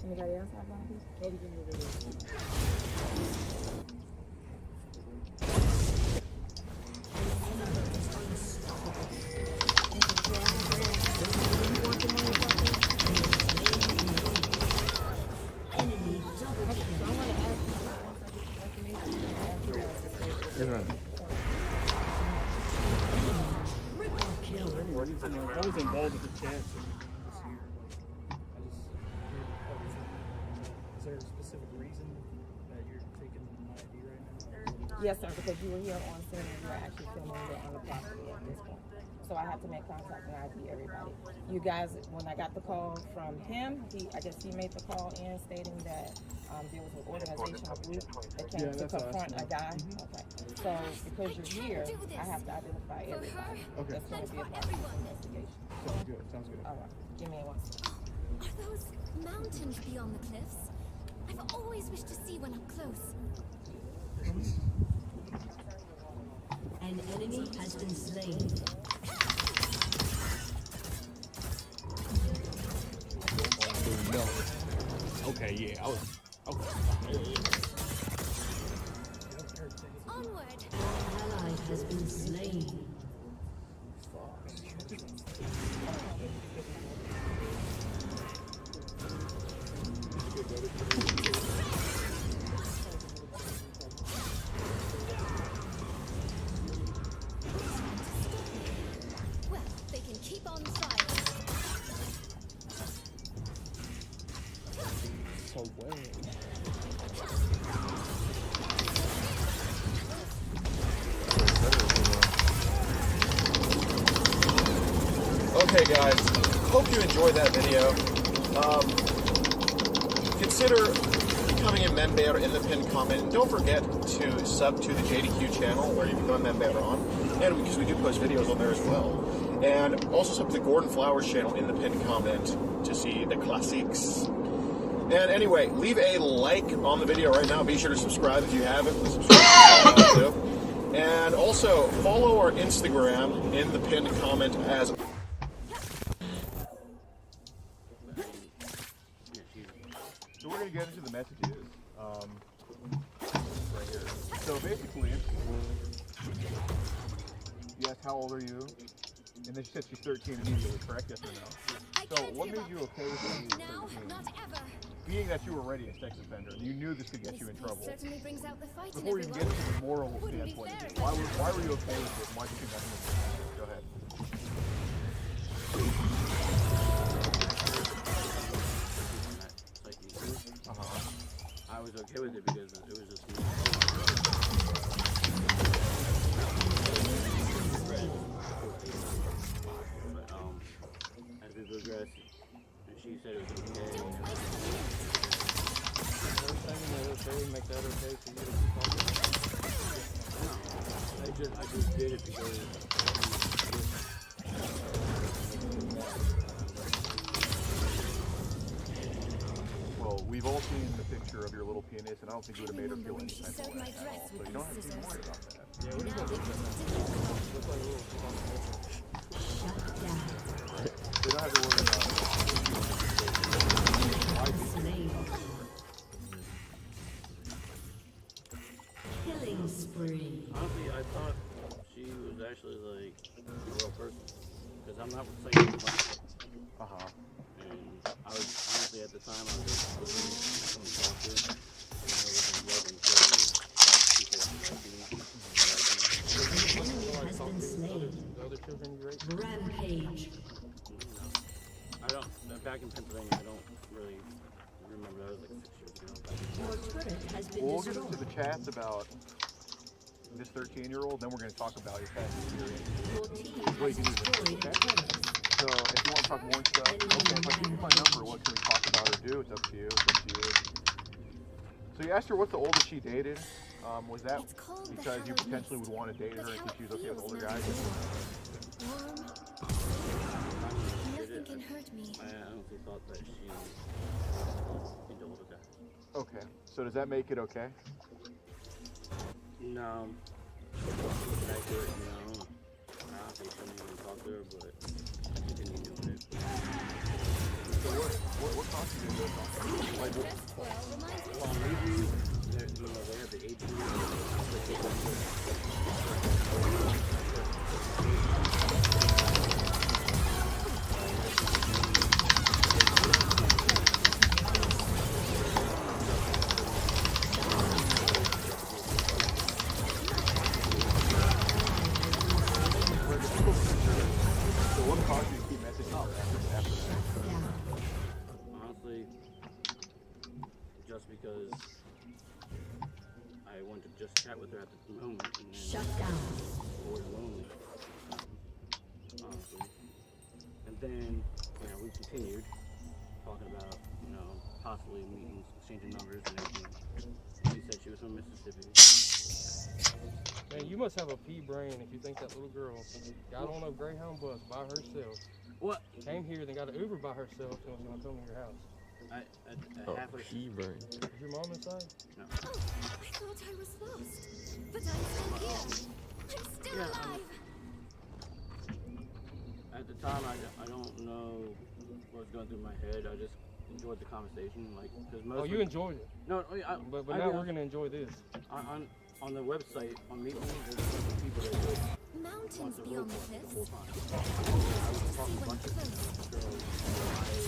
Anybody else have one of these? I was involved with the chance. Is there a specific reason that you're taking my ID right now? Yes, sir, because you were here on scene and you were actually filming it on the property at this point. So I had to make contact and ID everybody. You guys, when I got the call from him, I guess he made the call in stating that there was an organizational group that came to confront a guy. Okay. So because you're here, I have to identify everybody. Okay. That's going to be a part of the investigation. Sounds good. Sounds good. All right. Give me one second. Are those mountains beyond the cliffs? I've always wished to see one up close. An enemy has been slain. No. Okay, yeah, I was. Onward. An ally has been slain. Well, they can keep on firing. So well. Okay, guys, hope you enjoyed that video. Consider becoming a member in the pinned comment. And don't forget to sub to the JDQ channel where you become a member on, and because we do post videos on there as well. And also sub to the Gordon Flowers channel in the pinned comment to see the classics. And anyway, leave a like on the video right now. Be sure to subscribe if you haven't. Subscribe too. And also follow our Instagram in the pinned comment as. So we're going to get into the messages right here. So basically, you asked how old are you? And then she said she's 13 immediately, correct? Yes or no? I So what made you okay with being 13? Being that you were already a sex offender, and you knew this could get you in trouble. Certainly brings out the fight in Before you everyone. get to the moral Wouldn't be standpoint, fair if why were you okay with it? Why did you think nothing was wrong? Go ahead. I was okay with it because it was just me. But as we progressed, she said it was okay. Make that okay for you to keep on doing No, I just did it because. Well, we've all seen the picture of your little penis, and I don't think you would have made her feel any type of way at all. So you don't have to be worried about that. Yeah, what do you think? Looks like a little You don't have to worry about it. Killing spree. Honestly, I thought she was actually like a real person. Because I'm not saying much. And I was honestly at the time I was just looking for someone to talk to. And I was in love and care with people An enemy has been slain. Rampage. I don't, back in Pennsylvania, I don't really remember. That was like 6 years ago. Your turret has been We'll get destroyed. into the chats about this 13-year-old, then we're going to talk about your past experience. Well, you can use it. Okay? So if you want to talk more stuff, okay, if I give you my number, what can we talk about or do? It's up to you. It's up to you. So you asked her what's the oldest she dated. Was that because you potentially would want to date her and think she was okay with older guys? Nothing can hurt me. I honestly thought that she was into older guys. Okay. So does that make it okay? No. Back to it, no. I honestly shouldn't even talk to her, but I continue doing it. So what caused you to do it? Like, well, maybe they have the age So what caused you to keep messaging her after that? honestly, just because I wanted to just chat with her at the moment. And then Shut down. I was lonely. Honestly. And then, we continued talking about, possibly meetings, exchanging numbers and everything. She said she was from Mississippi. Man, you must have a pea brain if you think that little girl got on a Greyhound bus by herself. What? Came here, then got an Uber by herself and was going to come to your house. Pea brain. Is your mom inside? No. Oh, I thought I was lost. But I'm still here. I'm still alive. At the time, I don't know what was going through my head. I just enjoyed the conversation, because most. Oh, you enjoyed it. No, but now we're gonna enjoy this. On the website on Meet Me, there's some people that do Mountains beyond the cliffs. the whole time. I was talking to a bunch of girls.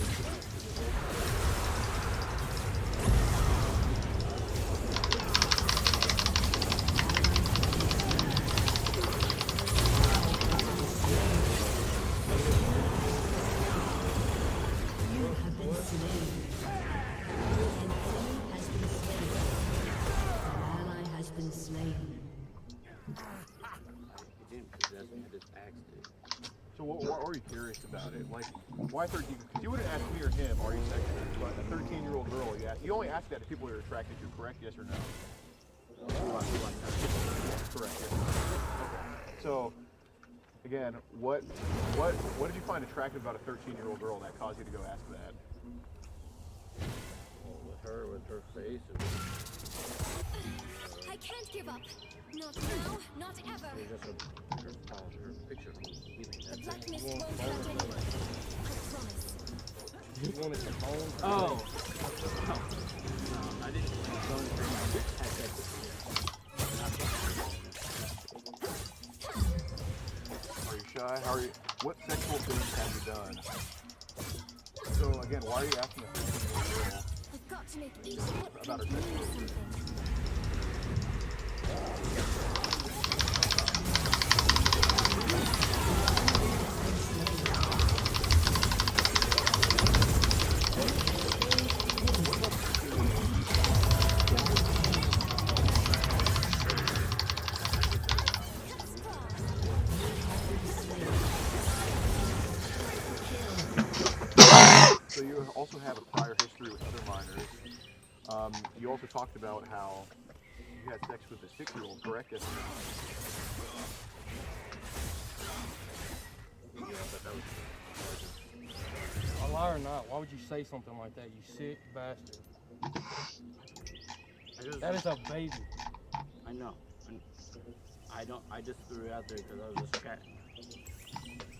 You have been slain. An enemy has been slain. An ally has been slain. It didn't possess me, I just axed it. So what are you curious about it? Like, why 13? Because you wouldn't ask me or him, are you sexual? But a 13-year-old girl, you only ask that to people you're attracted to, correct? Yes or no? Correct. Yes. Okay. So, again, what did you find attractive about a 13-year-old girl that caused you to go ask that? Well, with her face, I can't give up. Not now, not ever. it was just her picture. The black mist won't hurt anyone. I promise. You wanted to phone her? Oh. No, I didn't want to phone her. I said, Are you shy? How are you? What sexual things have you done? again, why are you asking a 13-year-old girl I've got to make each footprint about her mean sexual something. So you also have a prior history with other minors. You also talked about how you had sex with a 6-year-old, correct? Yes. A lie or not, why would you say something like that, you sick bastard? That is a baby. I know. I just threw it out there because I was just chatting.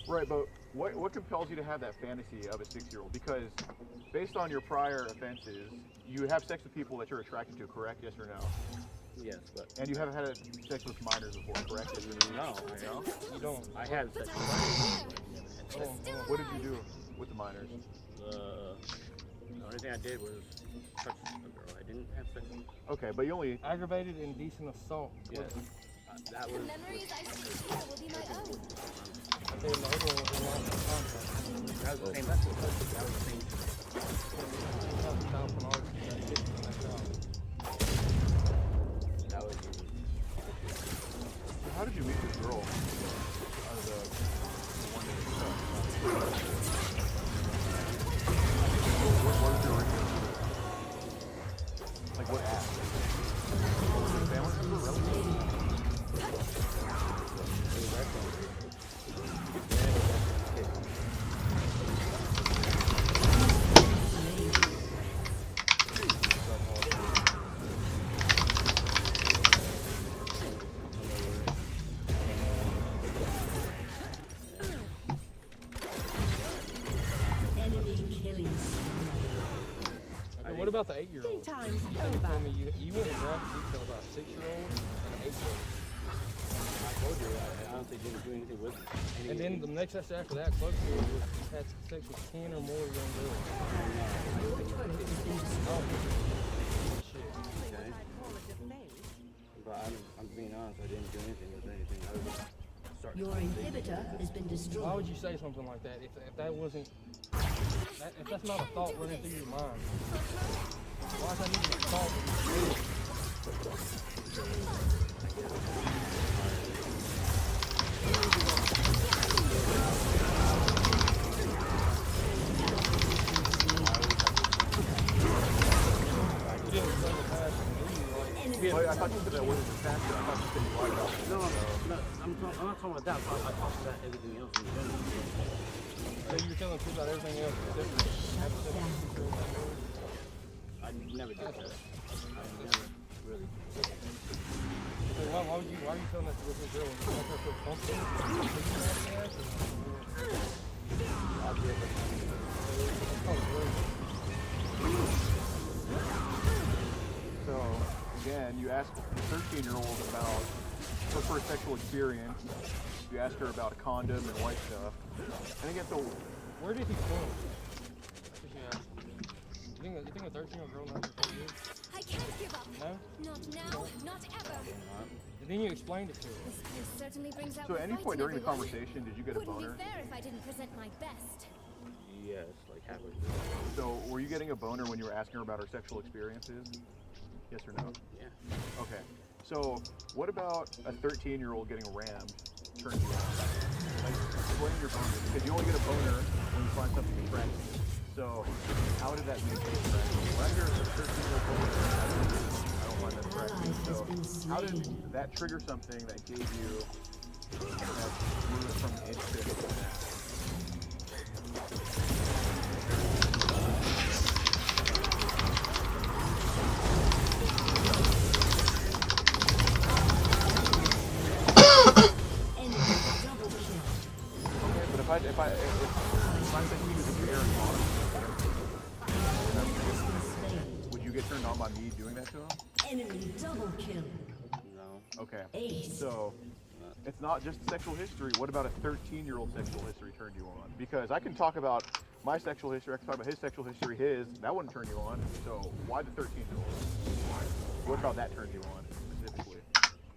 Right, but what compels you to have that fantasy of a 6-year-old? Because based on your prior offenses, you have sex with people that you're attracted to, correct? Yes or no? Yes, but... And you haven't had sex with minors before, correct? Yes or no? No, You don't. I had sex with minors. What did you do with the minors? The only thing I did was touch a girl. I didn't have sex with her. Okay, but you only... Aggravated indecent assault. Yes. That was... The memories I see here will be my own. Okay, the other one was in line with contract. That was the same. That was the same. That was... How did you meet this girl? The one that you saw? What was your original? Like what app? Family member, relative? What about the 8-year-old? You told me you went in graphic detail about a 6-year-old and an 8-year-old. I told you I honestly didn't do anything with it. And then the next after that, close to it, was you had sex with 10 or more young girls. Oh, shit. Okay. But I'm being honest, I didn't do anything with anything. I was just starting. Your inhibitor has been destroyed. Why would you say something like that if that wasn't... if that's not a thought running through your mind? Why is that even a thought? Well, I thought you said that wasn't the factor. I thought you said you lied about it. No, I'm not talking about that. I talked about everything else in general. So you're telling the truth about everything else except for having sex with girls? I never did that. I never really did that. So why are you telling that to this girl? You want her to feel comfortable? I'll be able So, again, you ask the 13-year-old about her first sexual experience. You ask her about a condom and white stuff. And again, so where did he come? You think a 13-year-old girl knows what it is? I can't give up. No? Not now, not ever. And then you explained it to her. This place certainly brings out So at any the point during the fight in conversation, did you get a everyone. boner? Wouldn't be fair if I didn't present my best. Yes, like halfway. So were you getting a boner when you were asking her about her sexual experiences? Yes or no? Yeah. Okay. So what about a 13-year-old getting rammed turns you on? Like, explain your boner. Because you only get a boner when you find something attractive. So how did that make you attractive? When I hear a 13-year-old boner, I don't find that attractive. So how did that trigger something that gave you that movement from instant to that? If I'm thinking he was a bear and would you get turned on by me doing that to him? Enemy double kill. No. Okay. Ace. So It's not just sexual history. What about a 13-year-old sexual history turned you on? Because I can talk about my sexual history, I can talk about his sexual history, that wouldn't turn you on. So why the 13-year-old? What about that turned you on specifically?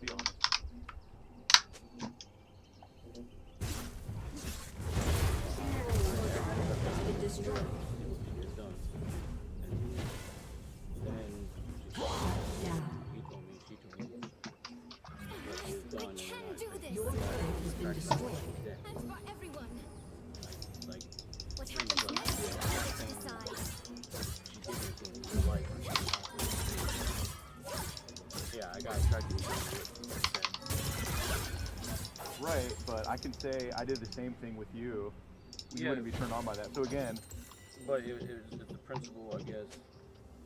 Be honest. Your turret has been destroyed. And for everyone. Like, What happens next is I get to decide. Yeah, I got attracted to it. Right, but I can say I did the same thing with you. You Yeah. wouldn't be turned on by that. So again, But it's the principle, I guess,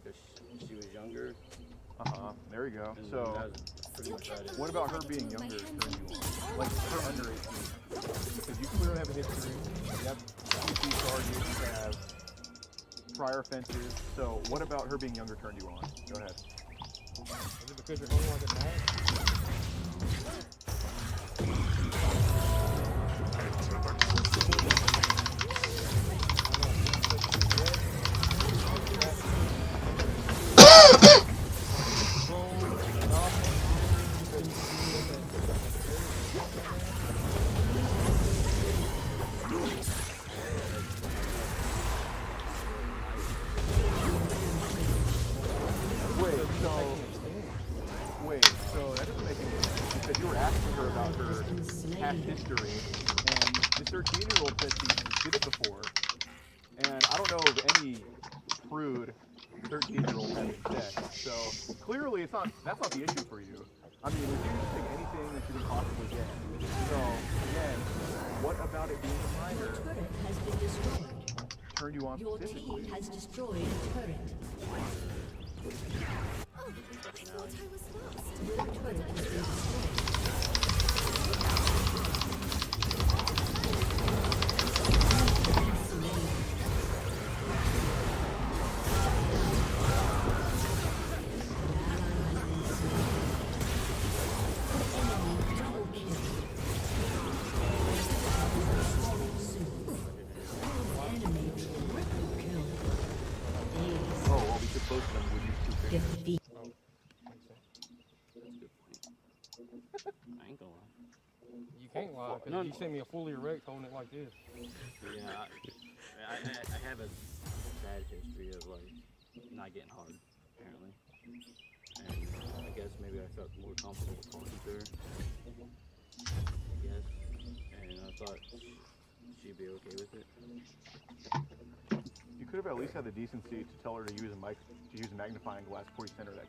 because she was younger. There you go. And So, that was pretty much right. what about her being younger turned you on? Like her under 18? Because you clearly have a history. You have PC charges. You have prior offenses. So, what about her being younger turned you on? Go ahead. Is it because you're holding like a dad? So that doesn't make any sense because you were asking her about her past history, and this 13-year-old said she did it before, and I don't know of any prude 13-year-old having sex. So clearly, that's not the issue for you. I mean, if you just take anything that you can possibly get. So again, what about it being a minor? Your turret has been destroyed. Turned you on Your specifically? team has destroyed a turret. Oh, I thought I was lost. Your turret has been destroyed. Oh, well, because both of them would use two fingers. Defeat. I ain't gonna lie. You can't lie, because No, you sent me a fully erect holding it like this. Yeah, I have a bad history of like not getting hard, apparently. And I guess maybe I felt more comfortable talking to her. I guess. And I thought she'd be okay with it. You could have at least had the decency to tell her to use a magnifying glass before you sent her that